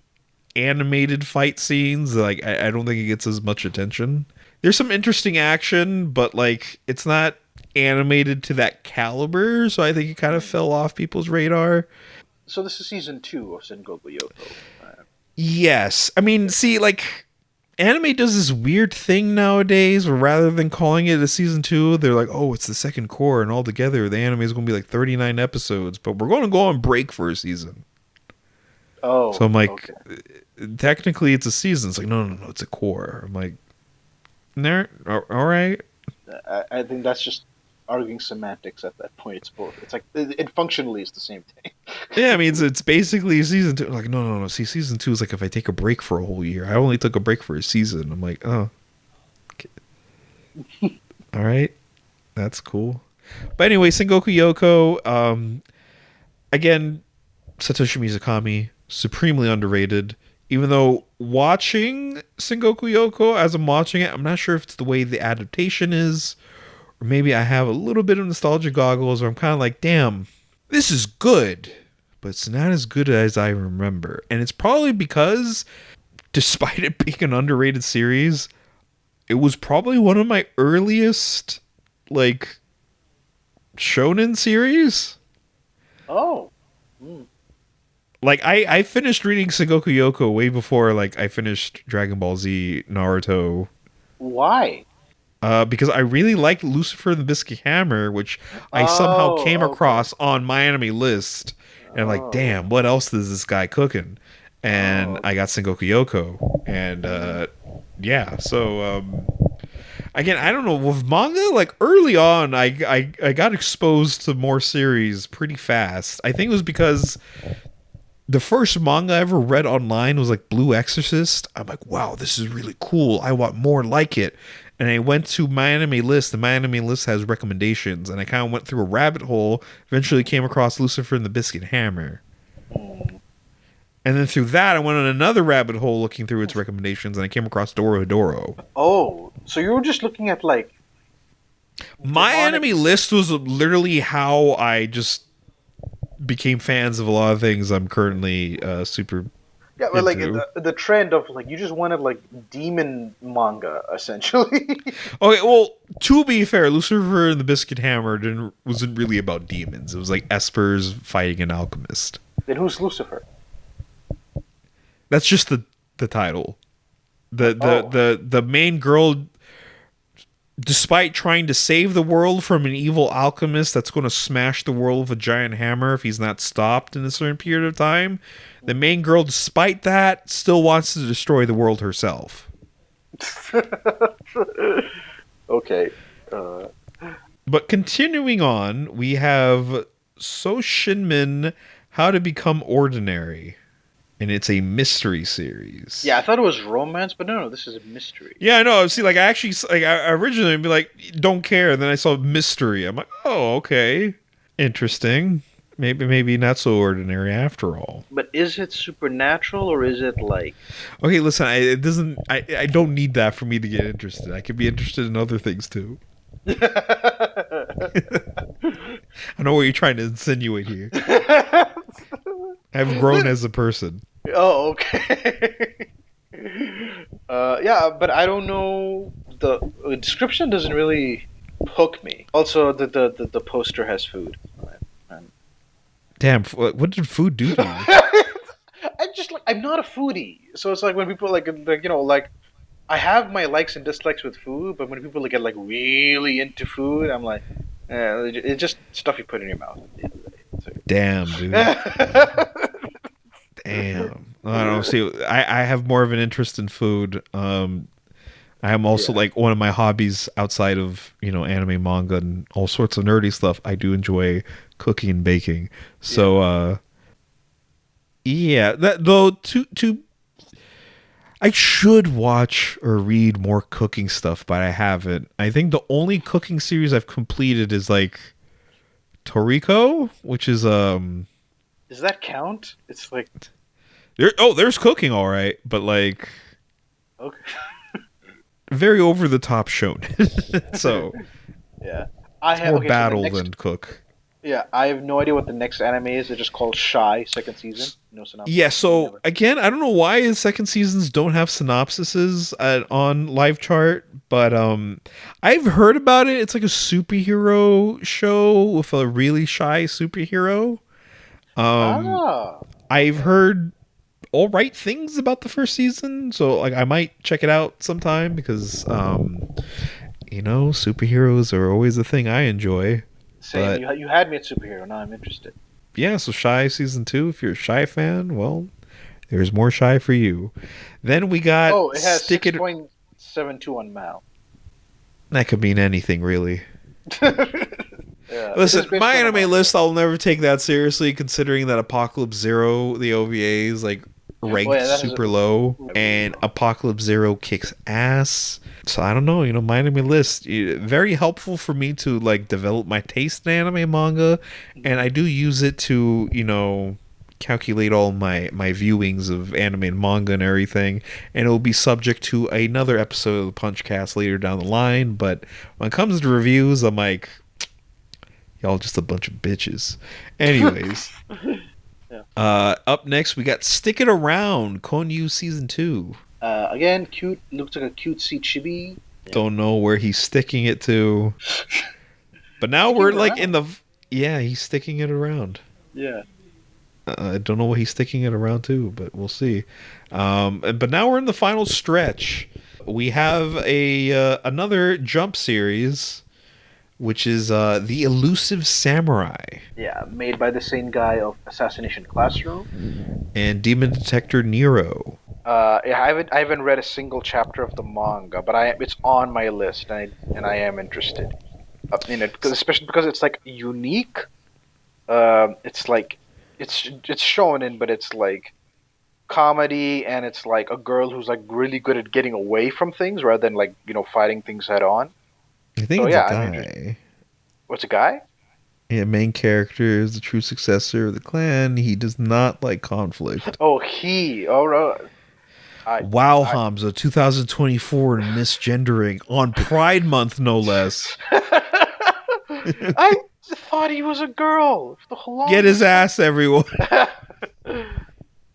animated fight scenes, like I don't think it gets as much attention. There's some interesting action, but like it's not animated to that caliber, so I think it kind of fell off people's radar. So this is season 2 of Sengoku Yoko. Yes. I mean, see, like, anime does this weird thing nowadays where rather than calling it a season 2, they're like, oh, it's the second core, and altogether the anime is going to be like 39 episodes, but we're going to go on break for a season. Oh. So I'm like, Okay. technically it's a season. It's like, no, it's a core. I'm like, there, all right. I think that's just arguing semantics at that point. It's both. It's like it functionally is the same thing. Yeah, I mean, it's basically season 2. Like, no. See, season 2 is like if I take a break for a whole year. I only took a break for a season. I'm like, oh, okay. All right, that's cool. But anyway, Sengoku Yoko, again, Satoshi Mizukami, supremely underrated. Even though watching Sengoku Yoko as I'm watching it, I'm not sure if it's the way the adaptation is, or maybe I have a little bit of nostalgia goggles, or I'm kind of like, damn, this is good, but it's not as good as I remember. And it's probably because, despite it being an underrated series, it was probably one of my earliest, like, shonen series. Oh. Mm. Like, I finished reading Sengoku Yoko way before, like, I finished Dragon Ball Z, Naruto. Why? Because I really liked Lucifer and the Biscuit Hammer, which I somehow came Oh. Okay. across on my anime list. And I'm like, Oh. damn, what else is this guy cooking? And Oh. I got Sengoku Yoko. And, yeah, so, again, I don't know, with manga, like, early on, I got exposed to more series pretty fast. I think it was because the first manga I ever read online was like Blue Exorcist. I'm like, wow, this is really cool. I want more like it. And I went to my anime list, and my anime list has recommendations. And I kind of went through a rabbit hole, eventually came across Lucifer and the Biscuit Hammer. Mm. And then through that, I went on another rabbit hole looking through its recommendations, and I came across Doro. Oh. So you were just looking at like My demonic. anime list was literally how I just became fans of a lot of things I'm currently super Yeah, but like into. the trend of like you just wanted like demon manga essentially. Okay, well, to be fair, Lucifer and the Biscuit Hammer wasn't really about demons. It was like espers fighting an alchemist. Then who's Lucifer? That's just the title. The Oh. the main girl, despite trying to save the world from an evil alchemist that's going to smash the world with a giant hammer if he's not stopped in a certain period of time, the main girl, despite that, still wants to destroy the world herself. Okay. Uh, But continuing on, we have So Shinmin, How to Become Ordinary. And it's a mystery series. yeah, I thought it was romance, but no, this is a mystery. Yeah, I know. See, like, I actually, like, I originally would be like, don't care. And then I saw mystery. I'm like, oh, okay. Interesting. Maybe not so ordinary after all. But is it supernatural or is it like? Okay, listen, I don't need that for me to get interested. I could be interested in other things too. I know what you're trying to insinuate here. I've grown as a person. Oh, okay. Yeah, but I don't know. The description doesn't really hook me. Also, the poster has food. And- Damn, what did food do to you? I'm not a foodie, so it's like when people like like I have my likes and dislikes with food, but when people get like really into food, I'm like, it's just stuff you put in your mouth. Damn, dude. Damn. I don't know. See, I have more of an interest in food. I am also Yeah. like one of my hobbies outside of anime, manga, and all sorts of nerdy stuff. I do enjoy cooking and baking. Yeah. So yeah, that though to I should watch or read more cooking stuff, but I haven't. I think the only cooking series I've completed is like Toriko, which is Does that count? It's like there's cooking all right, but like okay. very over the top shown. So Yeah. I it's have more okay. So the battle next, than cook. yeah, I have no idea what the next anime is. It's just called Shy, second season. No Yeah, synopsis. so Never. again, I don't know why second seasons don't have synopsises on live chart, but I've heard about it. It's like a superhero show with a really shy superhero. Um Ah, I've okay. heard all right things about the first season, so like I might check it out sometime because superheroes are always a thing I enjoy. Same. But You had me at superhero. Now I'm interested. yeah, so Shy season 2, if you're a Shy fan, well, there's more Shy for you. Then we got Oh, it has Stick It. 6.72 on Mal. That could mean anything, really. Yeah, it is Listen, based my on a anime manga. list, I'll never take that seriously, considering that Apocalypse Zero, the OVA, is like Oh ranked yeah, that is super low, really and low. Apocalypse Zero kicks ass. So I don't know, my anime list, very helpful for me to like develop my taste in anime and manga, and I do use it to, calculate all my viewings of anime and manga and everything, and it will be subject to another episode of the Punchcast later down the line. But when it comes to reviews, I'm like, y'all just a bunch of bitches. Anyways, Yeah. up next we got Stick It Around, Konyu season 2. Again, cute. Looks like a cutesy chibi. Yeah. Don't know where he's sticking it to, but now Sticking we're it like in around. the yeah, he's sticking it around. Yeah. I don't know what he's sticking it around to, but we'll see. But now we're in the final stretch. We have a another Jump series, which is the Elusive Samurai Yeah. Made by the same guy of Assassination Classroom. and Demon Detector Nero. Yeah, I haven't read a single chapter of the manga, but it's on my list, and I am interested in it, because especially because it's like unique. It's like it's shonen, but it's like comedy, and it's like a girl who's like really good at getting away from things rather than like fighting things head on. I think So it's a yeah, I'm interested. guy. What's a guy? Yeah, main character is the true successor of the clan. He does not like conflict. Oh, he. Oh, I Wow, I. Hamza, 2024 and misgendering on Pride Month, no less. I thought he was a girl for the Get his longest ass, everyone. time.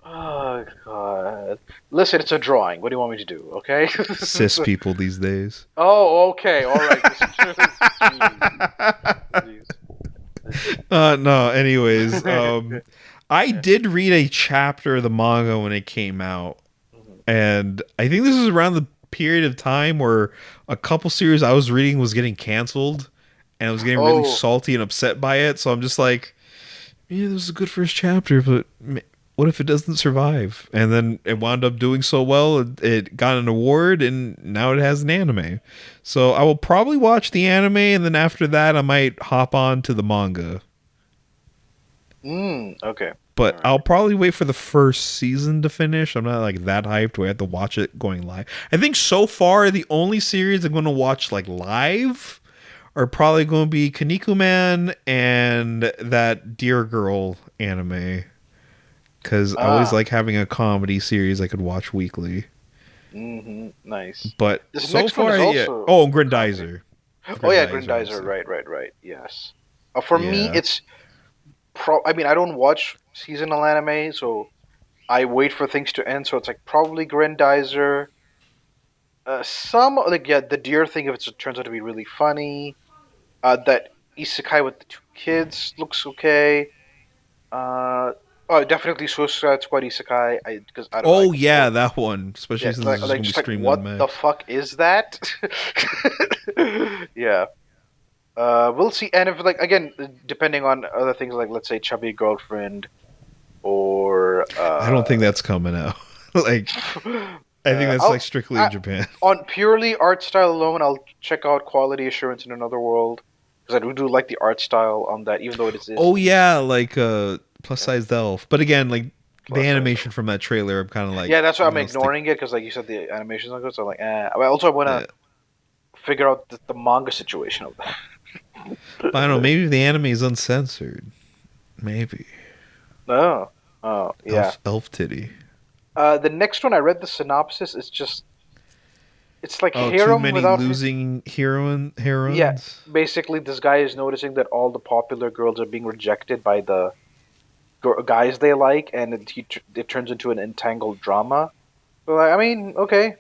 Oh God! Listen, it's a drawing. What do you want me to do? Okay. Cis people these days. Oh, okay. All right. Jeez. Jeez. No, anyways, I Yeah. did read a chapter of the manga when it came out, Mhm. and I think this was around the period of time where a couple series I was reading was getting canceled, and I was getting really Oh, salty and upset by it. So I'm just like, yeah, this is a good first chapter, but what if it doesn't survive? And then it wound up doing so well, it got an award, and now it has an anime. So I will probably watch the anime, and then after that, I might hop on to the manga. okay. All But right. I'll probably wait for the first season to finish. I'm not like that hyped where I have to watch it going live. I think so far the only series I'm going to watch like live are probably going to be Kaneko Man and that Dear Girl anime. Because I always Ah. like having a comedy series I could watch weekly. Nice. But This so next one far, is yeah. also Oh, a comedy. Grandizer. Oh yeah, Grandizer, Grandizer. obviously. Right. Yes. For me, Yeah. it's I mean, I don't watch seasonal anime, so I wait for things to end. So it's like probably Grandizer. Some like yeah, the deer thing if it turns out to be really funny. That isekai with the two kids looks okay. Uh, oh, definitely Suicide Squad isekai. Because I don't know. Oh, yeah, that one. Yeah, Especially since this is going to be just like streamed on what the Max. fuck is that? Yeah. We'll see. And if like again, depending on other things like let's say Chubby Girlfriend or I don't think that's coming out. Like, I think that's like I'll strictly in Japan. on purely art style alone, I'll check out Quality Assurance in Another World. because I do like the art style on that, even though it is Oh yeah, like plus yeah, size elf. But again, like the plus size. animation from that trailer, I'm kind of like, Yeah, that's why I'm stick. ignoring it because, like you said, the animation's not good. So I'm like, eh. But also, I want to Yeah. figure out the manga situation of that. But I don't know. Maybe if the anime is uncensored. Maybe Oh, oh, yeah. elf titty. The next one I read the synopsis. It's like Oh, too harem many without. losing Yeah, heroines. basically, this guy is noticing that all the popular girls are being rejected by the guys they like, and it turns into an entangled drama. So, I mean, okay.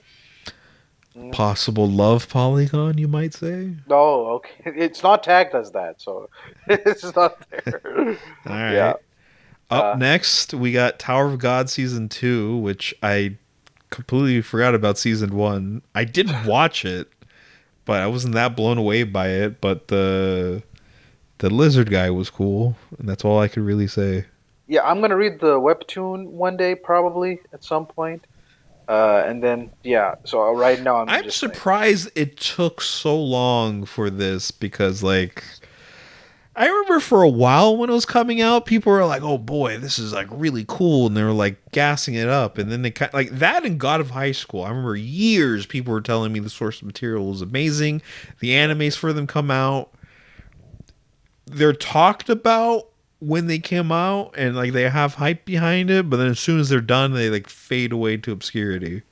Mm. Possible love polygon, you might say. Oh, okay. It's not tagged as that, so it's not there. All Yeah. right. Up Uh, next, we got Tower of God season 2, which I completely forgot about season 1. I did watch it, but I wasn't that blown away by it. But the lizard guy was cool, and that's all I could really say. yeah, I'm gonna read the webtoon one day, probably at some point. And then yeah. So right now I'm I'm just like, surprised it took so long for this because, like, I remember for a while when it was coming out, people were like, "Oh boy, this is like really cool," and they were like gassing it up. And then they kind like that in God of High School. I remember years people were telling me the source material was amazing. The yeah. animes for them come out. They're talked about when they came out, and like they have hype behind it. But then as soon as they're done, they like fade away to obscurity.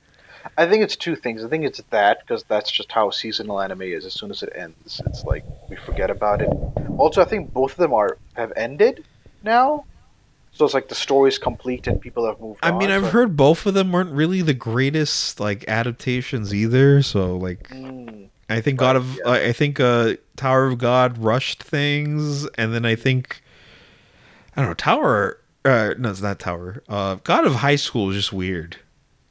I think it's two things. I think it's that because that's just how seasonal anime is. As soon as it ends, it's like we forget about it. Also, I think both of them are have ended now, so it's like the story's complete and people have moved I mean, on. I've So, heard both of them weren't really the greatest like adaptations either. So like mm, I think but yeah, I think Tower of God rushed things, and then I think I don't know Tower. No, it's not Tower. God of High School is just weird.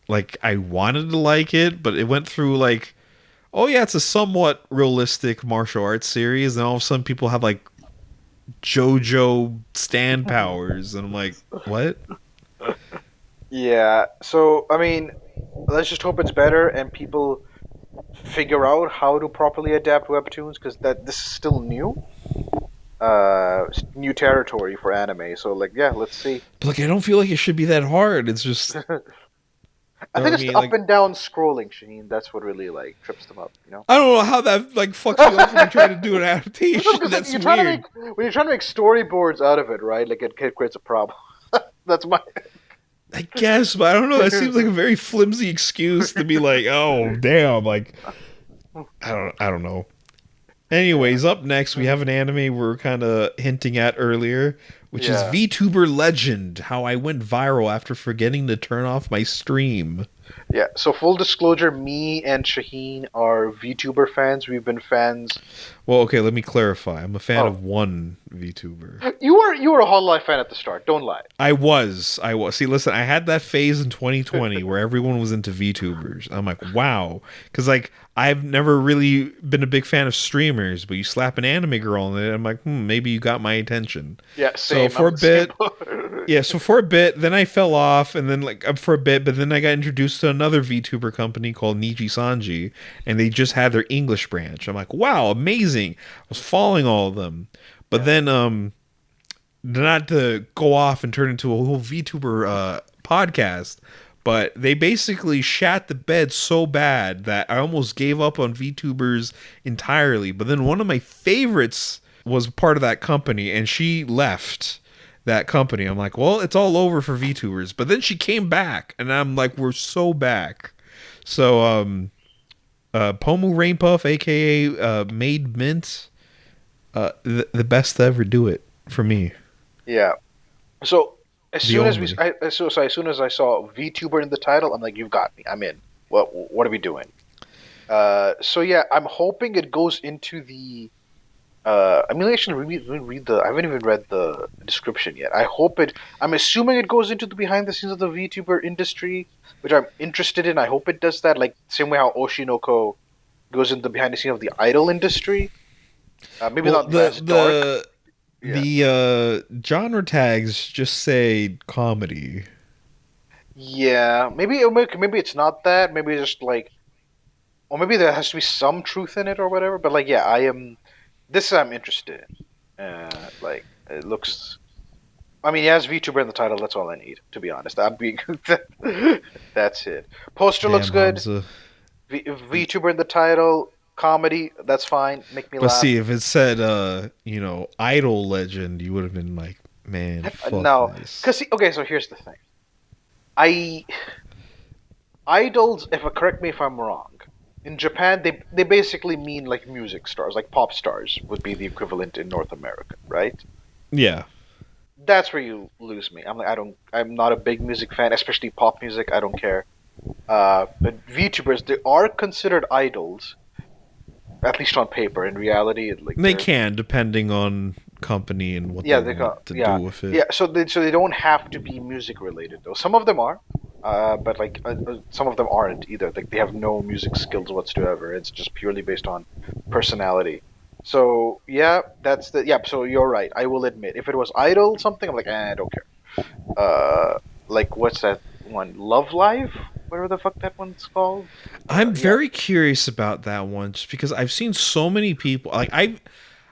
Like I wanted to like it, but it went through like, oh yeah, it's a somewhat realistic martial arts series, and all of a sudden people have like JoJo stand powers, and I'm like, what? yeah. So I mean, let's just hope it's better and people figure out how to properly adapt webtoons because that this is still new territory for anime. So like, yeah, let's see. But like I don't feel like it should be that hard. It's just, I you know what think I it's the mean? up Like and down scrolling, Shaheen. That's what really like trips them up, you know. I don't know how that like fucks you up when you're trying to do an No, adaptation. because like That's you're trying to make weird. when you're trying to make storyboards out of it, right? Like it creates a problem. That's my. I guess, but I don't know. That seems like a very flimsy excuse to be like, oh damn, like I don't know. Yeah. Anyways, up next we have an anime we're kind of hinting at earlier, which is Yeah. VTuber Legend: How I Went Viral After Forgetting to Turn Off My Stream. Yeah. So full disclosure, me and Shaheen are VTuber fans. We've been fans. Well, okay, let me clarify. I'm a fan Oh, of one VTuber. you were a Hololive fan at the start. Don't lie. I was. See, listen, I had that phase in 2020 where everyone was into VTubers. I'm like, wow, because like I've never really been a big fan of streamers, but you slap an anime girl in it, I'm like, maybe you got my attention. Yeah. So Same. for I'm a the same. bit, yeah, so for a bit, then I fell off, and then like for a bit, but then I got introduced to another VTuber company called Niji Sanji, and they just had their English branch. I'm like, wow, amazing! I was following all of them, but Yeah. then not to go off and turn into a whole VTuber podcast, but they basically shat the bed so bad that I almost gave up on VTubers entirely. But then one of my favorites was part of that company, and she left that company. I'm like, well, it's all over for VTubers. But then she came back, and I'm like, we're so back. So, Pomu Rainpuff, aka Made Mint, the best to ever do it for me. Yeah. So The only. as soon as I saw VTuber in the title, I'm like, you've got me. I'm in. What are we doing? So yeah, I'm hoping it goes into the. I mean, I should read the. I haven't even read the description yet. I hope it. I'm assuming it goes into the behind the scenes of the VTuber industry, which I'm interested in. I hope it does that, like same way how Oshinoko goes into the behind the scenes of the idol industry. Maybe Well, not as dark. Yeah. the genre tags just say comedy. Yeah. Maybe it's not that. Maybe it's just like, or maybe there has to be some truth in it or whatever. But like, yeah, I am This I'm interested in. It looks. I mean, he has VTuber in the title. That's all I need, to be honest. I'm being. That's it. Poster looks Damn, good. Hamza. VTuber in the title. Comedy. That's fine. Make me But laugh. see, if it said, Idol Legend, you would have been like, man, fuck No, this. okay. So here's the thing. I idols. If correct me if I'm wrong. In Japan, they basically mean like music stars, like pop stars would be the equivalent in North America, right? Yeah. That's where you lose me. I'm not a big music fan, especially pop music. I don't care. But VTubers, they are considered idols, at least on paper. In reality, like They they're can, depending on company and what yeah, they they got want to yeah, do with it. yeah. So they don't have to be music related though. Some of them are, but some of them aren't either. Like they have no music skills whatsoever. It's just purely based on personality. So yeah, So you're right. I will admit, if it was idol something, I'm like, I don't care. Like what's that one? Love Live, whatever the fuck that one's called. I'm Yeah. very curious about that one just because I've seen so many people like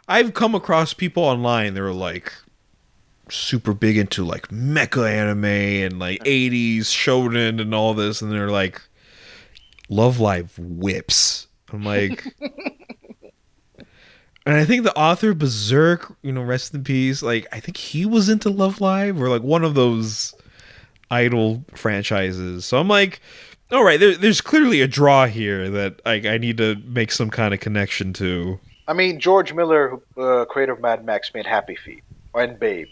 I've come across people online that are like super big into like mecha anime and like 80s shonen and all this and they're like Love Live whips. I'm like and I think the author Berserk, rest in peace, like I think he was into Love Live or like one of those idol franchises. So I'm like, all right, there's clearly a draw here that I need to make some kind of connection to. I mean, George Miller, creator of Mad Max, made Happy Feet and Babe.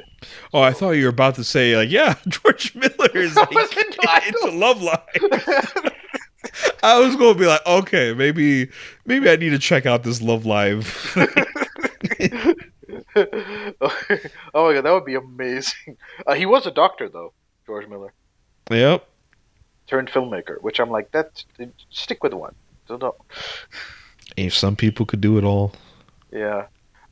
Oh, I thought you were about to say like, yeah, George Miller is I like was into into idol. Love Live. I was gonna be like, okay, maybe I need to check out this Love Live. Oh my god, that would be amazing. He was a doctor though, George Miller, Yep. turned filmmaker, which I'm like, that's stick with one. So don't. If some people could do it all. Yeah.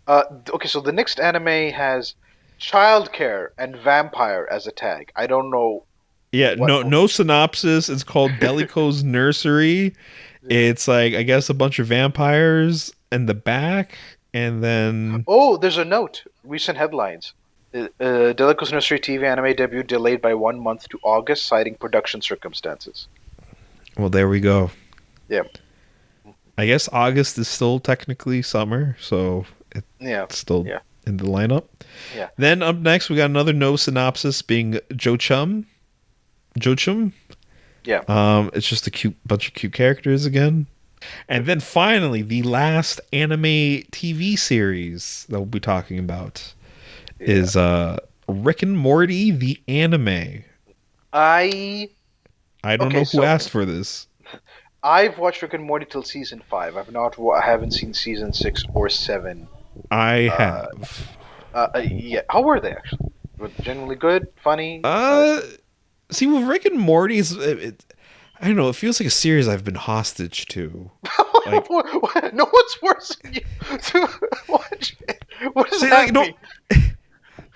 Okay, so the next anime has childcare and vampire as a tag. I don't know Yeah, what. no synopsis. It's called Delico's Nursery. Yeah. It's like I guess a bunch of vampires in the back, and then Oh, there's a note. Recent headlines. Delico's Nursery TV anime debut delayed by 1 month to August, citing production circumstances. well, there we go. Yeah. I guess August is still technically summer, so Yeah. it's still Yeah. in the lineup. Yeah. Then up next, we got another no synopsis being Jochum. Jochum. Yeah. It's just a cute bunch of cute characters again. And then finally, the last anime TV series that we'll be talking about is Rick and Morty, the anime. I I don't Okay, know who so asked for this. I've watched Rick and Morty till season 5. I haven't seen season 6 or 7. I Uh, have. yeah. How were they actually? Were they generally good, funny? See, with Rick and Morty, I don't know. It feels like a series I've been hostage to. Like, No one's forcing you to watch it. What does see, that like, no, mean?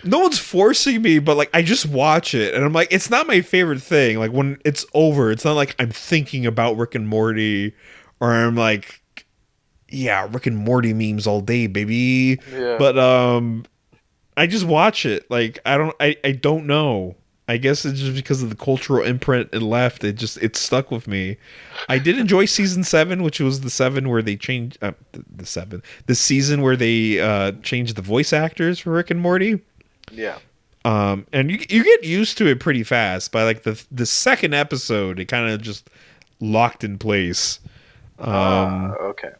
no one's forcing me, but like, I just watch it, and I'm like, it's not my favorite thing. Like when it's over, it's not like I'm thinking about Rick and Morty, or I'm like, yeah, Rick and Morty memes all day, baby. Yeah. But I just watch it. Like I don't know. I guess it's just because of the cultural imprint it left. It stuck with me. I did enjoy season 7, which was the 7 where they changed the season where they changed the voice actors for Rick and Morty. Yeah. And you get used to it pretty fast. By like the second episode, it kind of just locked in place. Okay.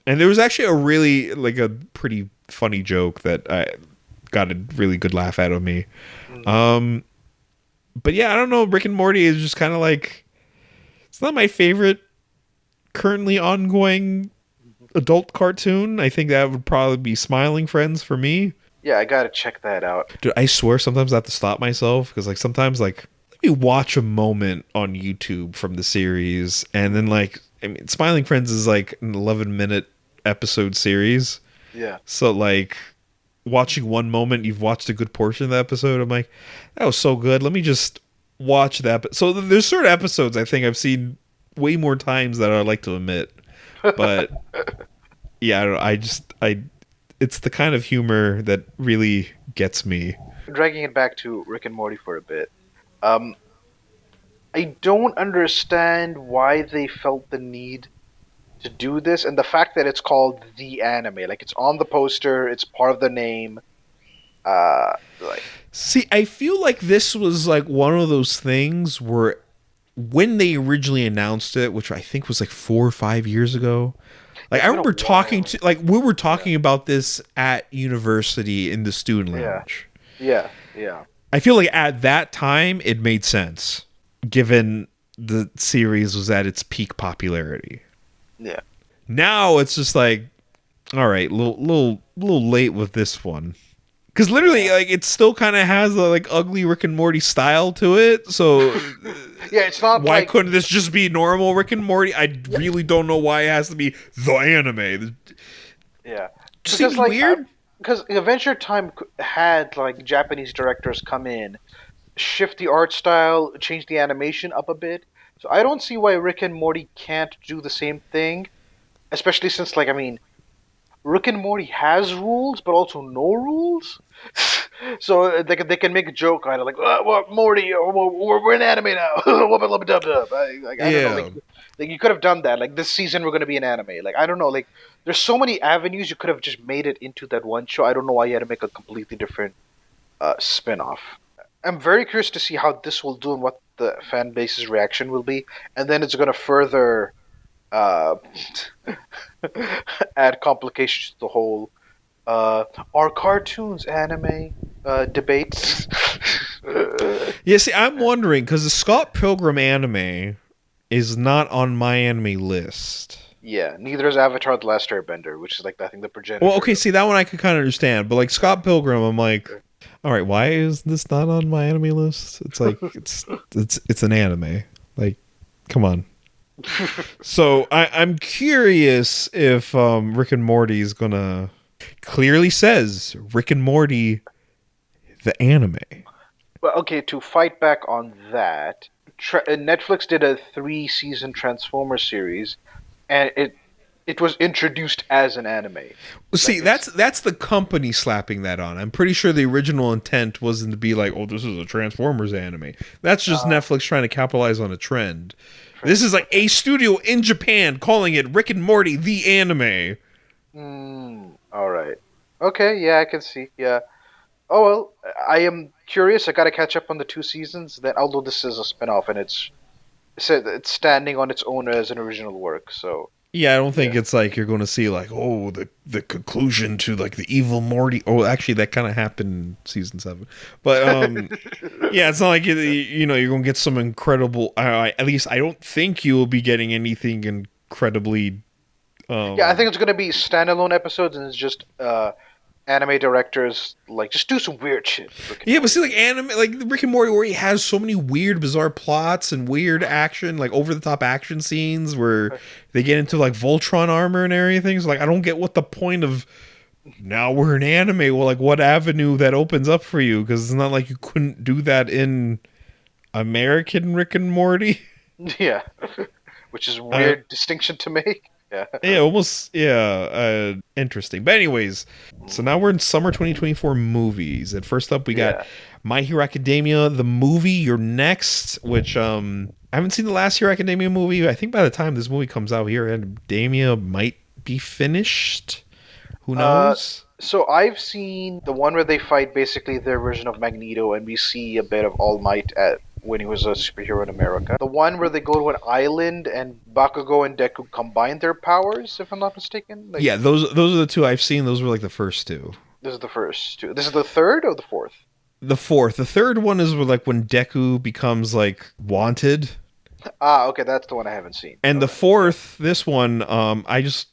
And there was actually a pretty funny joke that I got a really good laugh out of me. But yeah, I don't know. Rick and Morty is just kind of like, it's not my favorite currently ongoing adult cartoon. I think that would probably be Smiling Friends for me. Yeah, I gotta check that out. Dude, I swear sometimes I have to stop myself because like sometimes like let me watch a moment on YouTube from the series and then like I mean Smiling Friends is like an 11-minute episode series. Yeah. So like watching one moment, you've watched a good portion of the episode. I'm like, that was so good. Let me just watch that. So there's certain episodes I think I've seen way more times than I like to admit. But yeah, I it's the kind of humor that really gets me. Dragging it back to Rick and Morty for a bit. Um, I don't understand why they felt the need to do this, and the fact that it's called the anime, like it's on the poster, it's part of the name. Like See, I feel like this was like one of those things where when they originally announced it, which I think was like 4 or 5 years ago, like it's I been a remember talking while. to like we were Yeah, talking about this at university in the student yeah, lounge. yeah. I feel like at that time it made sense given the series was at its peak popularity. Yeah. Now it's just like, all right, little late with this one. Because literally, Yeah. like, it still kind of has a like ugly Rick and Morty style to it. So Yeah, it's not why like couldn't this just be normal Rick and Morty? I yeah, really don't know why it has to be the anime. It yeah. Because seems like weird. because Adventure Time had like Japanese directors come in, shift the art style, change the animation up a bit. So I don't see why Rick and Morty can't do the same thing, especially since like I mean Rick and Morty has rules, but also no rules. So they can make a joke out of like, what Morty? We're in anime now. Wubba lubba dub dub. Like I don't know. Yeah. Like you could have done that. Like this season we're gonna be in anime. Like I don't know. Like there's so many avenues you could have just made it into that one show. I don't know why you had to make a completely different spin-off. I'm very curious to see how this will do and what the fan base's reaction will be, and then it's gonna further uh, add complications to the whole are cartoons anime debates. Yeah, see, I'm wondering because the Scott Pilgrim anime is not on my anime list. Yeah, neither is Avatar: The Last Airbender, which is like I think the Well, progenitor okay, see, that one I could kind of understand. But like Scott Pilgrim, I'm like, all right, why is this not on my anime list? It's like, it's an anime. Like, come on. So I'm curious if Rick and Morty is gonna clearly says Rick and Morty the anime. Well, okay, to fight back on that, Netflix did a three-season Transformers series, and it was introduced as an anime. See, Like it's that's the company slapping that on. I'm pretty sure the original intent wasn't to be like, oh, this is a Transformers anime. That's just uh, Netflix trying to capitalize on a trend. This trend. is like Okay. a studio in Japan calling it Rick and Morty the anime. All right. Okay. Yeah, I can see. Yeah. Oh well, I am curious. I gotta catch up on the two seasons. Then, although this is a spin-off and it's standing on its own as an original work. So Yeah, I don't think yeah. it's like you're going to see like, oh, the conclusion to like the evil Morty. Oh, actually, that kind of happened in season 7. But yeah, it's not like you know you're going to get some incredible. At least I don't think you will be getting anything incredibly. Yeah, I think Um, it's gonna be standalone episodes, and it's just anime directors like just do some weird shit with Rick and yeah, but Morty. see, like anime, like Rick and Morty, where he has so many weird, bizarre plots and weird action, like over the top action scenes where they get into like Voltron armor and everything. So like, I don't get what the point of now we're in anime. Well, like what avenue that opens up for you? Because it's not like you couldn't do that in American Rick and Morty. Yeah, which is a Uh, weird distinction to make. Yeah. yeah, almost. Yeah, interesting. But anyways, so now we're in summer 2024 movies. And first up, we got Yeah. My Hero Academia, the movie. You're next, which I haven't seen the last Hero Academia movie. I think by the time this movie comes out, Hero Academia might be finished. Who Uh, knows? so I've seen the one where they fight basically their version of Magneto, and we see a bit of All Might at when he was a superhero in America. The one where they go to an island and Bakugo and Deku combine their powers, if I'm not mistaken. Like Yeah, those are the two I've seen. Those were like the first two. this is the first two. This is the third or the fourth? The fourth, the third one is where like when Deku becomes like wanted, Ah, okay, that's the one I haven't seen. and the Okay. fourth, this one, I just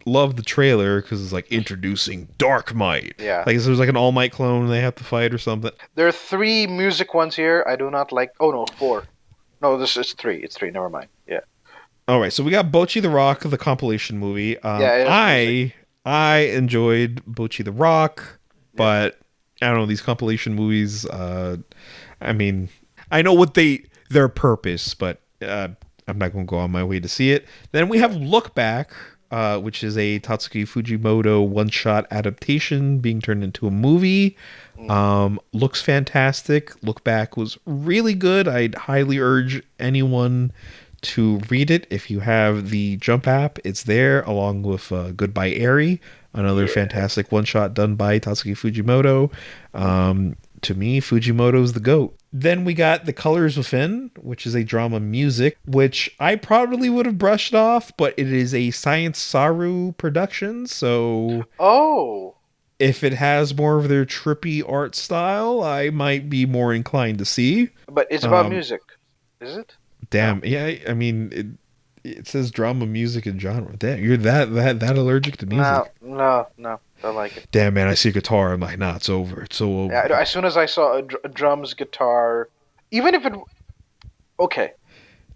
love the trailer because it's like introducing Dark Might. Yeah. Like there's like an All Might clone they have to fight or something. There are three music ones here. I do not like. Oh no, four. No, this is three. It's three. Never mind. Yeah. All right, so we got Bocchi the Rock, the compilation movie. Yeah, it has music. I enjoyed Bocchi the Rock, Yeah. but I don't know these compilation movies. I mean, I know what their purpose, but I'm not going to go on my way to see it. Then we have Yeah. Look Back, which is a Tatsuki Fujimoto one-shot adaptation being turned into a movie. Looks fantastic. Look Back was really good. I'd highly urge anyone to read it. If you have the Jump app, it's there along with Goodbye Eri, another Yeah. fantastic one-shot done by Tatsuki Fujimoto. To me, Fujimoto's the GOAT. Then we got The Colors Within, which is a drama music, which I probably would have brushed off, but it is a Science Saru production, so Oh, if it has more of their trippy art style, I might be more inclined to see. but it's about Um, music, is it? No. damn, yeah, I mean, it says drama, music, and genre. Damn, you're that allergic to No, music. no, no. Don't like it. Damn, man, I see a guitar. I'm like, nah, it's over. It's so Yeah, over. as soon as I saw a drums, guitar, even if it okay,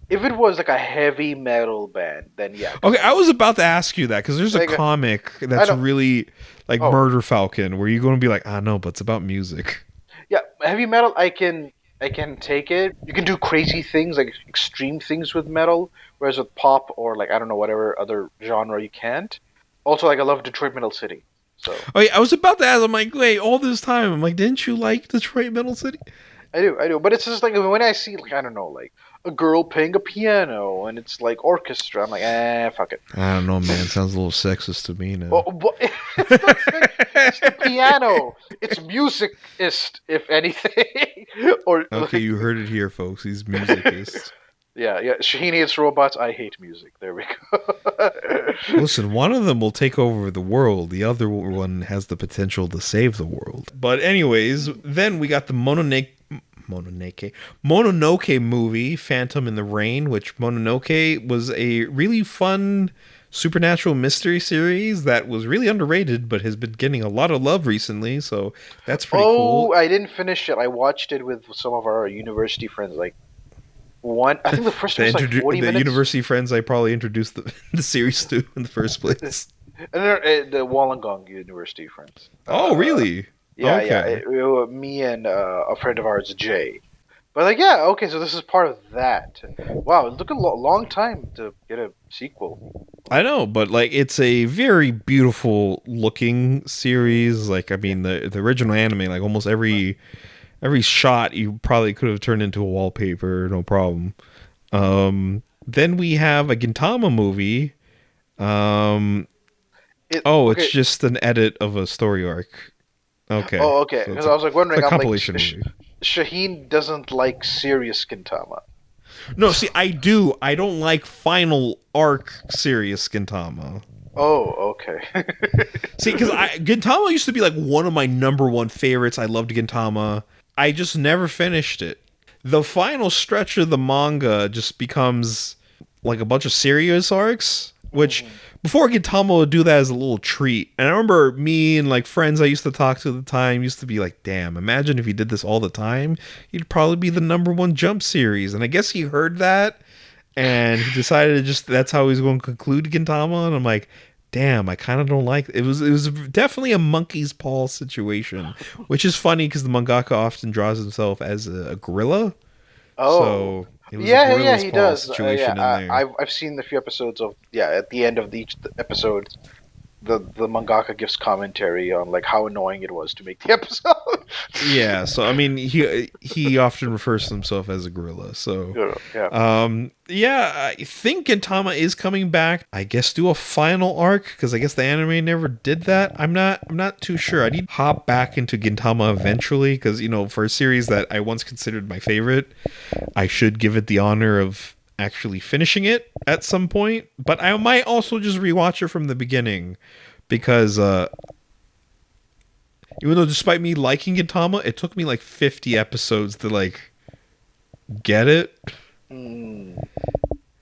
if it was like a heavy metal band, then yeah, Okay, I completely. was about to ask you that because there's a Like comic I that's don't. really like Oh, Murder Falcon, where you're going to be like, no, but it's about music. yeah, heavy metal. I can take it. You can do crazy things like extreme things with metal, whereas with pop or like I don't know whatever other genre you can't. Also, like I love Detroit Metal City. So Oh, yeah, I was about to ask. I'm like, wait, all this time, I'm like, didn't you like Detroit Metal City? I do. But it's just like when I see like I don't know, like a girl playing a piano and it's like orchestra, I'm like, fuck it. I don't know, man. Sounds a little sexist to me now. Oh, but it's not sex. It's the piano. It's musicist, if anything. Or Okay, like, you heard it here, folks. He's musicist. yeah. Shaheen hates robots. I hate music. There we go. Listen, one of them will take over the world. The other one has the potential to save the world. But anyways, then we got the Mononoke movie, Phantom in the Rain, which Mononoke was a really fun supernatural mystery series that was really underrated, but has been getting a lot of love recently. So that's pretty Oh, cool. I didn't finish it. I watched it with some of our university friends. Like one, I think the first one was like 40 The minutes. university friends I probably introduced the series to in the first place. And they're, the Wollongong University friends. Oh, really? Yeah. Okay. Me and a friend of ours, Jay. But like, yeah, okay, so this is part of that. Wow, it took a long time to get a sequel. I know, but like it's a very beautiful looking series. Like I mean the original anime, like almost every shot you probably could have turned into a wallpaper, no problem. Then we have a Gintama movie. Um It oh, it's okay. just an edit of a story arc. Okay. Oh, okay. So Because I was like it's a wondering, I'm like, compilation movie. Shaheen doesn't like serious Gintama. No, see, I do. I don't like final arc serious Gintama. Oh, okay. See, because Gintama used to be like one of my number one favorites. I loved Gintama. I just never finished it. The final stretch of the manga just becomes like a bunch of serious arcs, which Mhm. before Gintama would do that as a little treat. And I remember me and like friends I used to talk to at the time used to be like, damn, imagine if he did this all the time. He'd probably be the number one Jump series. And I guess he heard that and he decided to just that's how he's going to conclude Gintama. And I'm like, damn, I kind of don't like it was definitely a monkey's paw situation, which is funny because the mangaka often draws himself as a gorilla, Oh, so it was a yeah, gorilla's he paw does. Yeah, situation in there. I've seen the few episodes of at the end of each episode, the mangaka gives commentary on like how annoying it was to make the episode. Yeah, so I mean, he often refers to himself as a gorilla. So, Yeah. yeah, I think Gintama is coming back. I guess do a final arc because I guess the anime never did that. I'm not too sure. I need to hop back into Gintama eventually because for a series that I once considered my favorite, I should give it the honor of actually finishing it at some point. But I might also just rewatch it from the beginning because even though despite me liking Gintama, it took me like 50 episodes to like get it. Mm,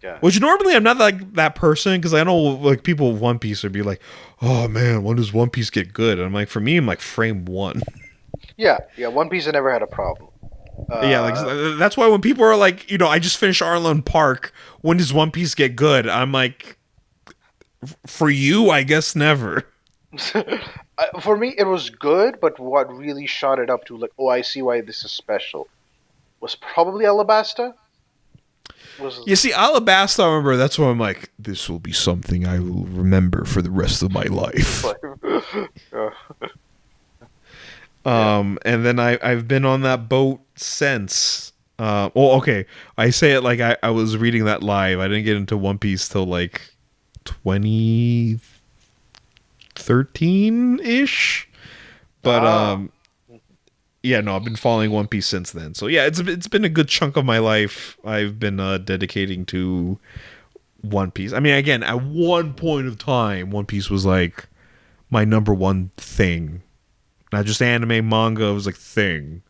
yeah. Which normally I'm not like that person because I know like people with One Piece would be like, "Oh man, when does One Piece get good?" And I'm like, for me, I'm like frame one. Yeah. One Piece I never had a problem. Yeah, like Uh, that's why when people are like, I just finished Arlong Park. When does One Piece get good? I'm like, for you, I guess never. for me, it was good, but what really shot it up to like, oh, I see why this is special, was probably Alabasta. was You see, Alabasta, I remember, that's where I'm like, this will be something I will remember for the rest of my life. uh, And then I've been on that boat since. Well, okay, I say it like I was reading that live. I didn't get into One Piece till like 2013-ish. But yeah, no, I've been following One Piece since then. So yeah, it's been a good chunk of my life I've been dedicating to One Piece. I mean, again, at one point of time, One Piece was like my number one thing. Not just anime, manga, it was like thing.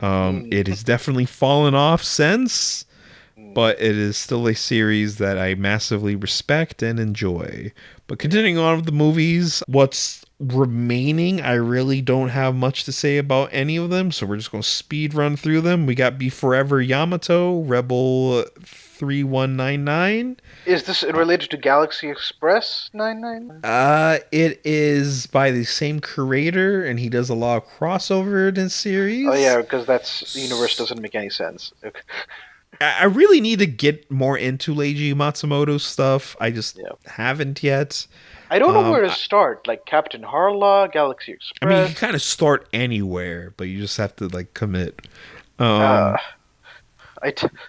It has definitely fallen off since, but it is still a series that I massively respect and enjoy. But continuing on with the movies, what's remaining, I really don't have much to say about any of them, so we're just going to speed run through them. We got Be Forever Yamato, Rebel 3199. is this related to Galaxy Express 99? It is by the same creator, and he does a lot of crossover in his series. Oh yeah, because that's the universe doesn't make any sense. Okay. I really need to get more into Leiji Matsumoto's stuff. I just haven't yet. I don't know where to start. Like Captain Harlock, Galaxy Express. I mean, you can kind of start anywhere, but you just have to like commit.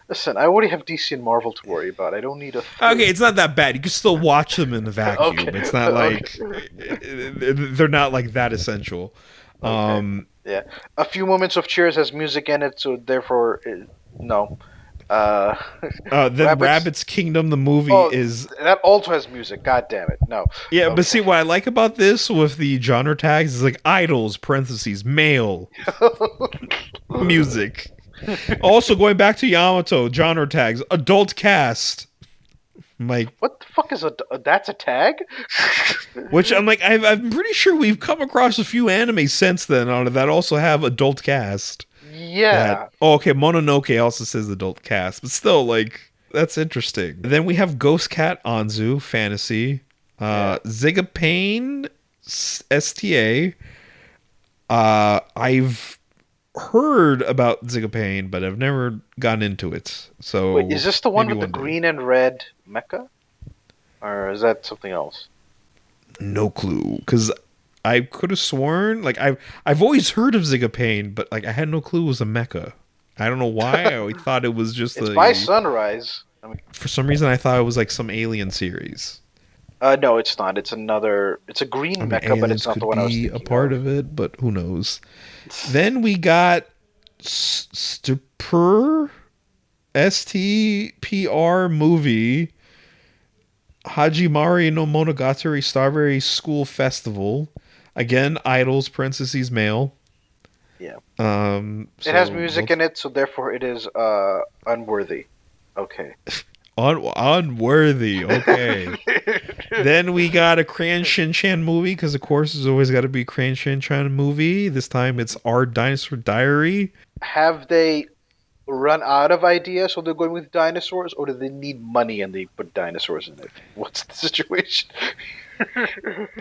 Listen, I already have DC and Marvel to worry about. I don't need a. Okay, it's not that bad. You can still watch them in the vacuum. Okay. It's not like they're not like that essential. Okay. Yeah, a few moments of Cheers has music in it, so therefore, no. Then Rabbids Kingdom, the movie is that also has music. God damn it, no. Yeah, okay. But see what I like about this with the genre tags is like idols parentheses male music. Also going back to Yamato genre tags adult cast. I'm like, what the fuck is that's a tag? Which I'm like, I'm pretty sure we've come across a few anime since then on it that also have adult cast. Yeah. Okay, Mononoke also says adult cast, but still, like, that's interesting. Then we have Ghost Cat Anzu, Fantasy. Zigapane, STA. I've heard about Zigapane, but I've never gotten into it. So wait, is this the one with the green and red mecha? Or is that something else? No clue, because I could have sworn, like I've always heard of Zigapane, but like I had no clue it was a mecha. I don't know why. I always thought it was just by Sunrise. I mean, for some reason, I thought it was like some alien series. No, it's not. It's another. It's a green mecha, but it's not the one I was thinking a part of it, but who knows? Then we got Stupr, STPR movie. Hajimari no Monogatari Strawberry School Festival. Again, idols, parentheses, male. Yeah. So it has music in it, so therefore it is unworthy. Okay. Unworthy. Okay. Then we got a Crayon Shin-chan movie, because of course there's always got to be a Crayon Shin-chan movie. This time it's Our Dinosaur Diary. Have they run out of ideas, so they're going with dinosaurs, or do they need money and they put dinosaurs in it? What's the situation?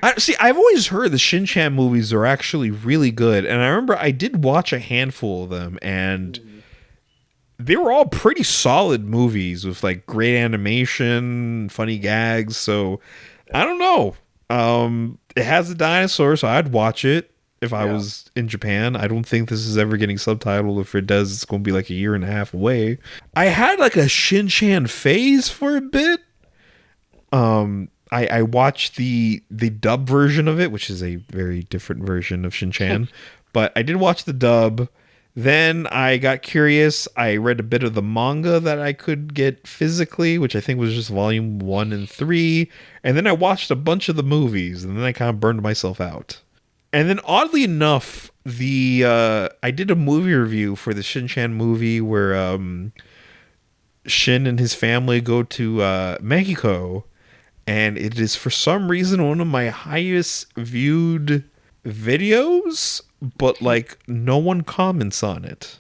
I've always heard the Shin-chan movies are actually really good, and I remember I did watch a handful of them, and they were all pretty solid movies with like great animation, funny gags. So I don't know. It has a dinosaur, so I'd watch it if I was in Japan. I don't think this is ever getting subtitled. If it does, it's going to be like a year and a half away. I had like a Shin-chan phase for a bit. I watched the dub version of it, which is a very different version of Shin-chan. But I did watch the dub. Then I got curious. I read a bit of the manga that I could get physically, which I think was just volume 1 and 3. And then I watched a bunch of the movies, and then I kind of burned myself out. And then oddly enough, I did a movie review for the Shin-chan movie where Shin and his family go to Mexico. And it is for some reason one of my highest viewed videos, but like no one comments on it.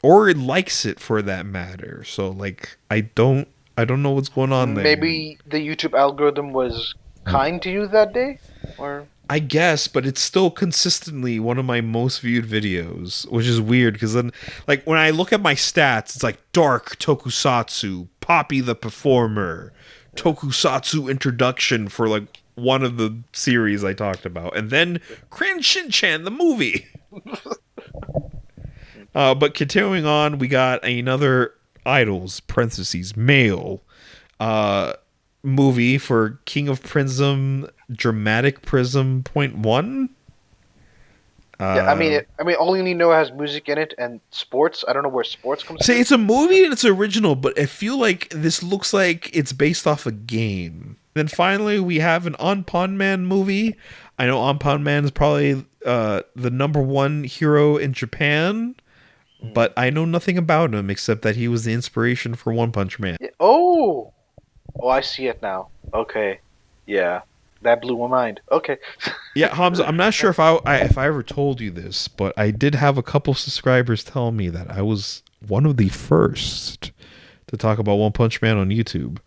Or likes it for that matter. So like I don't know what's going on there. Maybe the YouTube algorithm was kind to you that day? Or I guess, but it's still consistently one of my most viewed videos, which is weird because then, like, when I look at my stats, it's like Dark Tokusatsu, Poppy the Performer, Tokusatsu Introduction for like one of the series I talked about, and then Cran Shinchan the movie. But continuing on, we got another Idols (parentheses male) uh, movie for King of Prism, Dramatic Prism .1. Yeah, I mean, all you need to know has music in it and sports. I don't know where sports comes See, in. it's a movie and it's original, but I feel like this looks like it's based off a game. Then finally, we have an Anpan Man movie. I know Anpan Man is probably the number one hero in Japan, but I know nothing about him except that he was the inspiration for One Punch Man. Yeah. Oh, I see it now. Okay, yeah, that blew my mind. Okay. Yeah, Hamza, I'm not sure if I ever told you this, but I did have a couple subscribers tell me that I was one of the first to talk about One Punch Man on YouTube.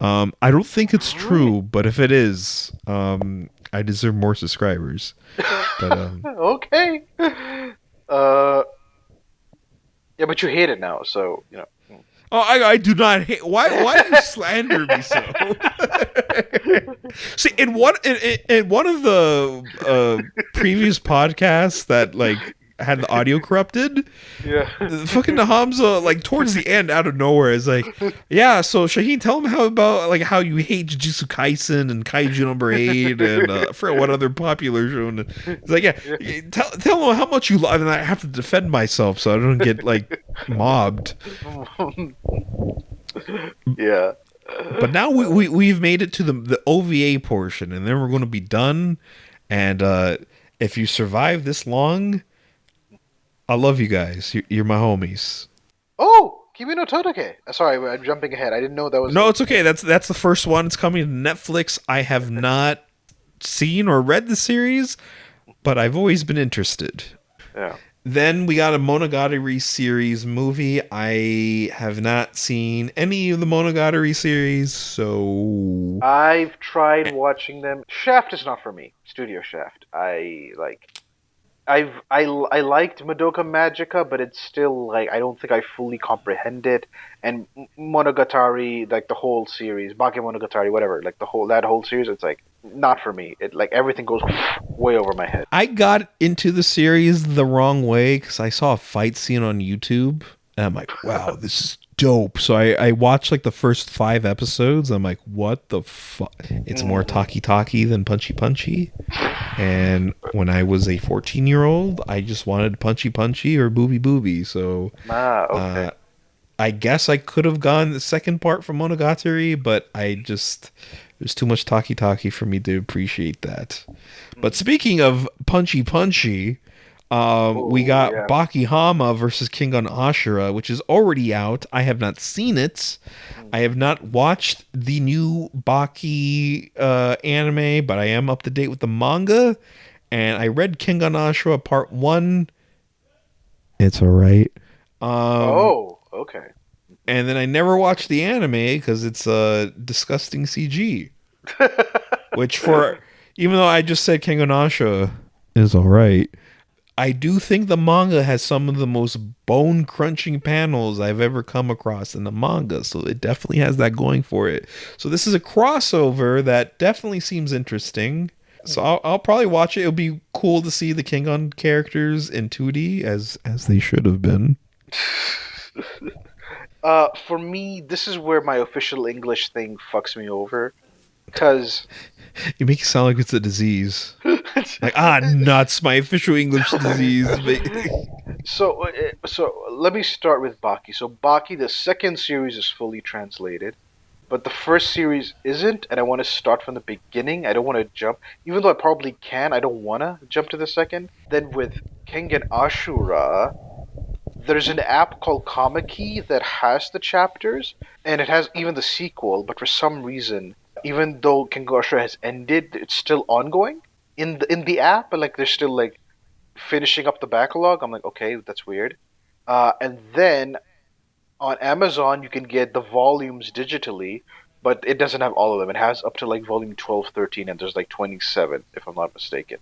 I don't think it's true, but if it is, I deserve more subscribers. But Okay. Uh, yeah, but you hate it now, so you know. oh, I do not hate. Why do you slander me so? See, in one of the previous podcasts that like had the audio corrupted, Yeah. fucking Hamza, like towards the end, out of nowhere, is like, yeah. So Shaheen, tell him how about like how you hate Jujutsu Kaisen and Kaiju number 8 and for what other popular show. And it's like, yeah, tell him how much you love, and I have to defend myself so I don't get like mobbed. Yeah. But now we've made it to the OVA portion, and then we're going to be done. And if you survive this long, I love you guys. You're my homies. Oh, Kimi no Todake. Sorry, I'm jumping ahead. I didn't know that was. No, it's okay. That's the first one. It's coming to Netflix. I have not seen or read the series, but I've always been interested. Yeah. Then we got a Monogatari series movie. I have not seen any of the Monogatari series, so I've tried watching them. Shaft is not for me. Studio Shaft. I liked Madoka Magica, but it's still like I don't think I fully comprehend it. And Monogatari, like the whole series, Bakemonogatari, whatever, like that whole series, it's like not for me. It like everything goes way over my head. I got into the series the wrong way because I saw a fight scene on YouTube, and I'm like, wow, this is dope. So I watched like the first 5 episodes. I'm like, what the fuck? It's more talkie than punchy. And when I was a 14-year-old, I just wanted punchy or booby. So Okay. I guess I could have gone the second part from Monogatari, but there's too much talkie for me to appreciate that. But speaking of punchy, we got yeah. Baki Hama versus King on Ashura, which is already out. I have not seen it. I have not watched the new Baki anime, but I am up to date with the manga. And I read King on Ashura Part 1. It's alright. Okay. And then I never watched the anime because it's disgusting CG. Which even though I just said King on Ashura is alright, I do think the manga has some of the most bone crunching panels I've ever come across in the manga. So it definitely has that going for it. So this is a crossover that definitely seems interesting. So I'll probably watch it. It'll be cool to see the Kingon characters in 2D as they should have been. For me, this is where my official English thing fucks me over, because You make it sound like it's a disease. Like, nuts, my official English disease. so let me start with Baki. So Baki, the second series is fully translated, but the first series isn't, and I want to start from the beginning. I don't want to jump, even though I probably can. I don't want to jump to the second. Then with Kengan Ashura, there's an app called Kamaki that has the chapters, and it has even the sequel. But for some reason, even though Kengan Ashura has ended, it's still ongoing in the app. Like they're still like finishing up the backlog. I'm like, okay, that's weird. And then on Amazon, you can get the volumes digitally. but it doesn't have all of them. It has up to like volume 12, 13, and there's like 27, if I'm not mistaken.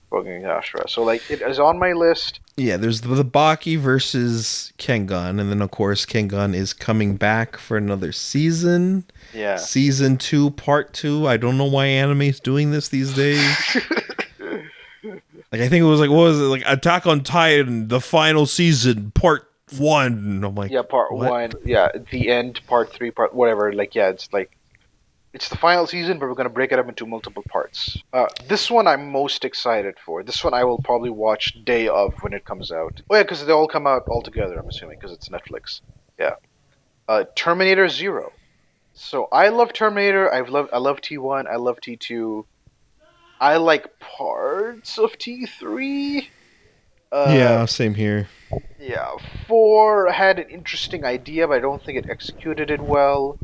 Fucking Ashra. So like it is on my list. Yeah, there's the Baki versus Kengan, and then of course Kengan is coming back for another season. Yeah. Season 2, part 2. I don't know why anime's doing this these days. Like I think it was like what was it like Attack on Titan, the final season, part 1. And I'm like, Yeah, part what? one. Yeah, the end, part three, part whatever. Like, yeah, it's like it's the final season, but we're gonna break it up into multiple parts. This one I'm most excited for. This one I will probably watch day of when it comes out. Oh yeah, because they all come out all together. I'm assuming because it's Netflix. Yeah. Terminator Zero. So I love Terminator. I love T1. I love T2. I like parts of T3. Uh, Yeah, same here. yeah, 4 had an interesting idea, but I don't think it executed it well.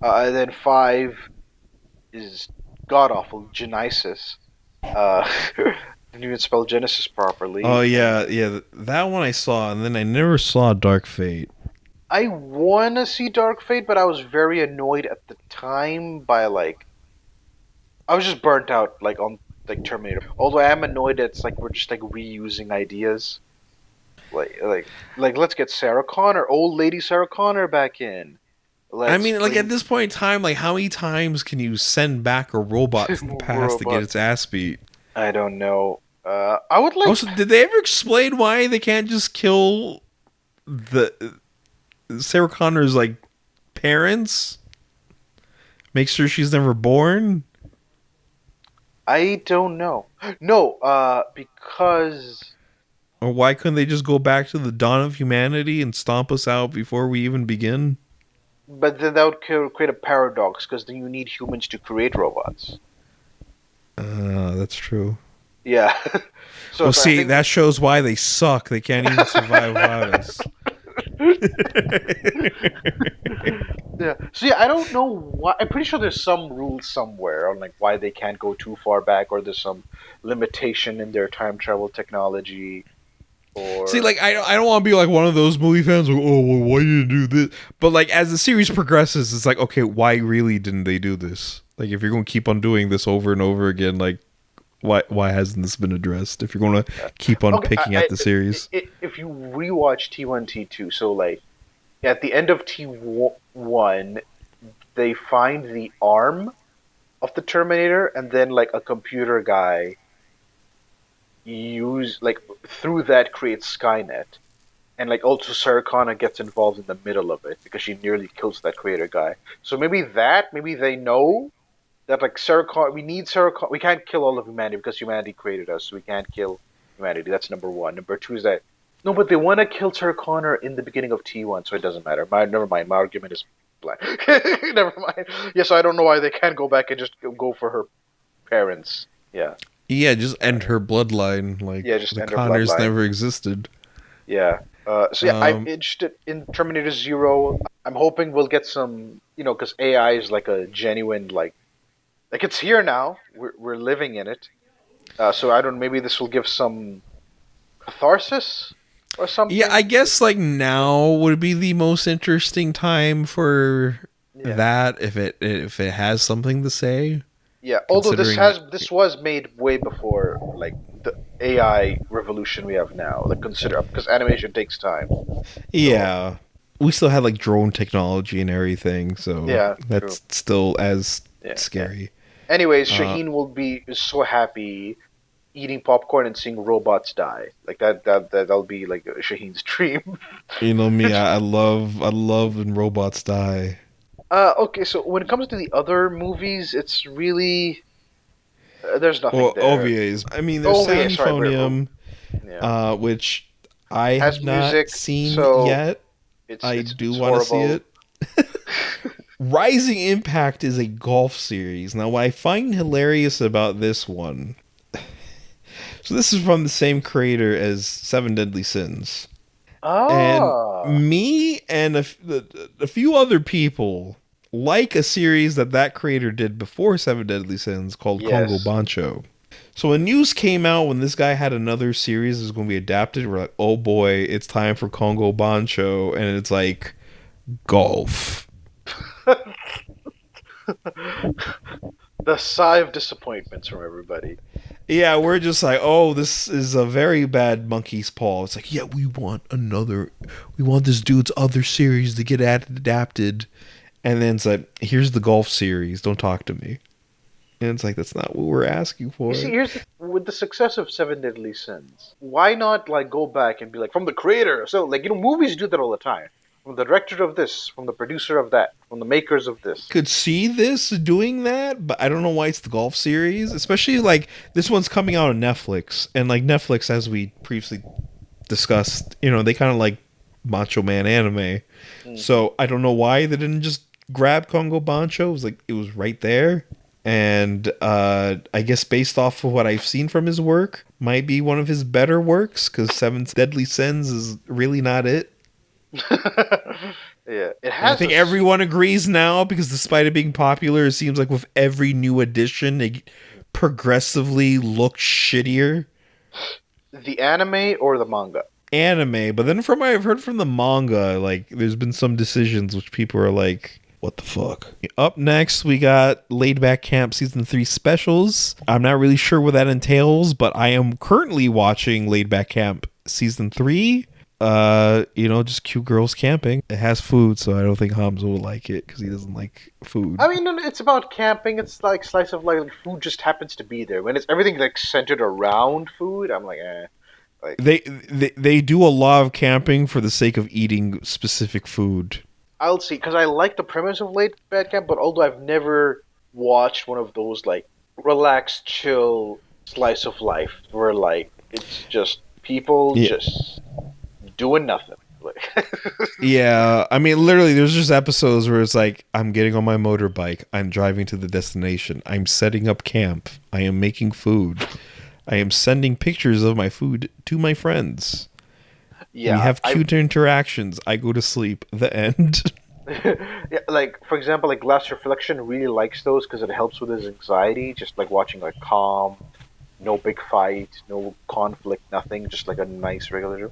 And then 5 is god awful, Genesis. Didn't even spell Genesis Oh properly. yeah, yeah, that one I saw, and then I never saw Dark Fate. I wanna see Dark Fate, but I was very annoyed at the time by like I was just burnt out like on like Terminator. Although I am annoyed that it's like we're just like reusing ideas. Like let's get Sarah Connor, old lady Sarah Connor back in. I Let's mean, like at bring this point in time, like how many times can you send back a robot to the past to get robot. its ass beat? I don't know. I would like. Also, did they ever explain why they can't just kill the Sarah Connor's like parents? Make sure she's never born? I don't know. No, because Or why couldn't they just go back to the dawn of humanity and stomp us out before we even begin? but then that would create a paradox because then you need humans to create robots. That's true. Yeah. So Well, if I see, think that shows why they suck. They can't even survive without us. yeah. So yeah, I don't know why. I'm pretty sure there's some rule somewhere on like why they can't go too far back, or there's some limitation in their time travel technology, See, or like I don't want to be like one of those movie fans. Like, oh, well, why did you do this? But like as the series progresses, it's like, okay, why really didn't they do this? Like, if you're going to keep on doing this over and over again, like, why hasn't this been addressed? If you're going to keep on okay. picking at the series, If you rewatch T1, T2, so like at the end of T1, they find the arm of the Terminator, and then like a computer guy use like through that creates Skynet, and like also Sarah Connor gets involved in the middle of it because she nearly kills that creator guy. So maybe they know that like Sarah Connor, we need Sarah Connor. We can't kill all of humanity because humanity created us, so we can't kill humanity. That's number one. Number two is that no, but they want to kill Sarah Connor in the beginning of T1, so it doesn't matter. Never mind. My argument is black. Never mind. Yes, I don't know why they can't go back and just go for her parents. Yeah. yeah, just end her bloodline. Yeah, Like just the end her Connors bloodline. never existed. Yeah. So yeah, I'm Um, interested in Terminator Zero. I'm hoping we'll get some, because AI is like a genuine like it's here now. We're living in it. So I don't. Maybe this will give some catharsis or yeah, I something. guess like now would be the most interesting time for Yeah. that if it has something to say. Yeah. Although Considering that, this was made way before like the AI revolution we have now. Like consider because animation takes time. So yeah, we still had like drone technology and everything, so yeah, true. that's still as Yeah. scary. Anyways, Uh, Shaheen will be so happy eating popcorn and seeing robots die. Like that'll be like Shaheen's dream. you know me, I love when robots die. Okay, so when it comes to the other movies, it's really there's nothing Well, there. OVAs. I mean, there's Oh yeah, sorry, Sandyphonium, yeah, which I have has not music, seen so yet. I do it's want to see horrible. it. Rising Impact is a golf series. Now, what I find hilarious about this one, so this is from the same creator as Seven Deadly Sins. And Ah, me and a few other people like a series that creator did before Seven Deadly Sins called Congo yes. Bancho. So when news came out when this guy had another series that was going to be adapted, we're like, oh boy, it's time for Congo Bancho. And it's like golf. The sigh of disappointments from everybody. Yeah, we're just like, oh, this is a very bad monkey's paw. It's like, yeah, we want this dude's other series to get adapted. And then it's like, here's the golf series. Don't talk to me. And it's like, that's not what we're asking for. You see, with the success of Seven Deadly Sins, why not like go back and be like from the creator? So like movies do that all the time. From the director of this, from the producer of that, from the makers of this. Could see this doing that, but I don't know why it's the golf series. Especially like this one's coming out on Netflix, and like Netflix, as we previously discussed, they kind of like Macho Man anime. So I don't know why they didn't just grab Congo Bancho. It was like it was right there. And I guess based off of what I've seen from his work, might be one of his better works, because Seven Deadly Sins is really not it. Yeah, it And has. I think everyone agrees now, because despite it being popular, it seems like with every new edition, it progressively looks shittier. The anime or the manga. Anime, but then from what I've heard from the manga, like there's been some decisions which people are like, what the fuck? Up next, we got Laid Back Camp Season 3 specials. I'm not really sure what that entails, but I am currently watching Laid Back Camp Season 3. Just cute girls camping. It has food, so I don't think Hamza will like it, because he doesn't like food. I mean, it's about camping. It's like slice of life. Like, food just happens to be there. When it's everything like centered around food, I'm like, eh. Like, They do a lot of camping for the sake of eating specific food. I'll see, because I like the premise of Late Bad Camp, but although I've never watched one of those like relaxed, chill slice of life where like it's just people just doing nothing. Yeah, I mean, literally, there's just episodes where it's like, I'm getting on my motorbike, I'm driving to the destination, I'm setting up camp, I am making food, I am sending pictures of my food to my friends. Yeah, we have cute interactions. I go to sleep. The end. Yeah, like for example, like Glass Reflection really likes those because it helps with his anxiety. Just like watching like calm, no big fight, no conflict, nothing, just like a nice regular.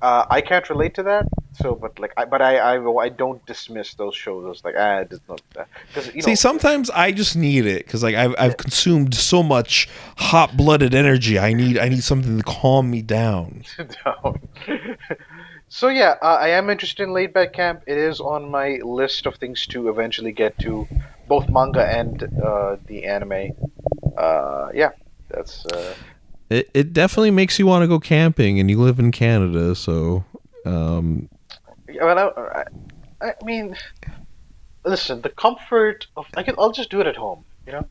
I can't relate to that. So, but like, I don't dismiss those shows as like it's not because See, sometimes I just need it because like I've consumed so much hot blooded energy. I need something to calm me down. down. So yeah, I am interested in Laid Back Camp. It is on my list of things to eventually get to, both manga and the anime. Yeah, that's. It definitely makes you want to go camping, and you live in Canada, so. I mean, listen, the comfort of I'll just do it at home. I'm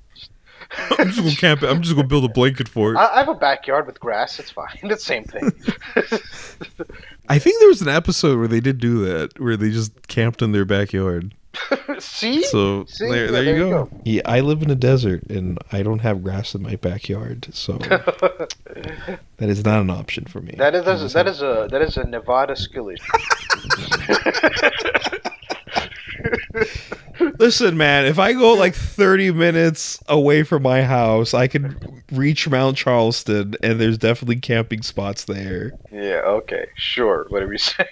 just gonna camp it. I'm just gonna build a blanket for it. I have a backyard with grass. It's fine. It's the same thing. I think there was an episode where they did do that, where they just camped in their backyard. See? So See? there you go. Yeah, I live in a desert and I don't have grass in my backyard, so that is not an option for me. That is a Nevada skill issue. Listen, man, if I go like 30 minutes away from my house, I can reach Mount Charleston, and there's definitely camping spots there. Yeah, okay, sure, whatever you say.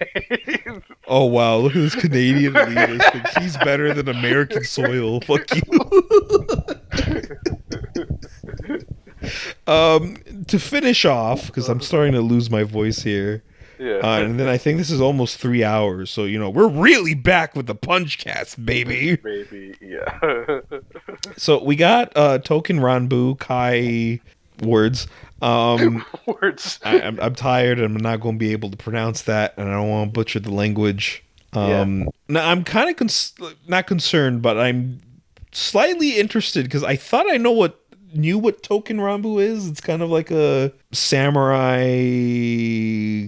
Oh, wow, look at this Canadian elitist. He's better than American soil. Fuck you. To finish off, because I'm starting to lose my voice here. Yeah. And then I think this is almost 3 hours, so we're really back with the Punchcast, baby. Baby, yeah. So we got Token Ranbu Kai words. Words. I'm tired, and I'm not going to be able to pronounce that, and I don't want to butcher the language. Now I'm kind of not concerned, but I'm slightly interested because I thought I knew what Token Ranbu is. It's kind of like a samurai.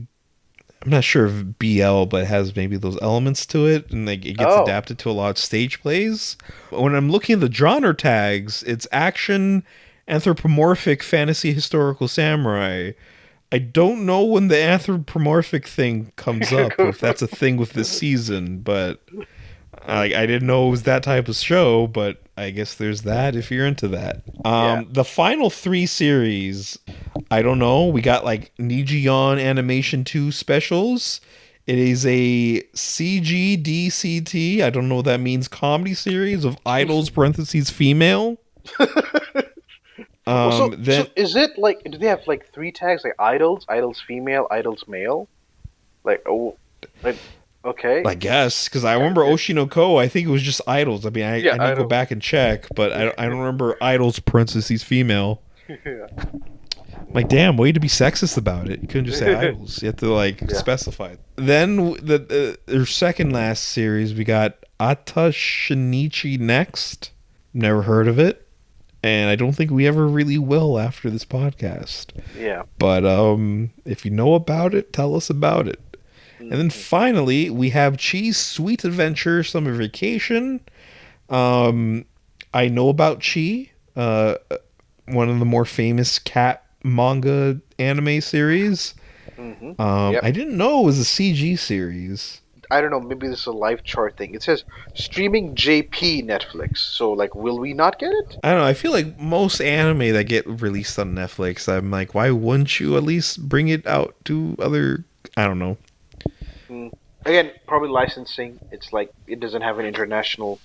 I'm not sure if BL, but it has maybe those elements to it, and like it gets adapted to a lot of stage plays. When I'm looking at the genre tags, it's action, anthropomorphic, fantasy, historical samurai. I don't know when the anthropomorphic thing comes up, or if that's a thing with this season, but I didn't know it was that type of show, but I guess there's that if you're into that. The final 3 series, I don't know. We got like Nijion Animation 2 specials. It is a CGDCT. I don't know what that means. Comedy series of idols parentheses female. Well, so Then is it like, do they have like three tags, like idols, idols female, idols male? Like, oh, like, okay, I guess because I remember okay. Oshinoko. I think it was just idols. I mean, Yeah, I need to go idols. back and check, but I don't remember idols parentheses female. Yeah. I'm like, damn, way to be sexist about it. You couldn't just say idols. You have to like Yeah. specify. Then their second last series, we got Ata Shinichi Next. Never heard of it, and I don't think we ever really will after this podcast. Yeah. But if you know about it, tell us about it. And then Mhm. finally, we have Chi's Sweet Adventure Summer Vacation. I know about Chi, one of the more famous cat manga anime series. Yep. I didn't know it was a CG series. I don't know. Maybe this is a live chart thing. It says streaming JP Netflix. So, like, will we not get it? I don't know. I feel like most anime that get released on Netflix, I'm like, why wouldn't you at least bring it out to other? I don't know. Mm. Again, probably licensing. It's like it doesn't have an international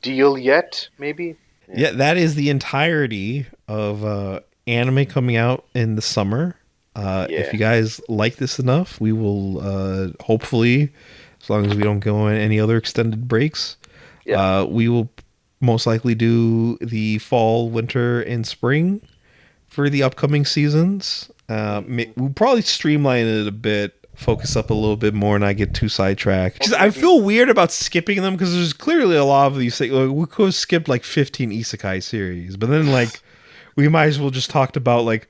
deal yet. Maybe. Yeah. Yeah, that is the entirety of anime coming out in the summer. If Yeah. you guys like this enough, we will hopefully, as long as we don't go on any other extended breaks, Yeah. we will most likely do the fall, winter, and spring for the upcoming seasons. We'll probably streamline it a bit, focus up a little bit more, and not get too sidetracked. 'Cause I feel weird about skipping them because there's clearly a lot of these things. Like, we could have skipped like 15 isekai series, but then like we might as well just talked about like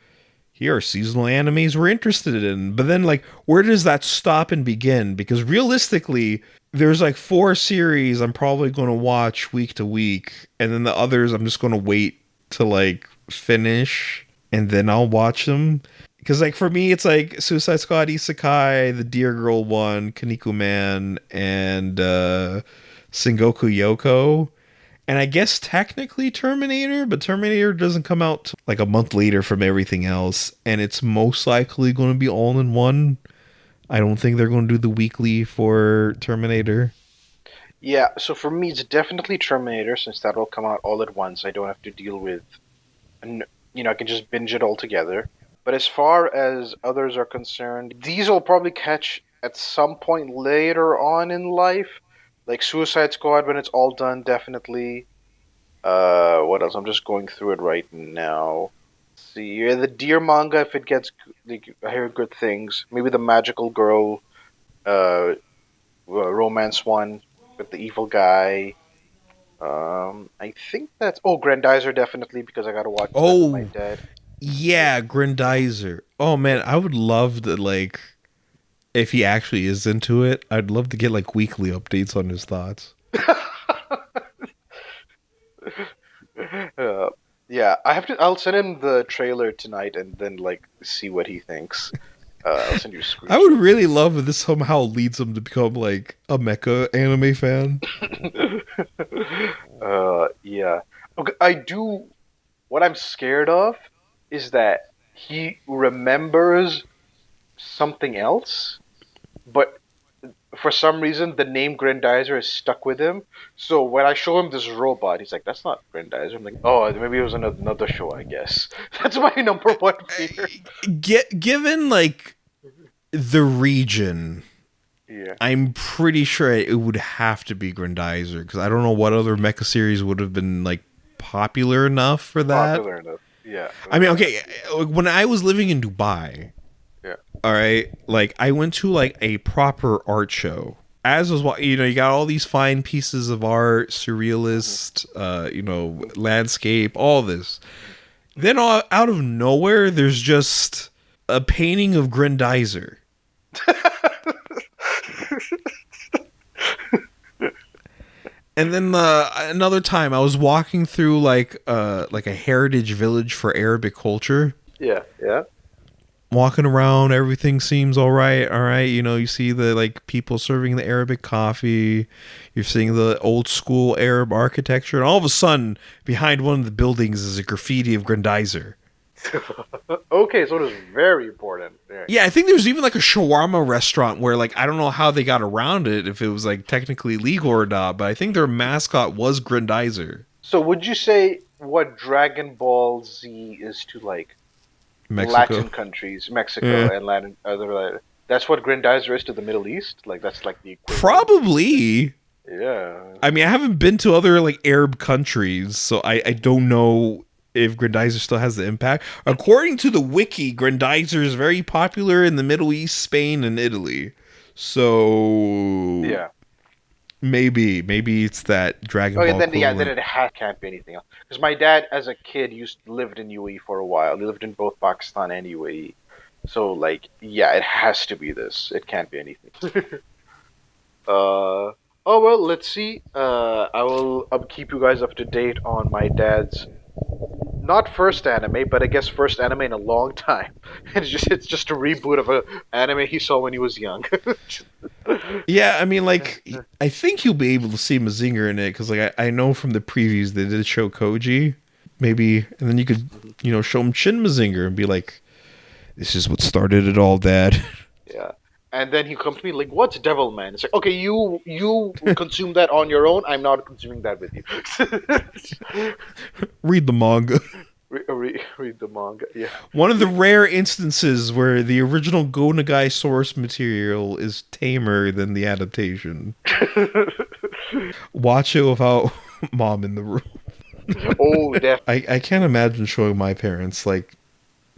here are seasonal animes we're interested in. But then like where does that stop and begin? Because realistically, there's like 4 series I'm probably going to watch week to week, and then the others I'm just going to wait to like finish and then I'll watch them. Because like for me, it's like Suicide Squad, Isekai, the Dear Girl one, Kaneko Man, and Sengoku Yoko, and I guess technically Terminator, but Terminator doesn't come out like a month later from everything else, and it's most likely going to be all in one. I don't think they're going to do the weekly for Terminator. Yeah. So for me, it's definitely Terminator, since that will come out all at once. I don't have to deal with, and I can just binge it all together. But as far as others are concerned, these will probably catch at some point later on in life. Like Suicide Squad, when it's all done, definitely. What else? I'm just going through it right now. Let's see, yeah, the Deer manga, if it gets, like, I hear good things. Maybe the Magical Girl, uh, romance one with the evil guy. I think that's, Grandizer, definitely, because I gotta watch that with my Oh, dad. yeah, Grandizer. Oh man, I would love to like if he actually is into it. I'd love to get like weekly updates on his thoughts. uh, yeah, I have to. I'll send him the trailer tonight and then like see what he thinks. I'll send you a I would screenshot. really love if this somehow leads him to become like a mecha anime fan. Yeah. Okay, I do. What I'm scared of is that he remembers something else, but for some reason the name Grandizer is stuck with him. So when I show him this robot, he's like, "That's not Grandizer." I'm like, "Oh, maybe it was another show, I guess." That's my number one fear. Given like the region, Yeah, I'm pretty sure it would have to be Grandizer because I don't know what other mecha series would have been like popular enough for that. popular enough. Yeah, I mean, okay, when I was living in Dubai, yeah. all right, like I went to like a proper art show. As was what you got all these fine pieces of art, surrealist, landscape, all this. Then out of nowhere, there's just a painting of Grandizer. And then another time, I was walking through like a heritage village for Arabic culture. Yeah, yeah. Walking around, everything seems all right. All right, you see the like people serving the Arabic coffee. You're seeing the old school Arab architecture, and all of a sudden, behind one of the buildings is a graffiti of Grandizer. Okay, so it was very important. Right. Yeah, I think there's even like a shawarma restaurant where like I don't know how they got around it, if it was like technically legal or not, but I think their mascot was Grandizer. So would you say what Dragon Ball Z is to like Mexico. Latin countries, Mexico Yeah. and Latin other that's what Grandizer is to the Middle East? Like that's like the equivalent? Probably. Yeah. I mean, I haven't been to other like Arab countries, so I don't know if Grandizer still has the impact. According to the wiki, Grandizer is very popular in the Middle East, Spain, and Italy. So Yeah. maybe it's that Dragon Okay, Ball then equivalent. it can't be anything else. Because my dad, as a kid, lived in UAE for a while. He lived in both Pakistan and UAE. So like, yeah, it has to be this. It can't be anything. uh, oh well, let's see. I will keep you guys up to date on my dad's not first anime, but I guess first anime in a long time. It's just a reboot of a anime he saw when he was young. Yeah, I mean, like I think you'll be able to see Mazinger in it because like I know from the previews they did show Koji, maybe, and then you could show him Shin Mazinger and be like, "This is what started it all, Dad." Yeah. And then he comes to me like, "What's Devilman?" It's like, "Okay, you consume that on your own. I'm not consuming that with you." Read the manga. Read the manga. Yeah. One of the rare instances where the original Go Nagai source material is tamer than the adaptation. Watch it without mom in the room. Oh, def. I can't imagine showing my parents like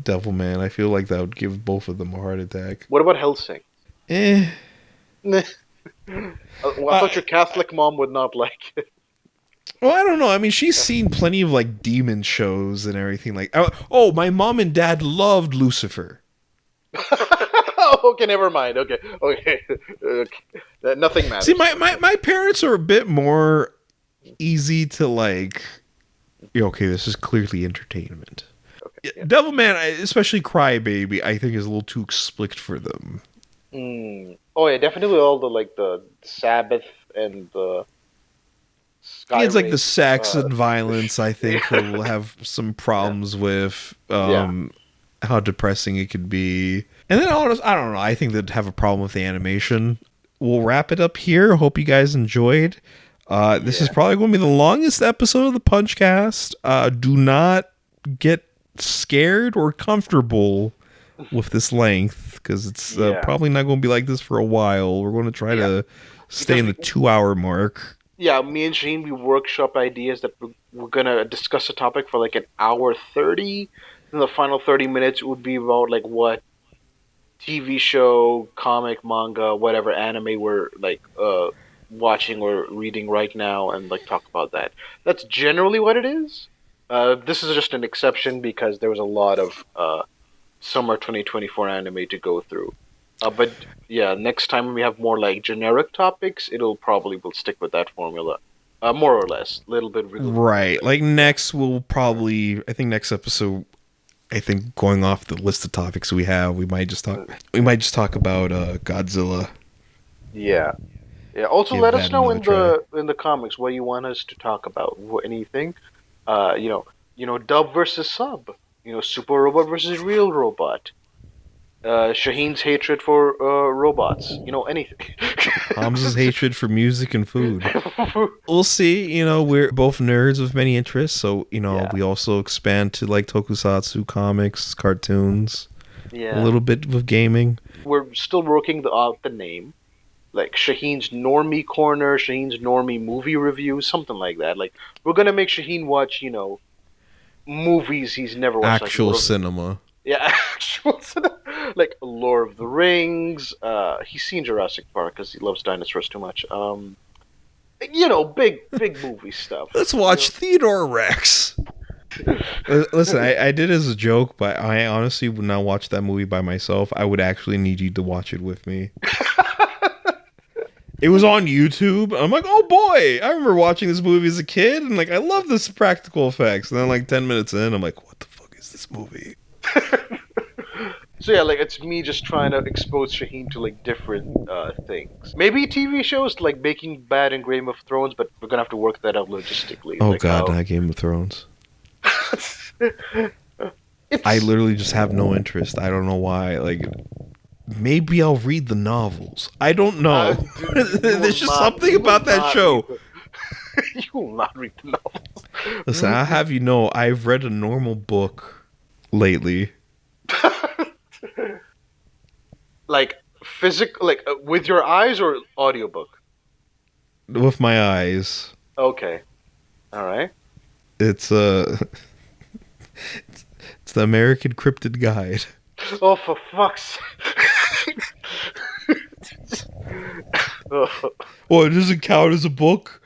Devilman. I feel like that would give both of them a heart attack. What about Hellsing? Eh. Well, I thought your Catholic mom would not like it. Well, I don't know. I mean, she's seen plenty of like demon shows and everything. Like, oh, my mom and dad loved Lucifer. Okay, never mind. Okay. Nothing See, matters. my parents are a bit more easy to like. Okay, this is clearly entertainment. Okay. Yeah. Devilman, especially Crybaby, I think is a little too explicit for them. Oh yeah, definitely all the Sabbath and the Sky It's like the Race. sex and violence. I think he'll have some Yeah. problems with Yeah. how depressing it could be. And then I don't know. I think they'd have a problem with the animation. We'll wrap it up here. Hope you guys enjoyed. This is Yeah. probably going to be the longest episode of the Punchcast. Do not get scared or comfortable with this length because it's Yeah. probably not going to be like this for a while. We're going to try to stay in the 2 hour mark. Yeah, me and Shane, we workshop ideas that we're gonna discuss a topic for like an hour 30. And the final 30 minutes would be about like what TV show, comic, manga, whatever anime we're like watching or reading right now, and like talk about that. That's generally what it is. This is just an exception because there was a lot of summer 2024 anime to go through. But yeah, next time when we have more like generic topics, we'll stick with that formula, more or less, little bit. Right. Like next, I think next episode, I think going off the list of topics we have, we might just talk about Godzilla. Yeah, yeah. Also, Give let that us know another in the comments what you want us to talk about. Anything, uh, you know, dub versus sub. Super robot versus real robot. Shaheen's hatred for robots. Anything. Hamza's hatred for music and food. We'll see. We're both nerds with many interests, so Yeah. we also expand to like tokusatsu, comics, cartoons, Yeah. a little bit with gaming. We're still working out the name. Like Shaheen's Normie Corner, Shaheen's Normie Movie Review, something like that. Like we're gonna make Shaheen watch, movies he's never watched. Actual like, cinema. Yeah, actual cinema. Like Lord of the Rings. He's seen Jurassic Park because he loves dinosaurs too much. Big movie stuff. Let's watch Theodore Rex. Listen, I did as a joke, but I honestly would not watch that movie by myself. I would actually need you to watch it with me. It was on YouTube. I'm like, oh boy, I remember watching this movie as a kid, and like, I love this practical effects. And then, like 10 minutes in, I'm like, what the fuck is this movie? So yeah, like it's me just trying to expose Shaheen to like different things. Maybe TV shows like Breaking Bad and Game of Thrones, but we're gonna have to work that out logistically. Oh like god, not Game of Thrones. I It's literally just have no interest. I don't know why. Like, maybe I'll read the novels. I don't know. you will There's just not. something You will about that not read show. the. You will not read the Listen, I'll novels. have you know, I've read a normal book lately. Like physical, like with your eyes or audiobook. With my eyes. Okay, all right. It's it's the American Cryptid Guide. Oh, for fuck's sake. Oh. Well, it doesn't count as a book.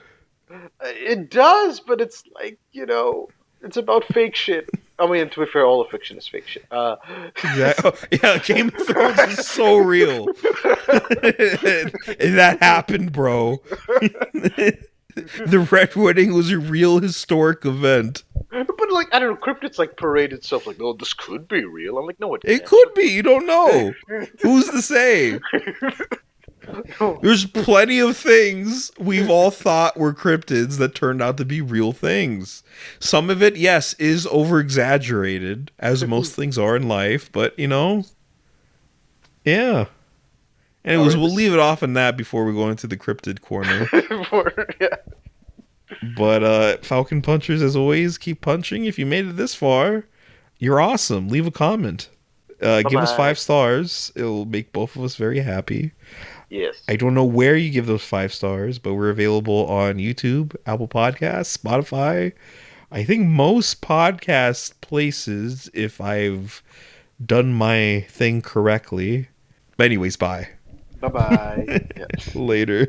It does, but it's like, it's about fake shit. I mean, to be fair, all of fiction is fake shit. Exactly. Oh, yeah, Game of Thrones is so real. That happened, bro. The Red Wedding was a real historic event. But like, I don't know, cryptids like parade itself like, oh, this could be real. I'm like, no, it It can't. could be. You don't know. Who's to say? No. There's plenty of things we've all thought were cryptids that turned out to be real things. Some of it, yes, is over exaggerated, as most things are in life, but yeah. Anyways, Or we'll this- leave it off on that before we go into the cryptid corner. yeah. But Falcon Punchers, as always, keep punching. If you made it this far, you're awesome. Leave a comment. Give us Bye-bye. 5 stars. It'll make both of us very happy. Yes. I don't know where you give those 5 stars, but we're available on YouTube, Apple Podcasts, Spotify. I think most podcast places, if I've done my thing correctly. But anyways, bye. Bye bye. Yeah. Later.